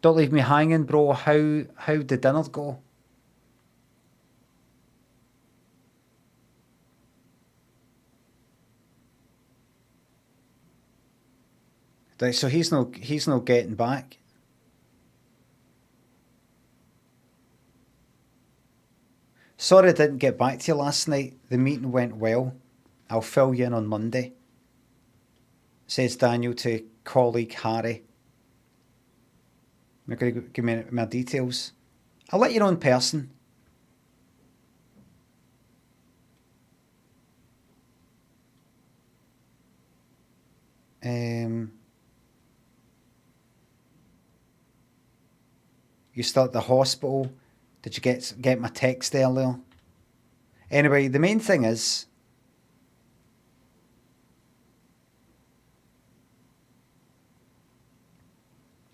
Don't leave me hanging, bro. How did dinner go? Right, so he's no getting back. Sorry I didn't get back to you last night. The meeting went well. I'll fill you in on Monday, says Daniel to colleague Harry. You're going to give me my details. I'll let you know in person. You still at the hospital? Did you get my text earlier? Anyway, the main thing is,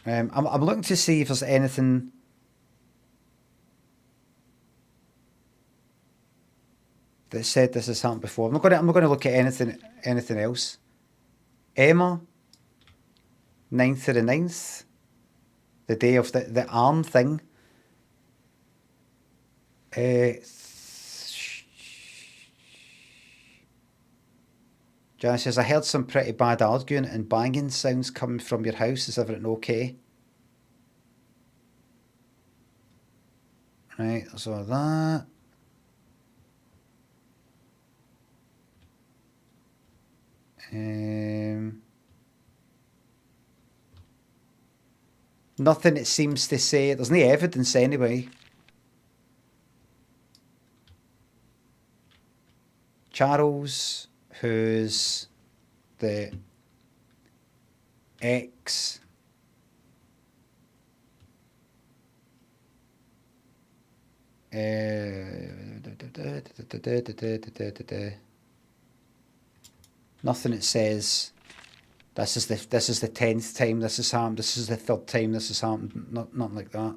I'm looking to see if there's anything that said this has happened before. I'm not going to look at anything else. Emma, 9th of the 9th, the day of the arm thing. Jan says, I heard some pretty bad arguing and banging sounds coming from your house. Is everything okay? Right, so that. Nothing it seems to say. There's no evidence anyway. Charles, who's the ex nothing it says this is the 10th time this has happened, this is the 3rd time this has happened, nothing like that.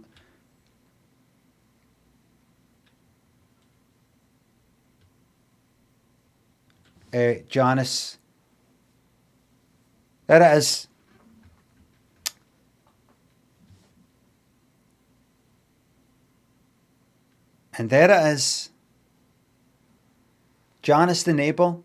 Janice, there it is. And there it is. Janice the neighbour.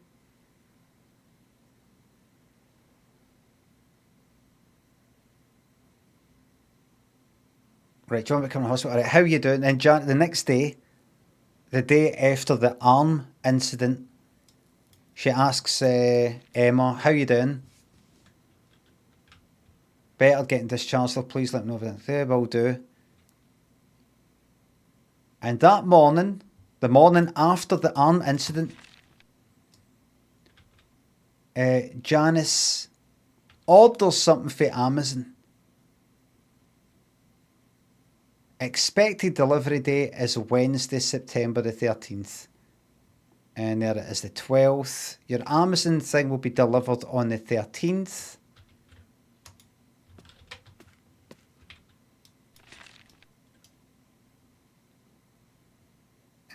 Right, do you want me to come to the hospital? Right, how are you doing? And the next day, the day after the arm incident, she asks Emma, how you doing? Better getting discharged, so please let me know everything. They will do. And that morning, the morning after the arm incident, Janice orders something for Amazon. Expected delivery date is Wednesday, September the 13th. And there it is, the 12th. Your Amazon thing will be delivered on the 13th.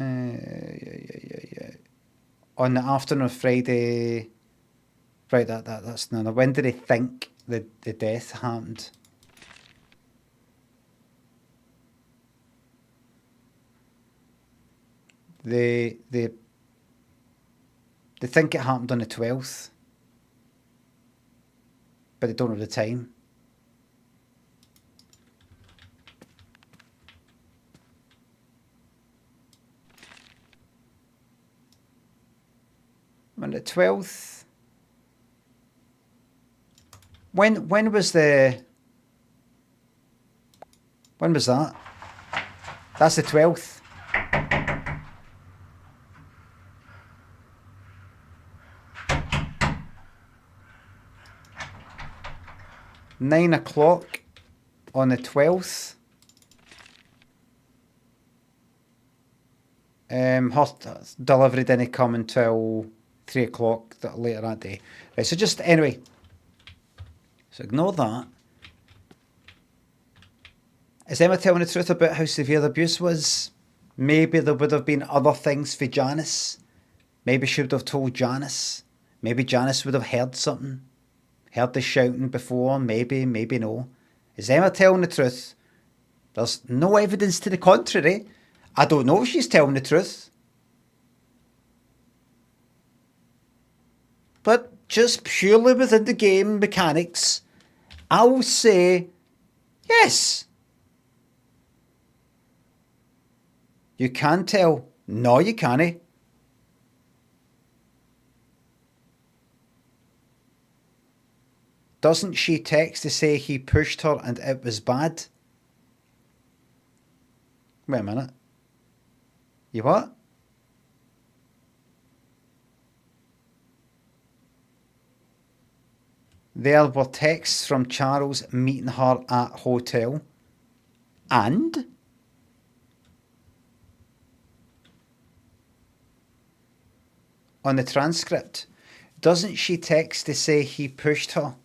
Yeah. On the afternoon of Friday. Right, that's no. When did they think the death happened? They think it happened on the 12th, but they don't know the time. On the 12th. When was that? That's the 12th. (9:00) on the 12th. Her delivery didn't come until 3:00 later that day. Right, so just anyway. So ignore that. Is Emma telling the truth about how severe the abuse was? Maybe there would have been other things for Janice. Maybe she would have told Janice. Maybe Janice would have heard something. Heard the shouting before. Maybe no. Is Emma telling the truth? There's no evidence to the contrary. I don't know if she's telling the truth. But just purely within the game mechanics, I will say yes. You can tell No, you can't. Doesn't she text to say he pushed her and it was bad? Wait a minute. You what? There were texts from Charles meeting her at hotel. And? On the transcript, doesn't she text to say he pushed her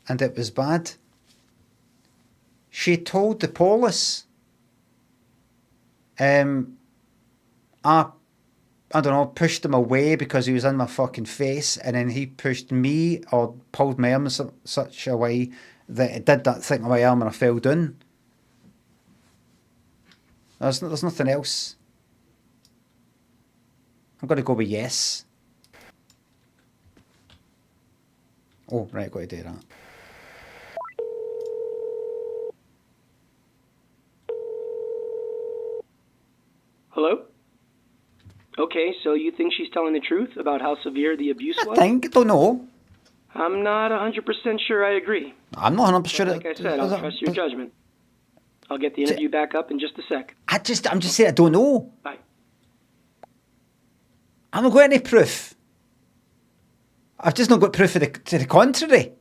and it was bad? She told the police. I don't know, pushed him away because he was in my fucking face, and then he pushed me or pulled my arm in such a way that it did that thing on my arm and I fell down. There's nothing else. I'm going to go with yes. Oh, right, got to do that.
Hello? Okay, so you think she's telling the truth about how severe the abuse was?
I don't know.
I'm not 100% sure I agree.
I'm not 100% sure.
Like I said, I'll trust your judgment. I'll get the interview back up in just a sec.
I'm just saying I don't know.
Bye.
I'm not got any proof. I've just not got proof to the contrary.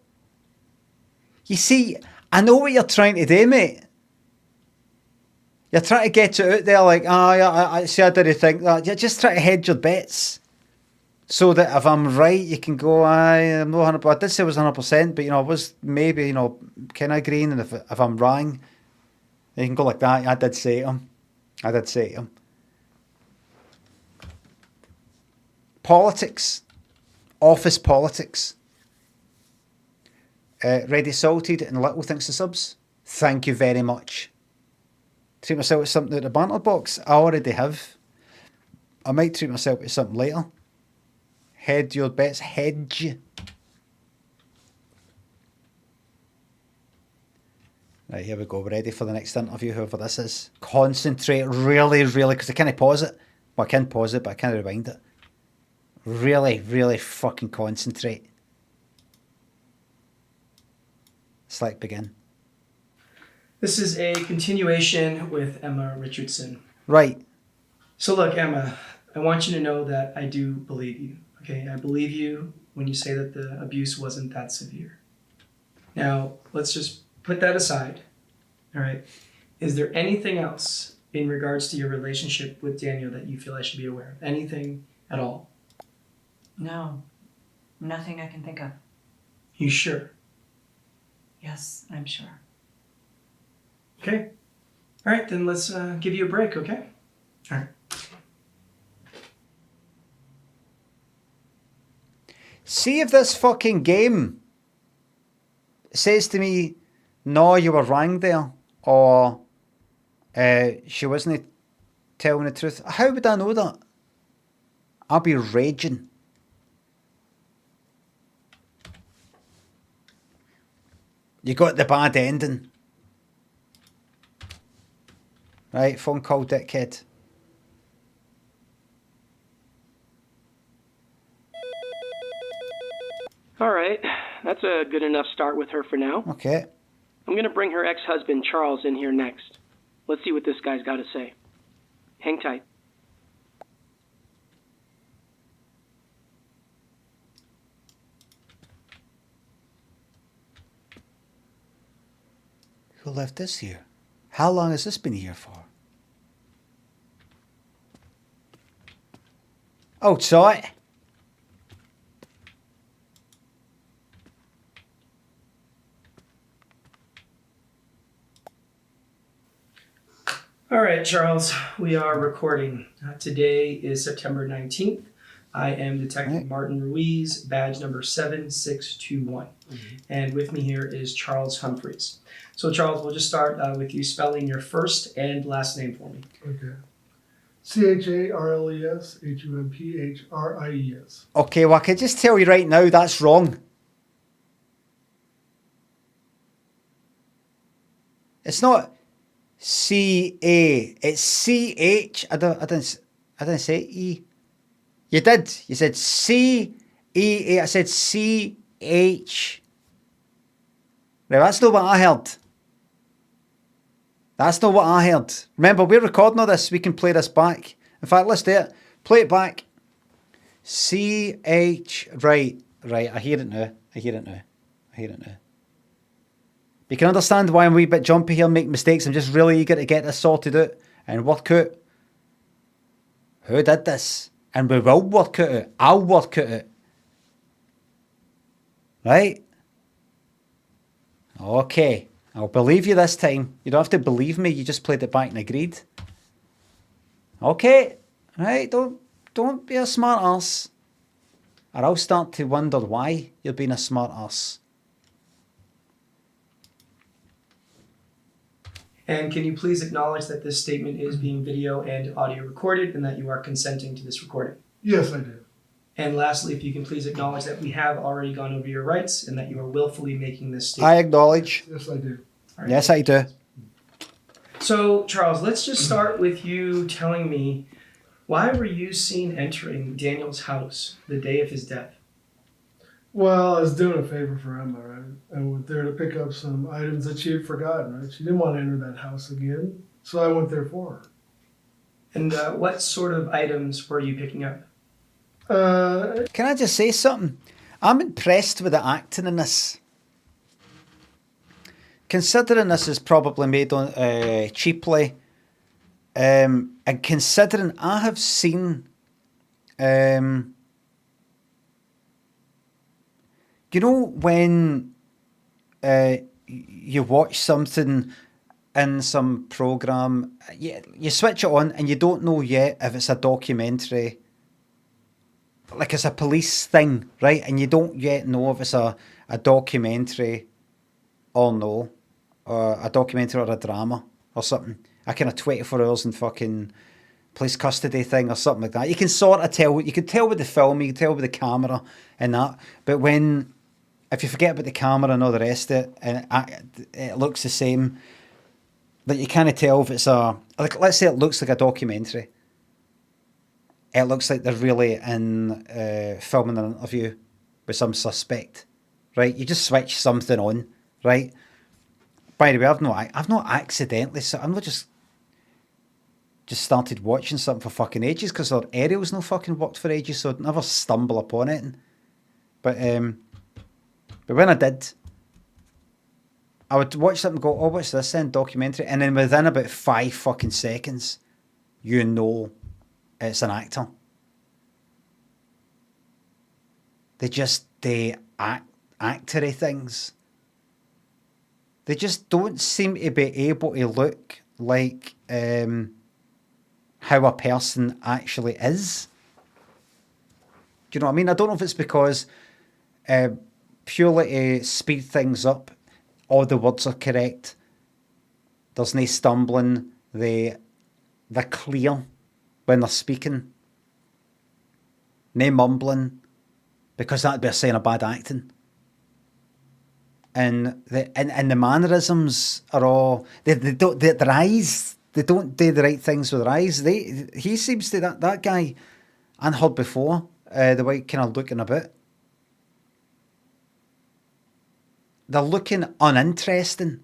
You see, I know what you're trying to do, mate. You're trying to get it out there like, I didn't think that. You're just trying to hedge your bets. So that if I'm right, you can go, I'm not 100%. I did say it was 100%, but, I was maybe, kind of agreeing. And if I'm wrong, you can go like that. I did say to him. Politics. Office politics. Ready Salted and Little thinks the subs. Thank you very much. Treat myself to something out of the banter box. I already have. I might treat myself to something later. Hedge your bets. Hedge. Right, here we go. We're ready for the next interview, whoever this is. Concentrate really, because I can't pause it. Well, I can pause it, but I can't rewind it. Really, fucking concentrate. Select begin.
This is a continuation with Emma Richardson.
Right.
So look, Emma, I want you to know that I do believe you. Okay, I believe you when you say that the abuse wasn't that severe. Now, let's just put that aside. All right. Is there anything else in regards to your relationship with Daniel that you feel I should be aware of? Anything at all?
No, nothing I can think of.
You sure?
Yes, I'm sure.
Okay. All right, then let's give you a break, okay? All right.
See if this fucking game says to me, no, you were wrong there, or she wasn't telling the truth. How would I know that? I'll be raging. You got the bad ending. Right, phone call dickhead.
All right, that's a good enough start with her for now.
Okay.
I'm going to bring her ex-husband, Charles, in here next. Let's see what this guy's got to say. Hang tight.
Who left this here? How long has this been here for? Outside.
All right, Charles, we are recording. Today is September 19th. I am Detective Martin Ruiz, badge number 7621. And with me here is Charles Humphreys. So, Charles, we'll just start with you spelling your first and last name for me.
Okay. Charles Humpries.
Okay, well, I can just tell you right now that's wrong. It's not C-A, it's C-H. I I didn't say E. You did. You said C-E-A. I said C-H. Right, that's not what I heard. That's not what I heard. Remember, we're recording all this. We can play this back. In fact, let's do it. Play it back. C-H. Right. I hear it now. You can understand why I'm a wee bit jumpy here and make mistakes. I'm just really eager to get this sorted out and work out who did this. And we will work it out. I'll work it out. Right? Okay. I'll believe you this time. You don't have to believe me. You just played it back and agreed. Okay. Right? Don't be a smart arse. Or I'll start to wonder why you're being a smart arse.
And can you please acknowledge that this statement is being video and audio recorded and that you are consenting to this recording?
Yes, I do.
And lastly, if you can please acknowledge that we have already gone over your rights and that you are willfully making this statement.
I acknowledge.
Yes, I do.
All right.
Yes, I do.
So, Charles, let's just start with you telling me, why were you seen entering Daniel's house the day of his death?
Well, I was doing a favor for Emma, right? I went there to pick up some items that she had forgotten, right? She didn't want to enter that house again, so I went there for her.
And what sort of items were you picking up?
Can I just say something? I'm impressed with the acting in this. Considering this is probably made on cheaply, and considering I have seen, you know, when you watch something in some program, you switch it on and you don't know yet if it's a documentary, like it's a police thing, right? And you don't yet know if it's a documentary or no, or a documentary or a drama or something. A kind of 24 hours in fucking police custody thing or something like that. You can sort of tell. You can tell with the film, you can tell with the camera and that. But if you forget about the camera and all the rest of it, and it looks the same, that you can't tell if it's like, let's say it looks like a documentary. It looks like they're really in filming an interview with some suspect, right? You just switch something on, right? By the way, I've not accidentally, I'm not just started watching something for fucking ages because our aerial's no fucking worked for ages, so I'd never stumble upon it. But when I did, I would watch something and go, oh, what's this then? Documentary. And then within about 5 fucking seconds, you know it's an actor. They act actory things. They just don't seem to be able to look like how a person actually is. Do you know what I mean? I don't know if it's because purely to speed things up, all the words are correct. There's no stumbling. They're clear when they're speaking. No mumbling, because that'd be a sign of bad acting. And the mannerisms are all they don't their eyes. They don't do the right things with their eyes. He seems to that guy I heard before the way kind of looking a bit. They're looking uninteresting.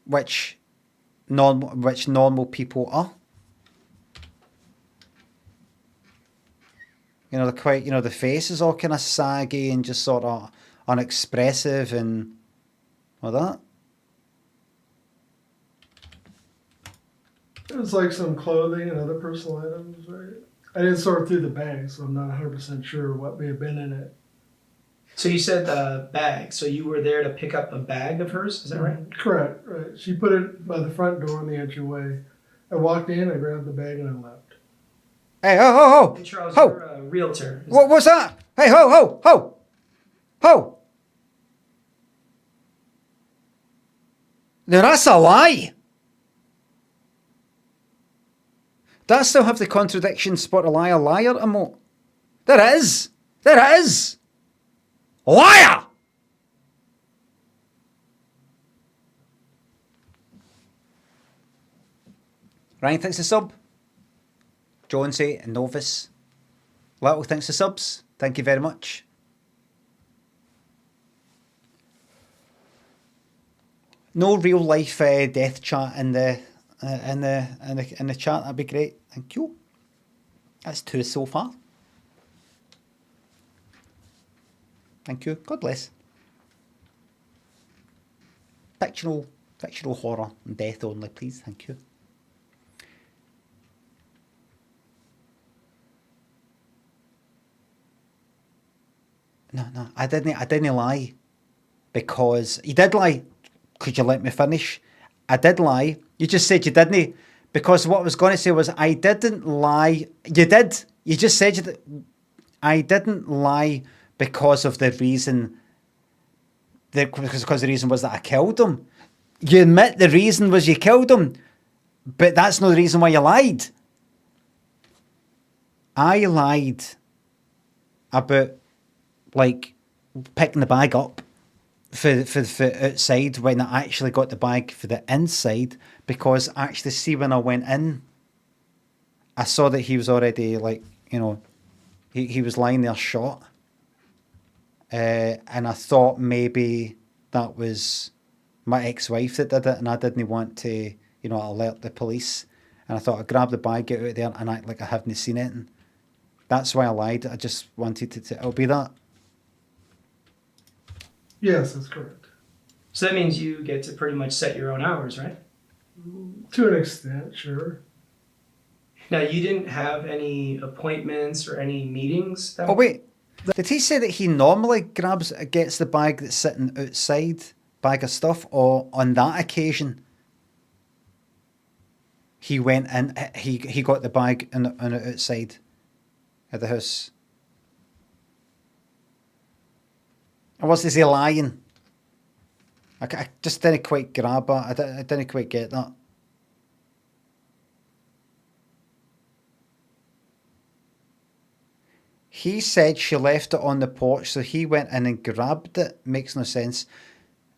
Which normal people are. You know, they're quite, the face is all kind of saggy and just sort of unexpressive and all that.
It was like some clothing and other personal items, right? I didn't sort through the bag, so I'm not 100% sure what may have been in it.
So you said bag. So you were there to pick up a bag of hers? Is that right?
Correct, right. She put it by the front door in the entryway. I walked in, I grabbed the bag, and I left.
Hey, ho!
Hey, Charles,
ho!
you're a realtor.
What's that? Hey, ho! Ho! Now that's a lie. Do I still have the contradiction spot a liar emote? There is. Liar! Ryan thinks a sub. Jonesy and Novice. Little thanks for subs. Thank you very much. No real life death chat in the chat. That'd be great. Thank you. That's 2 so far. Thank you. God bless. Fictional horror and death only, please. Thank you. No, I didn't lie. Because you did lie. Could you let me finish? I did lie. You just said you didn't. Because what I was going to say was I didn't lie. You did. You just said you did. I didn't lie because of the reason. Because the reason was that I killed him. You admit the reason was you killed him. But that's not the reason why you lied. I lied about, like, picking the bag up for outside when I actually got the bag for the inside, because actually, see, when I went in, I saw that he was already, like, you know, he was lying there shot. And I thought maybe that was my ex-wife that did it, and I didn't want to, you know, alert the police. And I thought I'd grab the bag, get out of there, and act like I haven't seen it. And that's why I lied. I just wanted it'll be that.
Yes, that's correct.
So that means you get to pretty much set your own hours, right?
To an extent, sure.
Now, you didn't have any appointments or any meetings?
Oh, wait. Did he say that he normally gets the bag that's sitting outside, bag of stuff, or on that occasion he went in, he got the bag on the outside of the house? Or was he lying? I just didn't quite grab it. I didn't quite get that. He said she left it on the porch, so he went in and grabbed it. Makes no sense.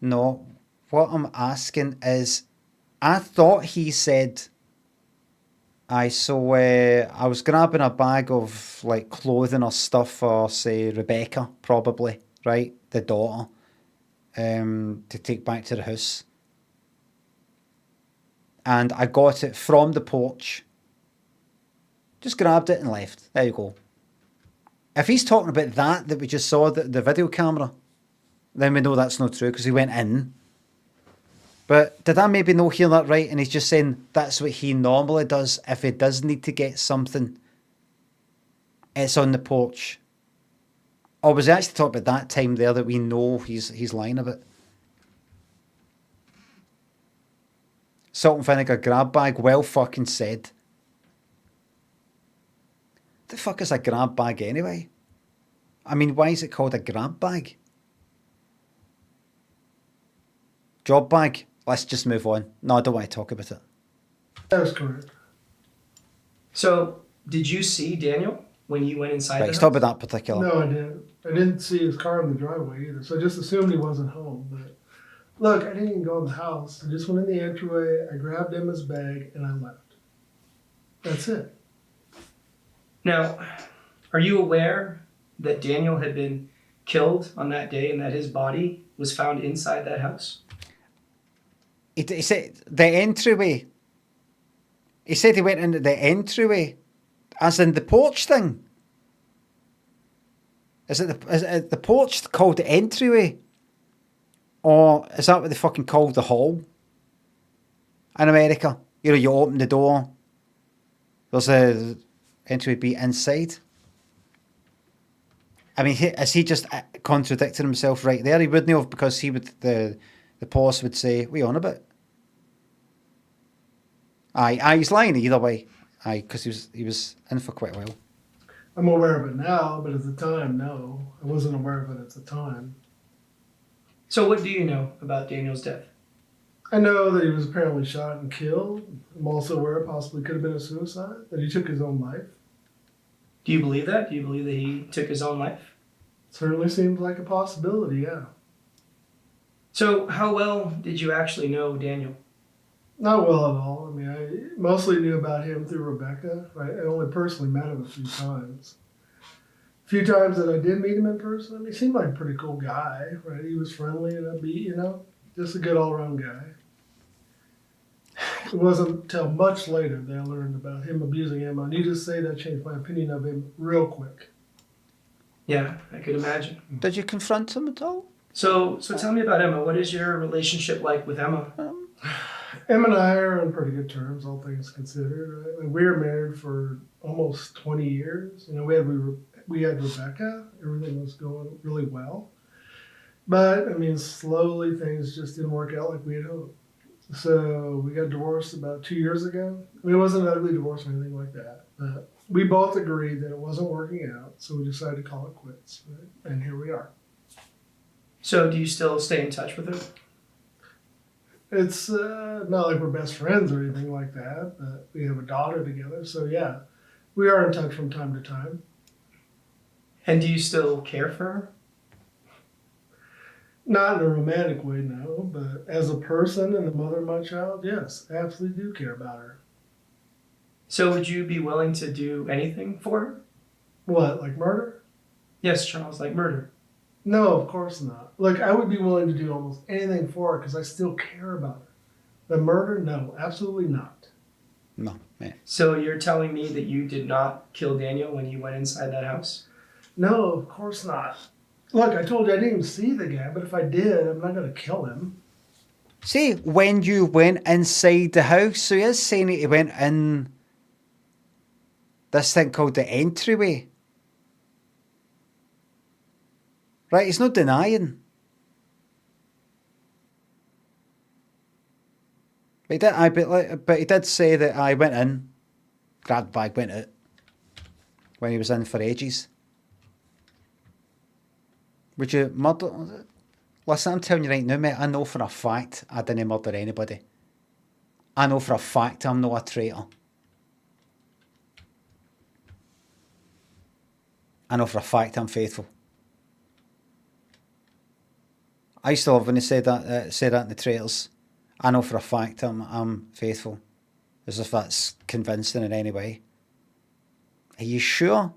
No, what I'm asking is, I thought he said, I was grabbing a bag of, like, clothing or stuff for, say, Rebecca, probably, right? The daughter, to take back to the house. And I got it from the porch. Just grabbed it and left. There you go. If he's talking about that we just saw, the video camera, then we know that's not true, because he went in. But did I maybe not hear that right? And he's just saying that's what he normally does if he does need to get something. It's on the porch. Or was he actually talking about that time there that we know he's lying about? Salt and vinegar grab bag, well fucking said. The fuck is a grab bag anyway? I mean, why is it called a grab bag? Job bag? Let's just move on. No, I don't want to talk about it.
That is correct.
So, did you see Daniel when you went inside
Right,
the house?
stop with that particular.
No, I didn't. I didn't see his car in the driveway either, so I just assumed he wasn't home. But look, I didn't even go in the house. I just went in the entryway, I grabbed Emma's bag, and I left. That's it.
Now, are you aware that Daniel had been killed on that day and that his body was found inside that house?
He said the entryway. He said he went into the entryway, as in the porch thing. Is it the porch called the entryway? Or is that what they fucking called the hall? In America, you know, you open the door. There's a entryway be inside. I mean, is he just contradicting himself right there? He wouldn't have, because he would the police would say, "What are you on about?" Aye, he's lying either way. Aye, because he was in for quite a while.
I'm aware of it now, but at the time, no. I wasn't aware of it at the time.
So what do you know about Daniel's death?
I know that he was apparently shot and killed. I'm also aware it possibly could have been a suicide, that he took his own life.
Do you believe that? Do you believe that he took his own life?
Certainly seems like a possibility, yeah.
So how well did you actually know Daniel?
Not well at all. I mean, I mostly knew about him through Rebecca. Right? I only personally met him a few times. A few times that I did meet him in person, I mean, he seemed like a pretty cool guy, right? He was friendly and upbeat, you know? Just a good all-around guy. It wasn't until much later that I learned about him abusing Emma. Needless to say, that changed my opinion of him real quick.
Yeah, I could imagine.
Did you confront him at all?
So tell me about Emma. What is your relationship like with Emma?
Emma and I are on pretty good terms, all things considered. Right? Like, we were married for almost 20 years. You know, we had Rebecca. Everything was going really well. But, I mean, slowly things just didn't work out like we had hoped. So we got divorced about 2 years ago. I mean, it wasn't an ugly divorce or anything like that. But we both agreed that it wasn't working out. So we decided to call it quits. Right? And here we are.
So do you still stay in touch with her?
It's not like we're best friends or anything like that. But we have a daughter together. So, yeah, we are in touch from time to time.
And do you still care for her?
Not in a romantic way, no, but as a person and the mother of my child, yes, I absolutely do care about her.
So would you be willing to do anything for her?
What, like murder?
Yes, Charles, like murder.
No, of course not. Look, I would be willing to do almost anything for her because I still care about her. But murder, no, absolutely not.
No, yeah.
So you're telling me that you did not kill Daniel when you went inside that house?
No, of course not. Look, I told you I didn't even see the guy, but if I did, I'm not going to kill him.
See, when you went inside the house, so he is saying that he went in this thing called the entryway. Right, he's not denying. But he did say that I went in, grabbed the bag, went out, when he was in for ages. Would you murder? Listen, I'm telling you right now, mate, I know for a fact I didn't murder anybody. I know for a fact I'm not a traitor. I know for a fact I'm faithful. I used to love when they said that in the trailers. I know for a fact I'm faithful. As if that's convincing in any way. Are you sure?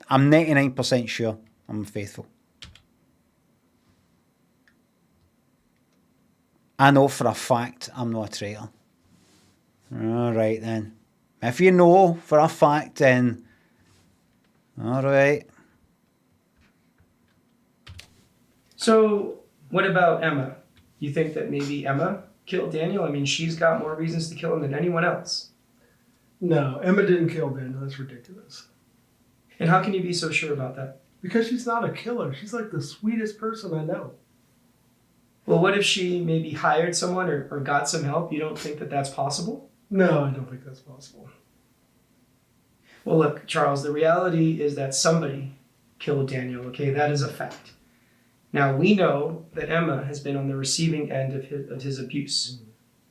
I'm 99% sure I'm faithful. I know for a fact I'm not a traitor. Alright then. If you know for a fact, then alright.
So what about Emma? You think that maybe Emma killed Daniel? I mean, she's got more reasons to kill him than anyone else.
No, Emma didn't kill Daniel. That's ridiculous.
And how can you be so sure about that?
Because she's not a killer. She's like the sweetest person I know.
Well, what if she maybe hired someone or got some help? You don't think that that's possible?
No, I don't think that's possible.
Well, look, Charles, the reality is that somebody killed Daniel, okay? That is a fact. Now, we know that Emma has been on the receiving end of his abuse.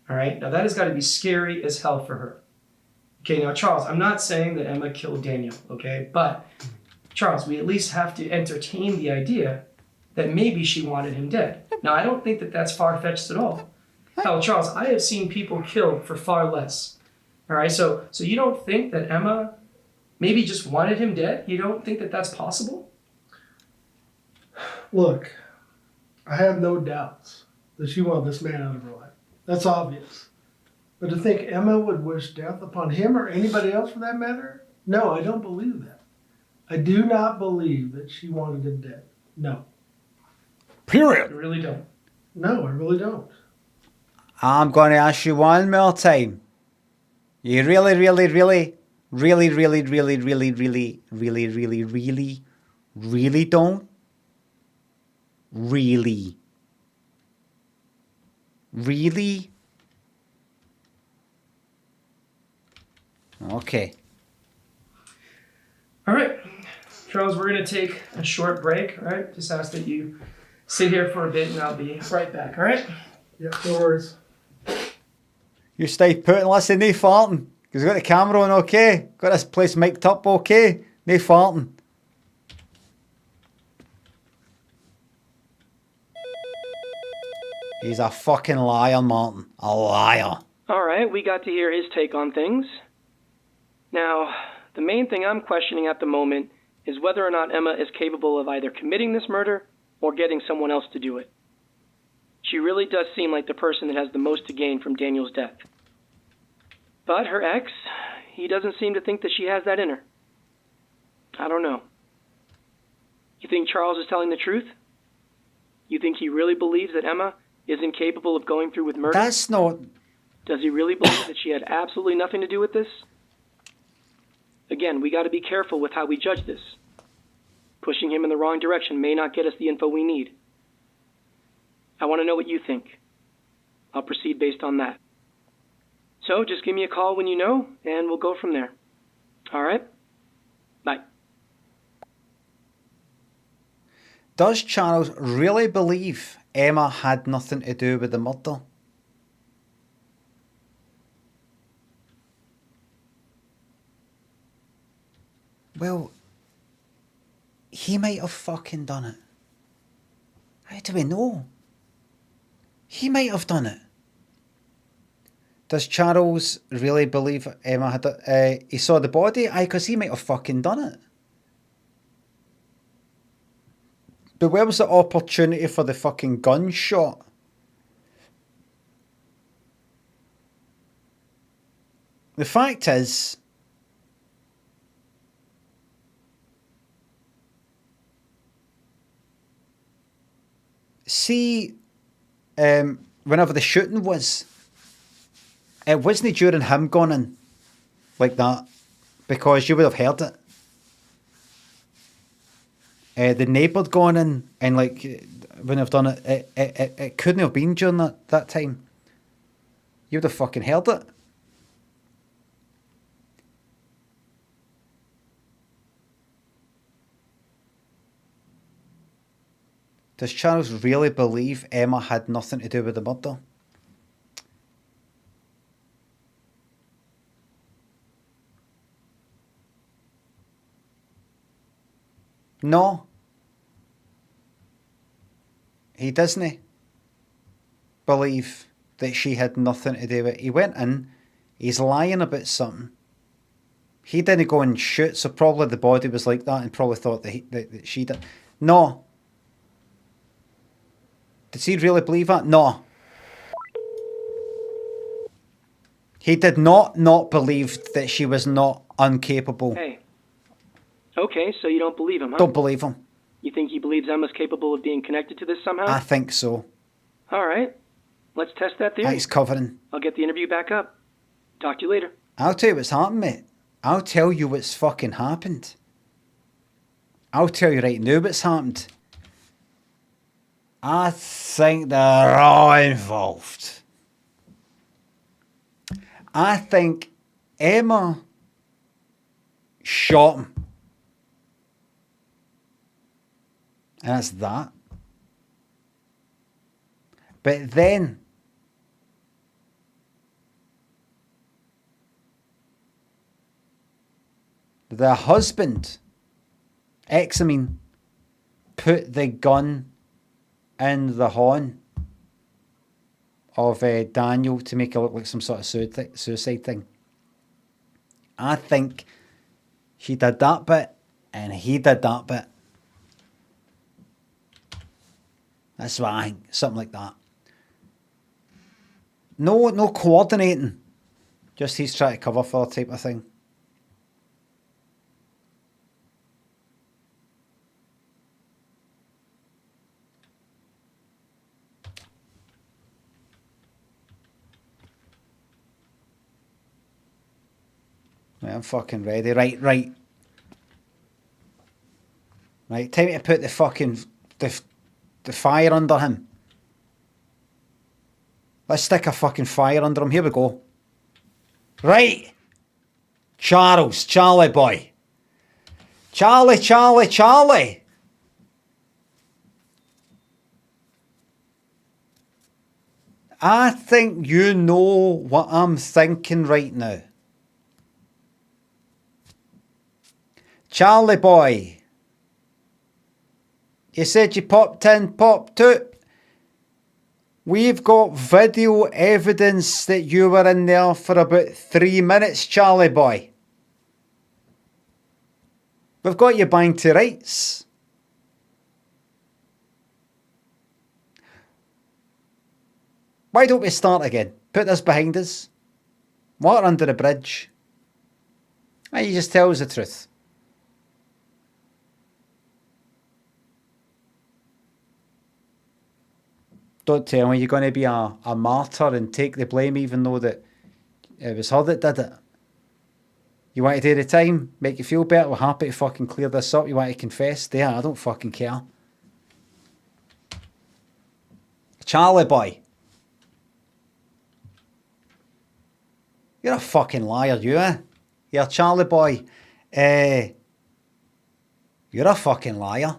All right? Now, that has got to be scary as hell for her. Okay, now, Charles, I'm not saying that Emma killed Daniel, okay? But, Charles, we at least have to entertain the idea that maybe she wanted him dead. Now, I don't think that that's far-fetched at all. Hell, Charles, I have seen people killed for far less. All right, so you don't think that Emma maybe just wanted him dead? You don't think that that's possible?
Look, I have no doubts that she wanted this man out of her life. That's obvious. But to think Emma would wish death upon him or anybody else for that matter? No, I don't believe that. I do not believe that she wanted him dead. No.
Period.
I really don't.
No, I really don't.
I'm going to ask you one more time. You really don't? Really? Really? Okay.
All right, Charles, we're going to take a short break, all right? Just ask that you sit here for a bit and I'll be right back, all right?
Yeah, no worries.
You stay put and listen, no farting. Because we've got the camera on okay. Got this place mic'd up okay. No farting. He's a fucking liar, Martin. A liar.
All right, we got to hear his take on things. Now, the main thing I'm questioning at the moment is whether or not Emma is capable of either committing this murder or getting someone else to do it. She really does seem like the person that has the most to gain from Daniel's death. But her ex, he doesn't seem to think that she has that in her. I don't know. You think Charles is telling the truth? You think he really believes that Emma is incapable of going through with murder?
That's not...
Does he really believe that she had absolutely nothing to do with this? Again, we got to be careful with how we judge this. Pushing him in the wrong direction may not get us the info we need. I want to know what you think. I'll proceed based on that. So just give me a call when you know, and we'll go from there. All right? Bye.
Does Charles really believe Emma had nothing to do with the murder? Well, he might have fucking done it. How do we know? He might have done it. Does Charles really believe Emma had it? He saw the body? Aye, because he might have fucking done it. But where was the opportunity for the fucking gunshot? The fact is, see, whenever the shooting was, it wasn't during him going in like that, because you would have heard it. The neighbour going in and like when I've done it, it couldn't have been during that time. You would have fucking heard it. Does Charles really believe Emma had nothing to do with the murder? No. He doesn't believe that she had nothing to do with it. He went in, he's lying about something. He didn't go and shoot, so probably the body was like that and probably thought that she did. No. Does he really believe that? No. He did not believe that she was not incapable.
Hey. Okay, so you don't believe him, huh?
Don't believe him.
You think he believes Emma's capable of being connected to this somehow?
I think so.
All right. Let's test that theory.
He's covering.
I'll get the interview back up. Talk to you later.
I'll tell you what's happened, mate. I'll tell you what's fucking happened. I'll tell you right now what's happened. I think they're all involved. I think Emma shot him. And that's that. But then the husband, I mean, put the gun in the horn of Daniel to make it look like some sort of suicide thing. I think she did that bit and he did that bit. That's what I think. Something like that. No coordinating. Just he's trying to cover for the type of thing. Right, I'm fucking ready. Right. Right, time to put the fucking the fire under him. Let's stick a fucking fire under him. Here we go. Right. Charlie boy. Charlie. I think you know what I'm thinking right now. Charlie boy. You said you popped in, popped out. We've got video evidence that you were in there for about 3 minutes, Charlie boy. We've got you banged to rights. Why don't we start again? Put this behind us. Water under the bridge. And you just tell us the truth. Don't tell me you're going to be a martyr and take the blame even though that it was her that did it. You want to do the time? Make you feel better? We're happy to fucking clear this up. You want to confess? There, I don't fucking care. Charlie boy. You're a fucking liar, you, eh? You're Charlie boy. You're a fucking liar.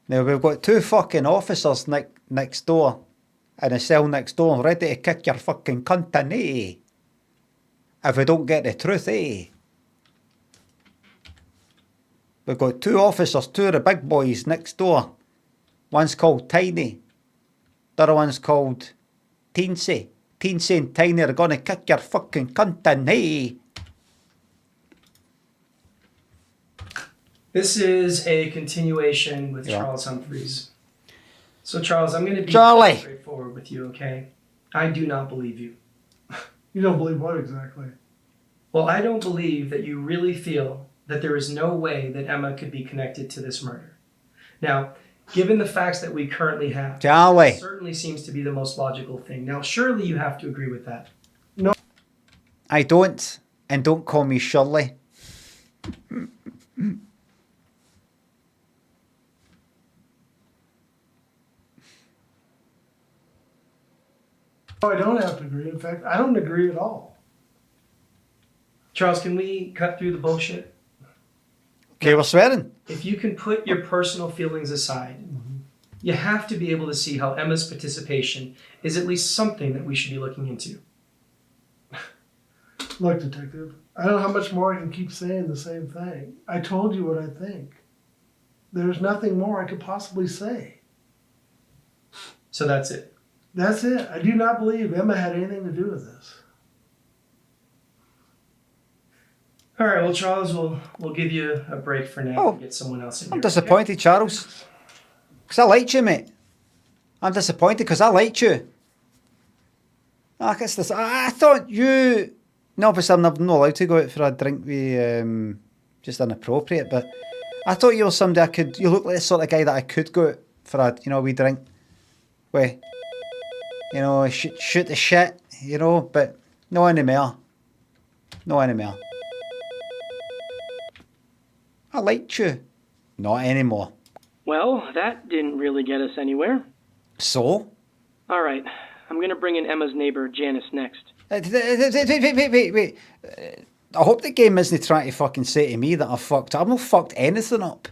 Now, we've got 2 fucking officers next door in a cell next door ready to kick your fucking cunt in, eh? If we don't get the truth, eh? We've got 2 officers, 2 of the big boys next door. One's called Tiny. The other one's called Teensy. Teensy and Tiny are going to kick your fucking cunt in, eh?
This is a continuation with Charles Humphreys. So, Charles, I'm going to be straightforward with you, okay? I do not believe you.
You don't believe what exactly?
Well, I don't believe that you really feel that there is no way that Emma could be connected to this murder. Now, given the facts that we currently have, it certainly seems to be the most logical thing. Now, surely you have to agree with that.
No.
I don't. And don't call me Shirley.
No, I don't have to agree. In fact, I don't agree at all.
Charles, can we cut through the bullshit?
Okay, we're swearing.
If you can put your personal feelings aside, you have to be able to see how Emma's participation is at least something that we should be looking into.
Look, Detective, I don't know how much more I can keep saying the same thing. I told you what I think. There's nothing more I could possibly say.
So that's it.
That's it. I do not believe Emma had anything to do with this.
All right, well, Charles, we'll give you a break for now and get someone else in here.
I'm disappointed, Charles. Because I liked you, mate. I'm disappointed because I liked you. I guess this. I thought you. No, obviously I'm not allowed to go out for a drink with just inappropriate, but I thought you were somebody I could. You look like the sort of guy that I could go out for a wee drink with. You know, shoot the shit, you know, but no anymore. No anymore. I liked you. Not anymore.
Well, that didn't really get us anywhere.
So?
All right, I'm going to bring in Emma's neighbor, Janice, next.
Wait. I hope the game isn't trying to fucking say to me that I fucked up. I've not fucked anything up.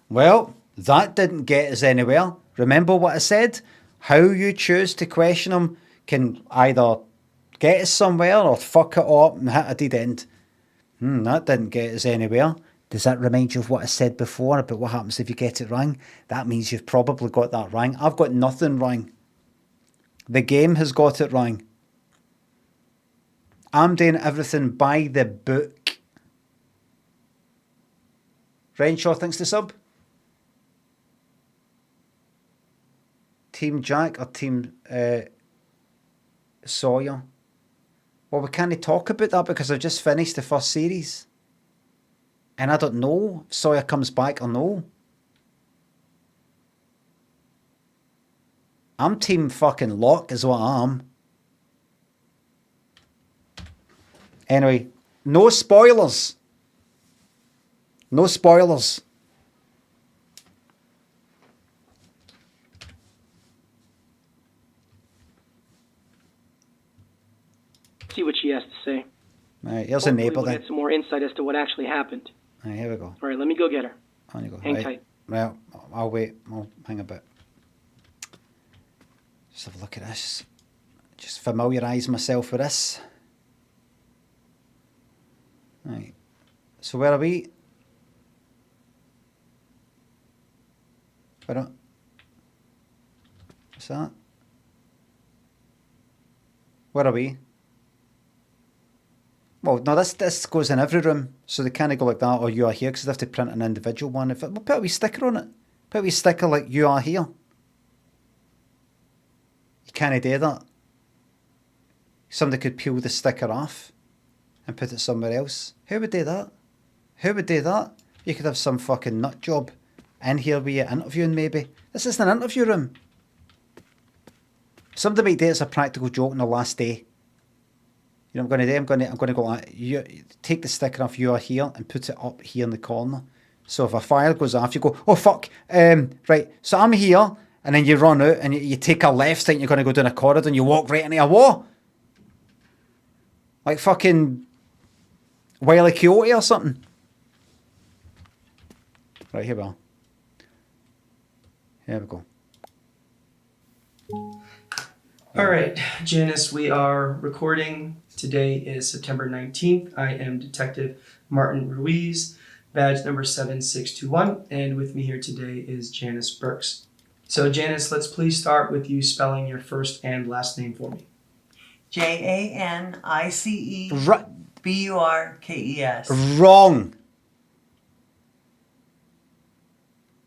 Well, that didn't get us anywhere. Remember what I said? How you choose to question them can either get us somewhere or fuck it up and hit a dead end. That didn't get us anywhere. Does that remind you of what I said before about what happens if you get it wrong? That means you've probably got that wrong. I've got nothing wrong. The game has got it wrong. I'm doing everything by the book. Renshaw thinks the sub. Team Jack or Team Sawyer? Well, we can't talk about that because I've just finished the first series. And I don't know if Sawyer comes back or no. I'm Team fucking Locke is what I am. Anyway, no spoilers. No spoilers.
See what she has to say.
All right, here's a neighbour
we'll
then.
get some more insight as to what actually happened.
All right, here we go.
All right, let me go get her.
On you go.
Hang
right.
tight.
Well, I'll wait. I'll hang a bit. Just have a look at this. Just familiarise myself with this. Right. So where are we? Why not? What's that? Where are we? Well, no, this goes in every room, so they can't go like that, or you are here, because they have to print an individual one. We'll put a wee sticker on it. Put a wee sticker like you are here. You can't do that. Somebody could peel the sticker off and put it somewhere else. Who would do that? Who would do that? You could have some fucking nut job in here with you interviewing maybe. This isn't an interview room. Somebody might do it as a practical joke on the last day. You know what I'm going to do? I'm going to go like, you take the sticker off you are here and put it up here in the corner. So if a fire goes off, you go, oh fuck, right, so I'm here, and then you run out and you take a left, think you're going to go down a corridor and you walk right into a wall. Like fucking Wile E. Coyote or something. Right, here we are. Here we go.
All right, Janice, we are recording. Today is September 19th. I am Detective Martin Ruiz, badge number 7621, and with me here today is Janice Burks. So, Janice, let's please start with you spelling your first and last name for me.
JANICEBURKES.
Wrong.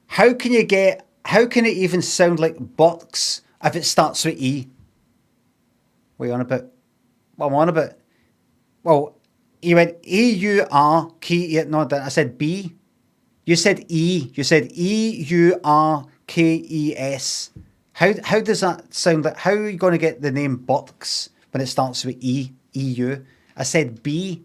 How can it even sound like Bucks if it starts with E? What are you on about? What am I on about? Well, you went E-U-R-K-E. No, I said B. You said E. You said E-U-R-K-E-S. How does that sound like? How are you going to get the name Bucks when it starts with E? E-U. I said B.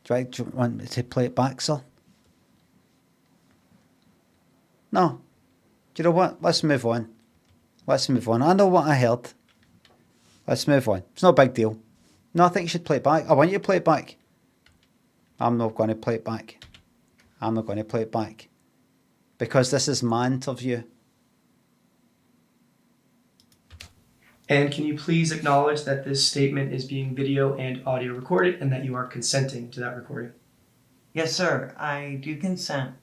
Do you want me to play it back, sir? No. Do you know what? Let's move on. Let's move on. I know what I heard. Let's move on. It's no big deal. No, I think you should play it back. I want you to play it back. I'm not going to play it back. I'm not going to play it back. Because this is my interview.
And can you please acknowledge that this statement is being video and audio recorded and that you are consenting to that recording?
Yes, sir. I do consent.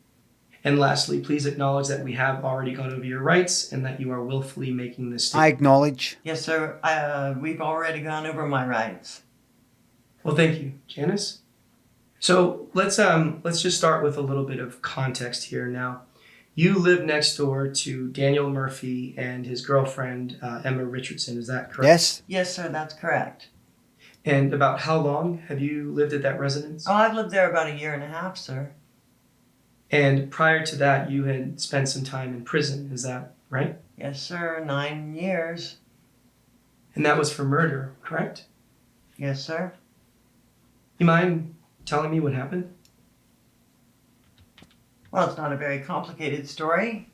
And lastly, please acknowledge that we have already gone over your rights and that you are willfully making this
I
statement.
acknowledge.
Yes, sir. We've already gone over my rights.
Well, thank you, Janice. So let's just start with a little bit of context here now. You live next door to Daniel Murphy and his girlfriend, Emma Richardson. Is that correct?
Yes.
Yes, sir. That's correct.
And about how long have you lived at that residence?
Oh, I've lived there about 1.5 years, sir.
And prior to that, you had spent some time in prison. Is that right?
Yes, sir. 9 years.
And that was for murder, correct?
Yes, sir.
You mind telling me what happened?
Well, it's not a very complicated story.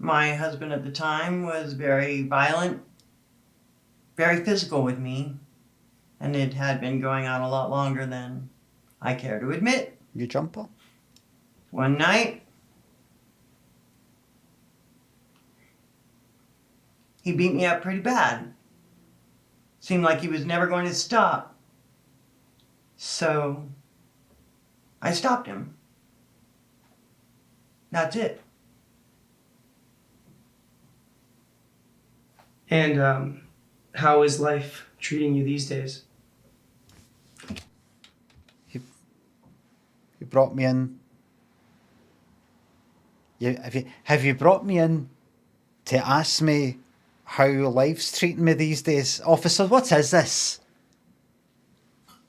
My husband at the time was very violent, very physical with me, and it had been going on a lot longer than I care to admit.
You jumper?
One night, he beat me up pretty bad. Seemed like he was never going to stop. So, I stopped him. That's it.
And how is life treating you these days?
You brought me in. Have you brought me in to ask me how life's treating me these days? Officer, what is this?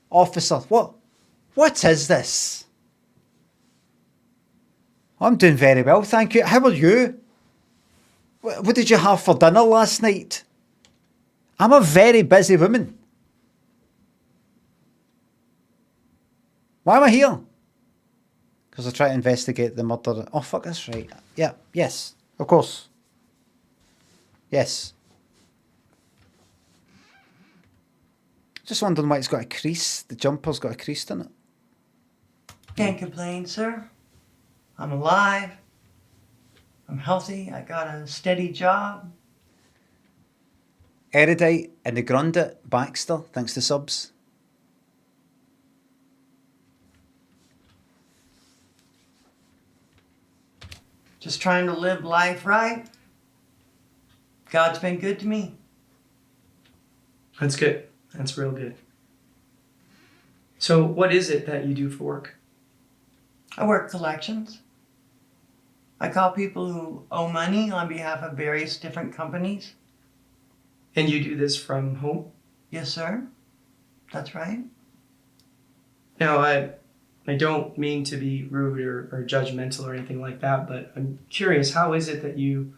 Officer, what is this? I'm doing very well, thank you. How are you? What did you have for dinner last night? I'm a very busy woman. Why am I here? Because I try to investigate the murder. Oh, fuck, that's right. Yeah, yes, of course. Yes. Just wondering why it's got a crease. The jumper's got a crease in it.
Can't complain, sir. I'm alive. I'm healthy. I got a steady job.
Erudite and the Grundit Baxter, thanks to subs.
Just trying to live life right. God's been good to me.
That's good. That's real good. So what is it that you do for work?
I work collections. I call people who owe money on behalf of various different companies.
And you do this from home?
Yes, sir. That's right.
Now, I don't mean to be rude or judgmental or anything like that, but I'm curious, how is it that you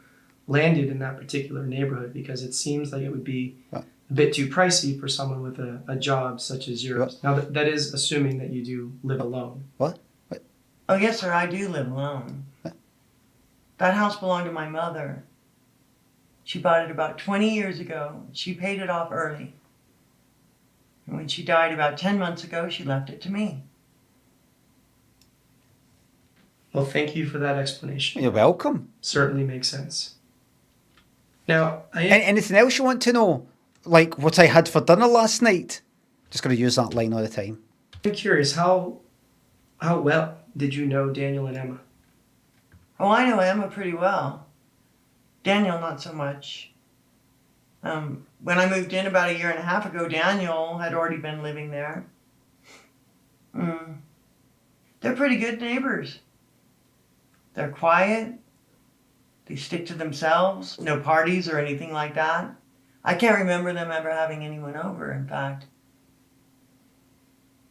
landed in that particular neighborhood? Because it seems like it would be a bit too pricey for someone with a job such as yours. Now, that is assuming that you do live alone.
What?
Oh, yes, sir, I do live alone. That house belonged to my mother. She bought it about 20 years ago. She paid it off early. And when she died about 10 months ago, she left it to me.
Well, thank you for that explanation.
You're welcome.
Certainly makes sense. Now,
Anything else you want to know? Like what I had for dinner last night? Just going to use that line all the time.
I'm curious, how well did you know Daniel and Emma?
Oh, I know Emma pretty well. Daniel, not so much. When I moved in about 1.5 years ago, Daniel had already been living there. They're pretty good neighbors. They're quiet. They stick to themselves. No parties or anything like that. I can't remember them ever having anyone over, in fact.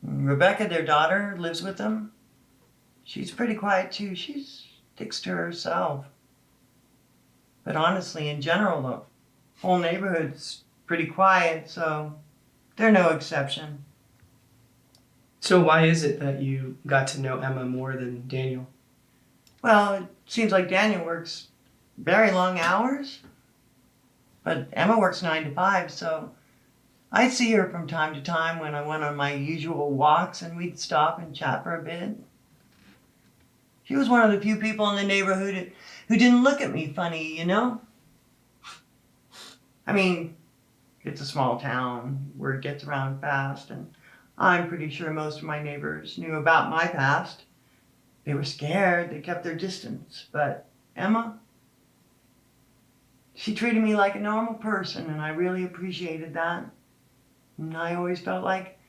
Rebecca, their daughter, lives with them. She's pretty quiet too. She sticks to herself. But honestly, in general, the whole neighborhood's pretty quiet, so they're no exception.
So why is it that you got to know Emma more than Daniel?
Well, it seems like Daniel works very long hours, but Emma works 9 to 5, so I see her from time to time when I went on my usual walks, and we'd stop and chat for a bit. She was one of the few people in the neighborhood who didn't look at me funny, you know? I mean, it's a small town, word gets around fast, and I'm pretty sure most of my neighbors knew about my past. They were scared, they kept their distance, but Emma, she treated me like a normal person, and I really appreciated that. And I always felt like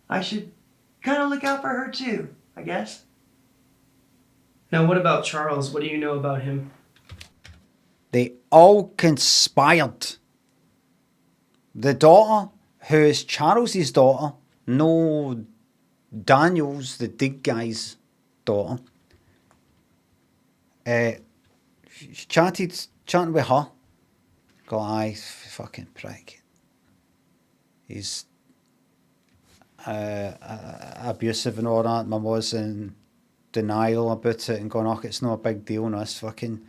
I should kind of look out for her too, I guess.
Now, what about Charles? What do you know about him?
They all conspired. The daughter, who is Charles's daughter, no Daniel's, the dig guy's daughter, chatting with her. Go, aye, fucking prick. He's abusive and all that. Mum was in denial about it and going, oh, it's no a big deal, no, it's fucking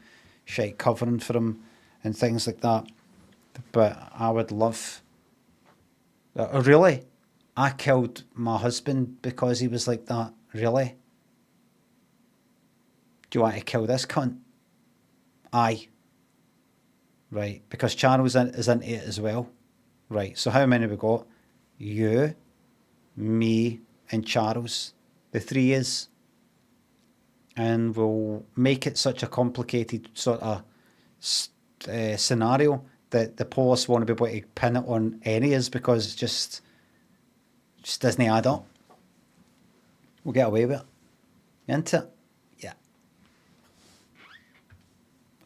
shite covering for him and things like that. But I would love... really? I killed my husband because he was like that? Really? Do you want to kill this cunt? Aye. Right, because Charles is into it as well. Right, so how many we got? You, me, and Charles. The three is. And we'll make it such a complicated sort of scenario that the police won't be able to pin it on any is because it just doesn't add up. We'll get away with it. Into it? Yeah.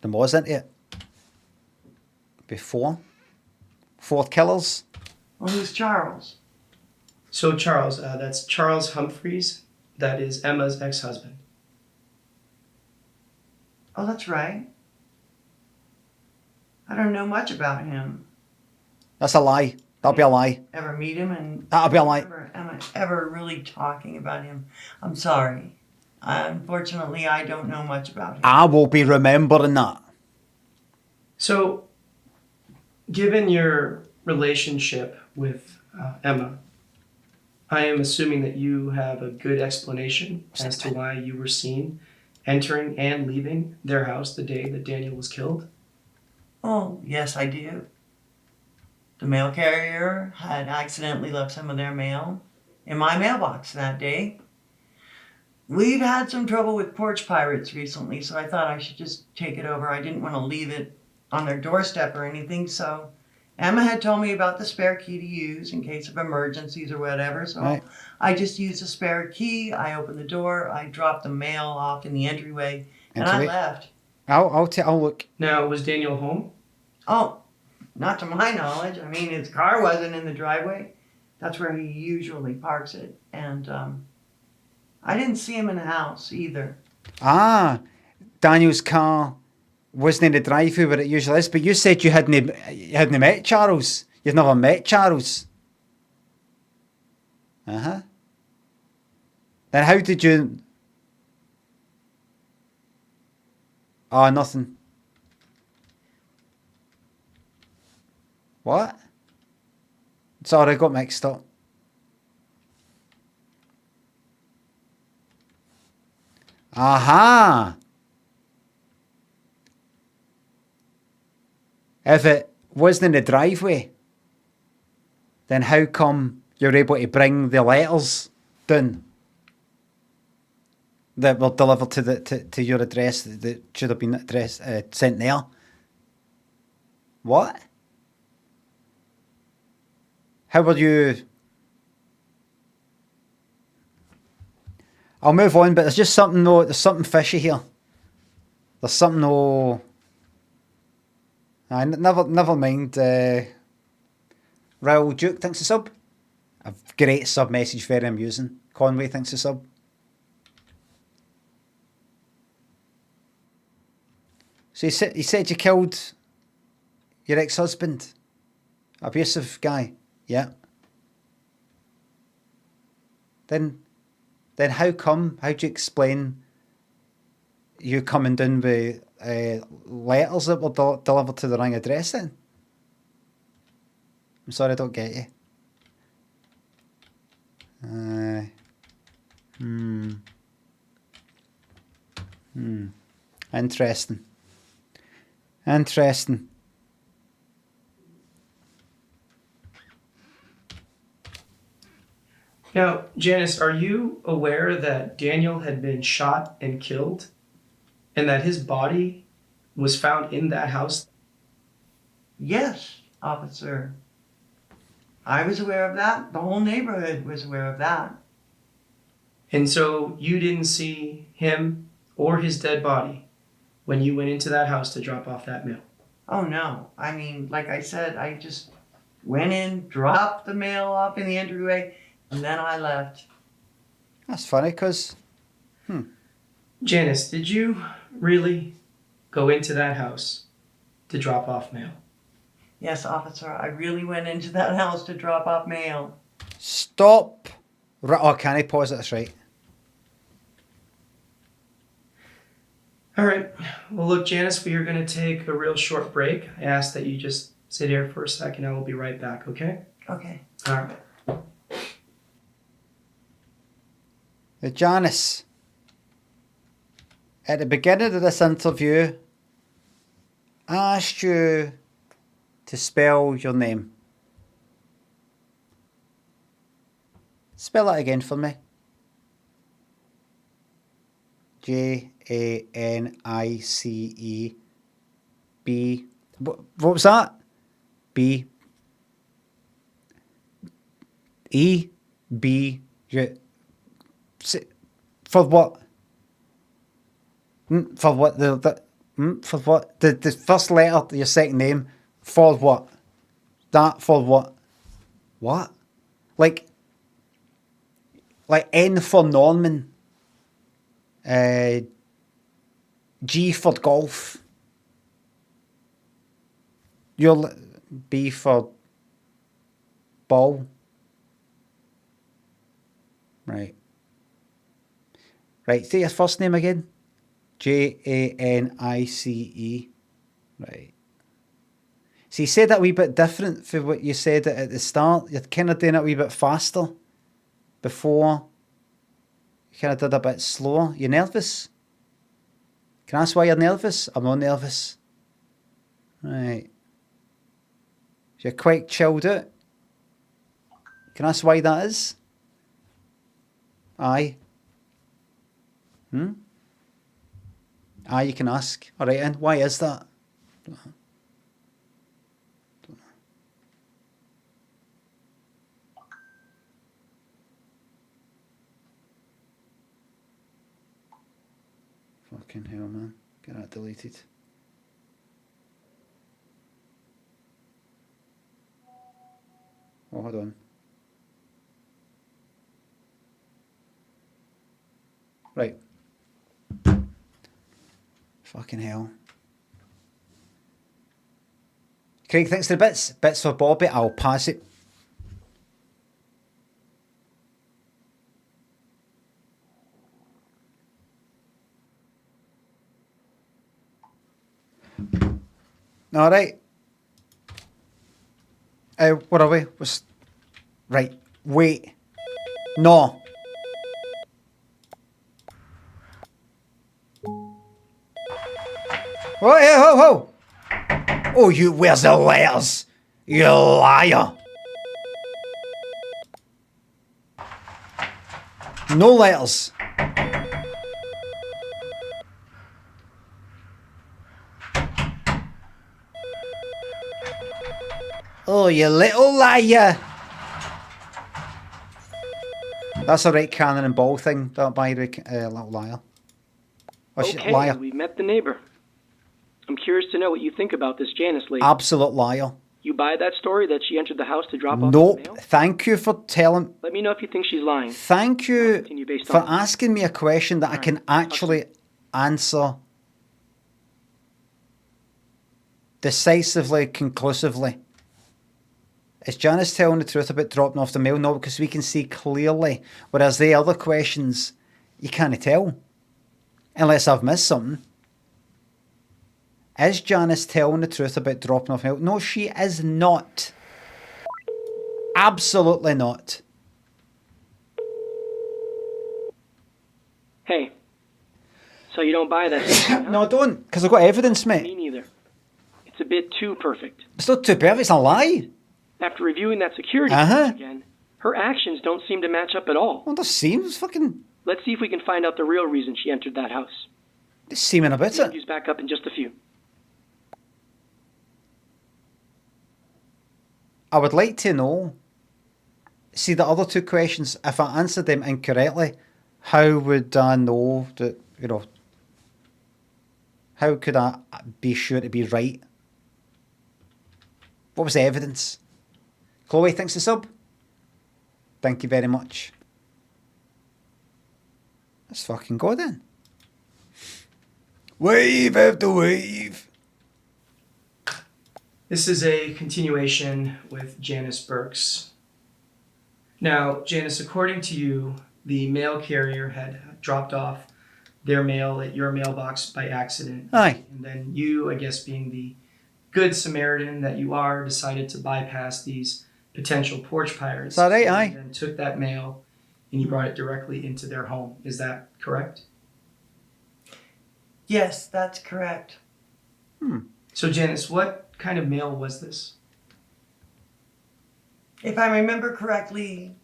The was into it. Before. 4 killers.
Well, who's Charles?
So Charles, that's Charles Humphreys. That is Emma's ex-husband.
Oh, that's right. I don't know much about him.
That's a lie. That'll be a lie.
Ever meet him? And
that'll be a lie.
Am I ever really talking about him? I'm sorry. Unfortunately, I don't know much about him.
I will be remembering that.
So, given your relationship with Emma, I am assuming that you have a good explanation as to why you were seen entering and leaving their house the day that Daniel was killed?
Oh, yes, I do. The mail carrier had accidentally left some of their mail in my mailbox that day. We've had some trouble with porch pirates recently, so I thought I should just take it over. I didn't want to leave it on their doorstep or anything, so Emma had told me about the spare key to use in case of emergencies or whatever, so
Right.
I just used the spare key. I opened the door, I dropped the mail off in the entryway, and I
Entryway.
left.
I'll look.
Now, was Daniel home?
Oh, not to my knowledge. I mean, his car wasn't in the driveway. That's where he usually parks it, and I didn't see him in the house either.
Ah, Daniel's car wasn't in the driveway where it usually is, but you said you hadn't met Charles. You've never met Charles. Uh-huh. Then how did you... Oh, nothing. What? Sorry, I got mixed up. Aha! If it wasn't in the driveway, then how come you're able to bring the letters down that were delivered to your address that should have been sent there? What? How were you... I'll move on, but there's just something, though, there's something fishy here. There's something, though... Never mind. Raoul Duke thinks a sub. A great sub message, very amusing. Conway thinks a sub. So he said you killed your ex-husband. Abusive guy. Yeah. Then how come? How do you explain you coming down with letters that were delivered to the wrong address then? I'm sorry, I don't get you. Interesting. Interesting.
Now, Janice, are you aware that Daniel had been shot and killed and that his body was found in that house?
Yes, officer. I was aware of that. The whole neighborhood was aware of that.
And so you didn't see him or his dead body when you went into that house to drop off that mail?
Oh, no. I mean, like I said, I just went in, dropped the mail off in the entryway, and then I left.
That's funny, because...
Janice, did you really go into that house to drop off mail?
Yes, officer, I really went into that house to drop off mail.
Stop. Oh, can I pause it? That's right.
All right. Well, look, Janice, we are going to take a real short break. I ask that you just sit here for a second. I will be right back, okay?
Okay.
All right.
Janice, at the beginning of this interview, I asked you to spell your name. Spell it again for me. Janice B. What was that? B. E. B. For what? For what? For what? The first letter of your second name. For what? That for what? What? Like N for Norman. G for golf. Your B for ball. Right. Right. Say your first name again. Janice. Right. So you said that a wee bit different for what you said at the start. You're kind of doing it a wee bit faster. Before, you kind of did a bit slower. You nervous? Can I ask why you're nervous? I'm not nervous. Right. You're quite chilled out. Can I ask why that is? Aye. You can ask. All right, and why is that? Don't know. Fucking hell, man. Get that deleted. Oh, hold on. Right. Fucking hell. Craig, thanks for the bits. Bits for Bobby. I'll pass it. All right. What are we? Right. Wait. No. Oh, hey, ho, ho. Oh, where's the letters? You liar. No letters. Oh, you little liar. That's a right cannon and ball thing, that by the little liar. Oh,
Okay,
liar.
we met the neighbor. I'm curious to know what you think about this Janice lady.
Absolute liar.
You buy that story that she entered the house to drop off
Nope.
the mail?
Thank you for telling.
Let me know if you think she's lying.
Thank you
continue based
for
on that.
asking me a question that I can actually answer decisively, conclusively. Is Janice telling the truth about dropping off the mail? No, because we can see clearly. Whereas the other questions, you can't tell. Unless I've missed something. Is Janice telling the truth about dropping off mail? No, she is not. Absolutely not.
Hey, so you don't buy that story, huh?
No, I don't, because I've got evidence,
Me
mate.
neither. It's a bit too perfect.
It's not too perfect, it's a lie.
After reviewing that security footage again, her actions don't seem to match up at all.
Well, it seems fucking...
Let's see if we can find out the real reason she entered that house.
It's seeming about it.
Interview's back up in just a few.
I would like to know, see the other two questions, if I answered them incorrectly, how would I know that, how could I be sure to be right? What was the evidence? Chloe, thanks for sub. Thank you very much. Let's fucking go then. Wave after wave.
This is a continuation with Janice Burks. Now, Janice, according to you, the mail carrier had dropped off their mail at your mailbox by accident.
Aye.
And then you, I guess being the good Samaritan that you are, decided to bypass these potential porch pirates.
Is that right? Aye.
And took that mail and you brought it directly into their home. Is that correct?
Yes, that's correct.
So, Janice, what kind of mail was this?
If I remember correctly,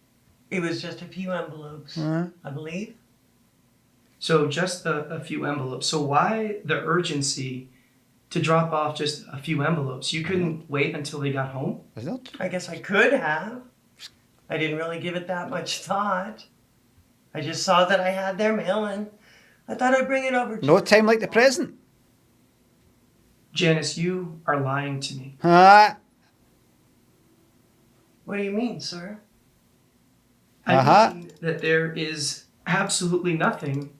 it was just a few envelopes, I believe.
So just a few envelopes. So why the urgency to drop off just a few envelopes? You couldn't wait until they got home?
I guess I could have. I didn't really give it that much thought. I just saw that I had their mail and I thought I'd bring it over to
No time like the present.
Janice, you are lying to me.
What do you mean, sir?
I mean that there is absolutely nothing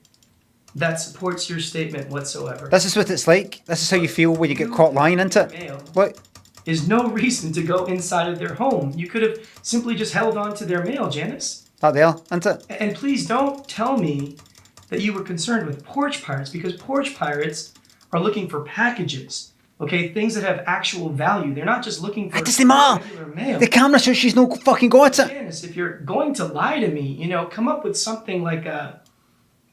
that supports your statement whatsoever.
This is what it's like. This is how you feel when you get caught lying, isn't it?
Mail
What?
is no reason to go inside of their home. You could have simply just held on to their mail, Janice.
That there, isn't it?
And please don't tell me that you were concerned with porch pirates, because porch pirates are looking for packages, okay? Things that have actual value. They're not just looking for regular mail.
The camera shows she's no fucking got it.
Janice, if you're going to lie to me, come up with something like I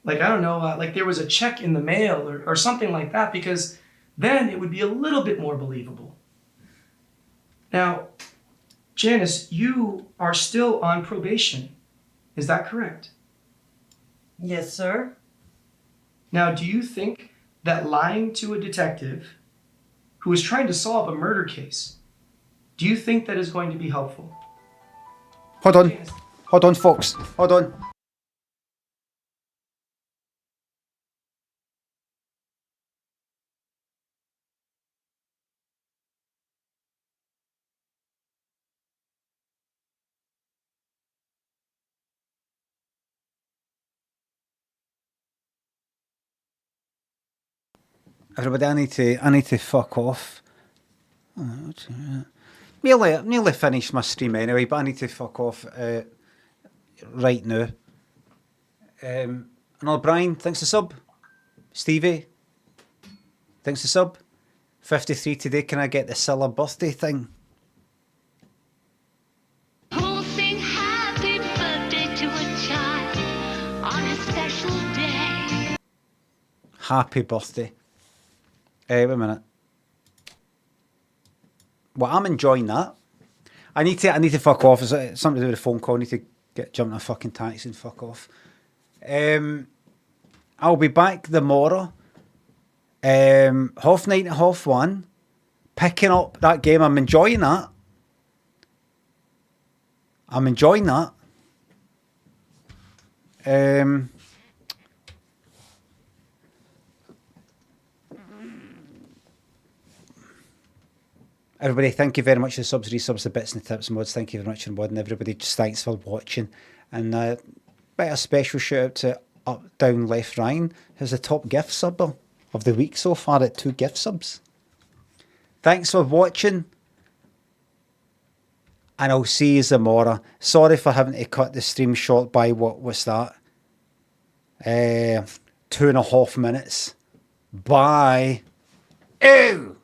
don't know, like there was a check in the mail or something like that, because then it would be a little bit more believable. Now, Janice, you are still on probation. Is that correct?
Yes, sir.
Now, do you think that lying to a detective who is trying to solve a murder case, do you think that is going to be helpful?
Hold on, folks. Hold on. Everybody, I need to fuck off. Nearly finished my stream anyway, but I need to fuck off right now. And Brian, thanks to sub. Stevie, thanks to sub. 53 today. Can I get the Scylla birthday thing?
Who'll sing happy birthday to a child on a special day?
Happy birthday. Wait a minute. Well, I'm enjoying that. I need to fuck off. It's something to do with a phone call. I need to jump in a fucking taxi and fuck off. I'll be back tomorrow. 9:30 to 1:30. Picking up that game. I'm enjoying that. Everybody, thank you very much for the subs, resubs, the bits and the tips and mods. Thank you very much and mod, and everybody, just thanks for watching. And a special shout out to Up, Down, Left, Ryan, who's the top gift subber of the week so far at 2 gift subs. Thanks for watching. And I'll see you tomorrow. Sorry for having to cut the stream short by what was that? 2.5 minutes. Bye. Ew!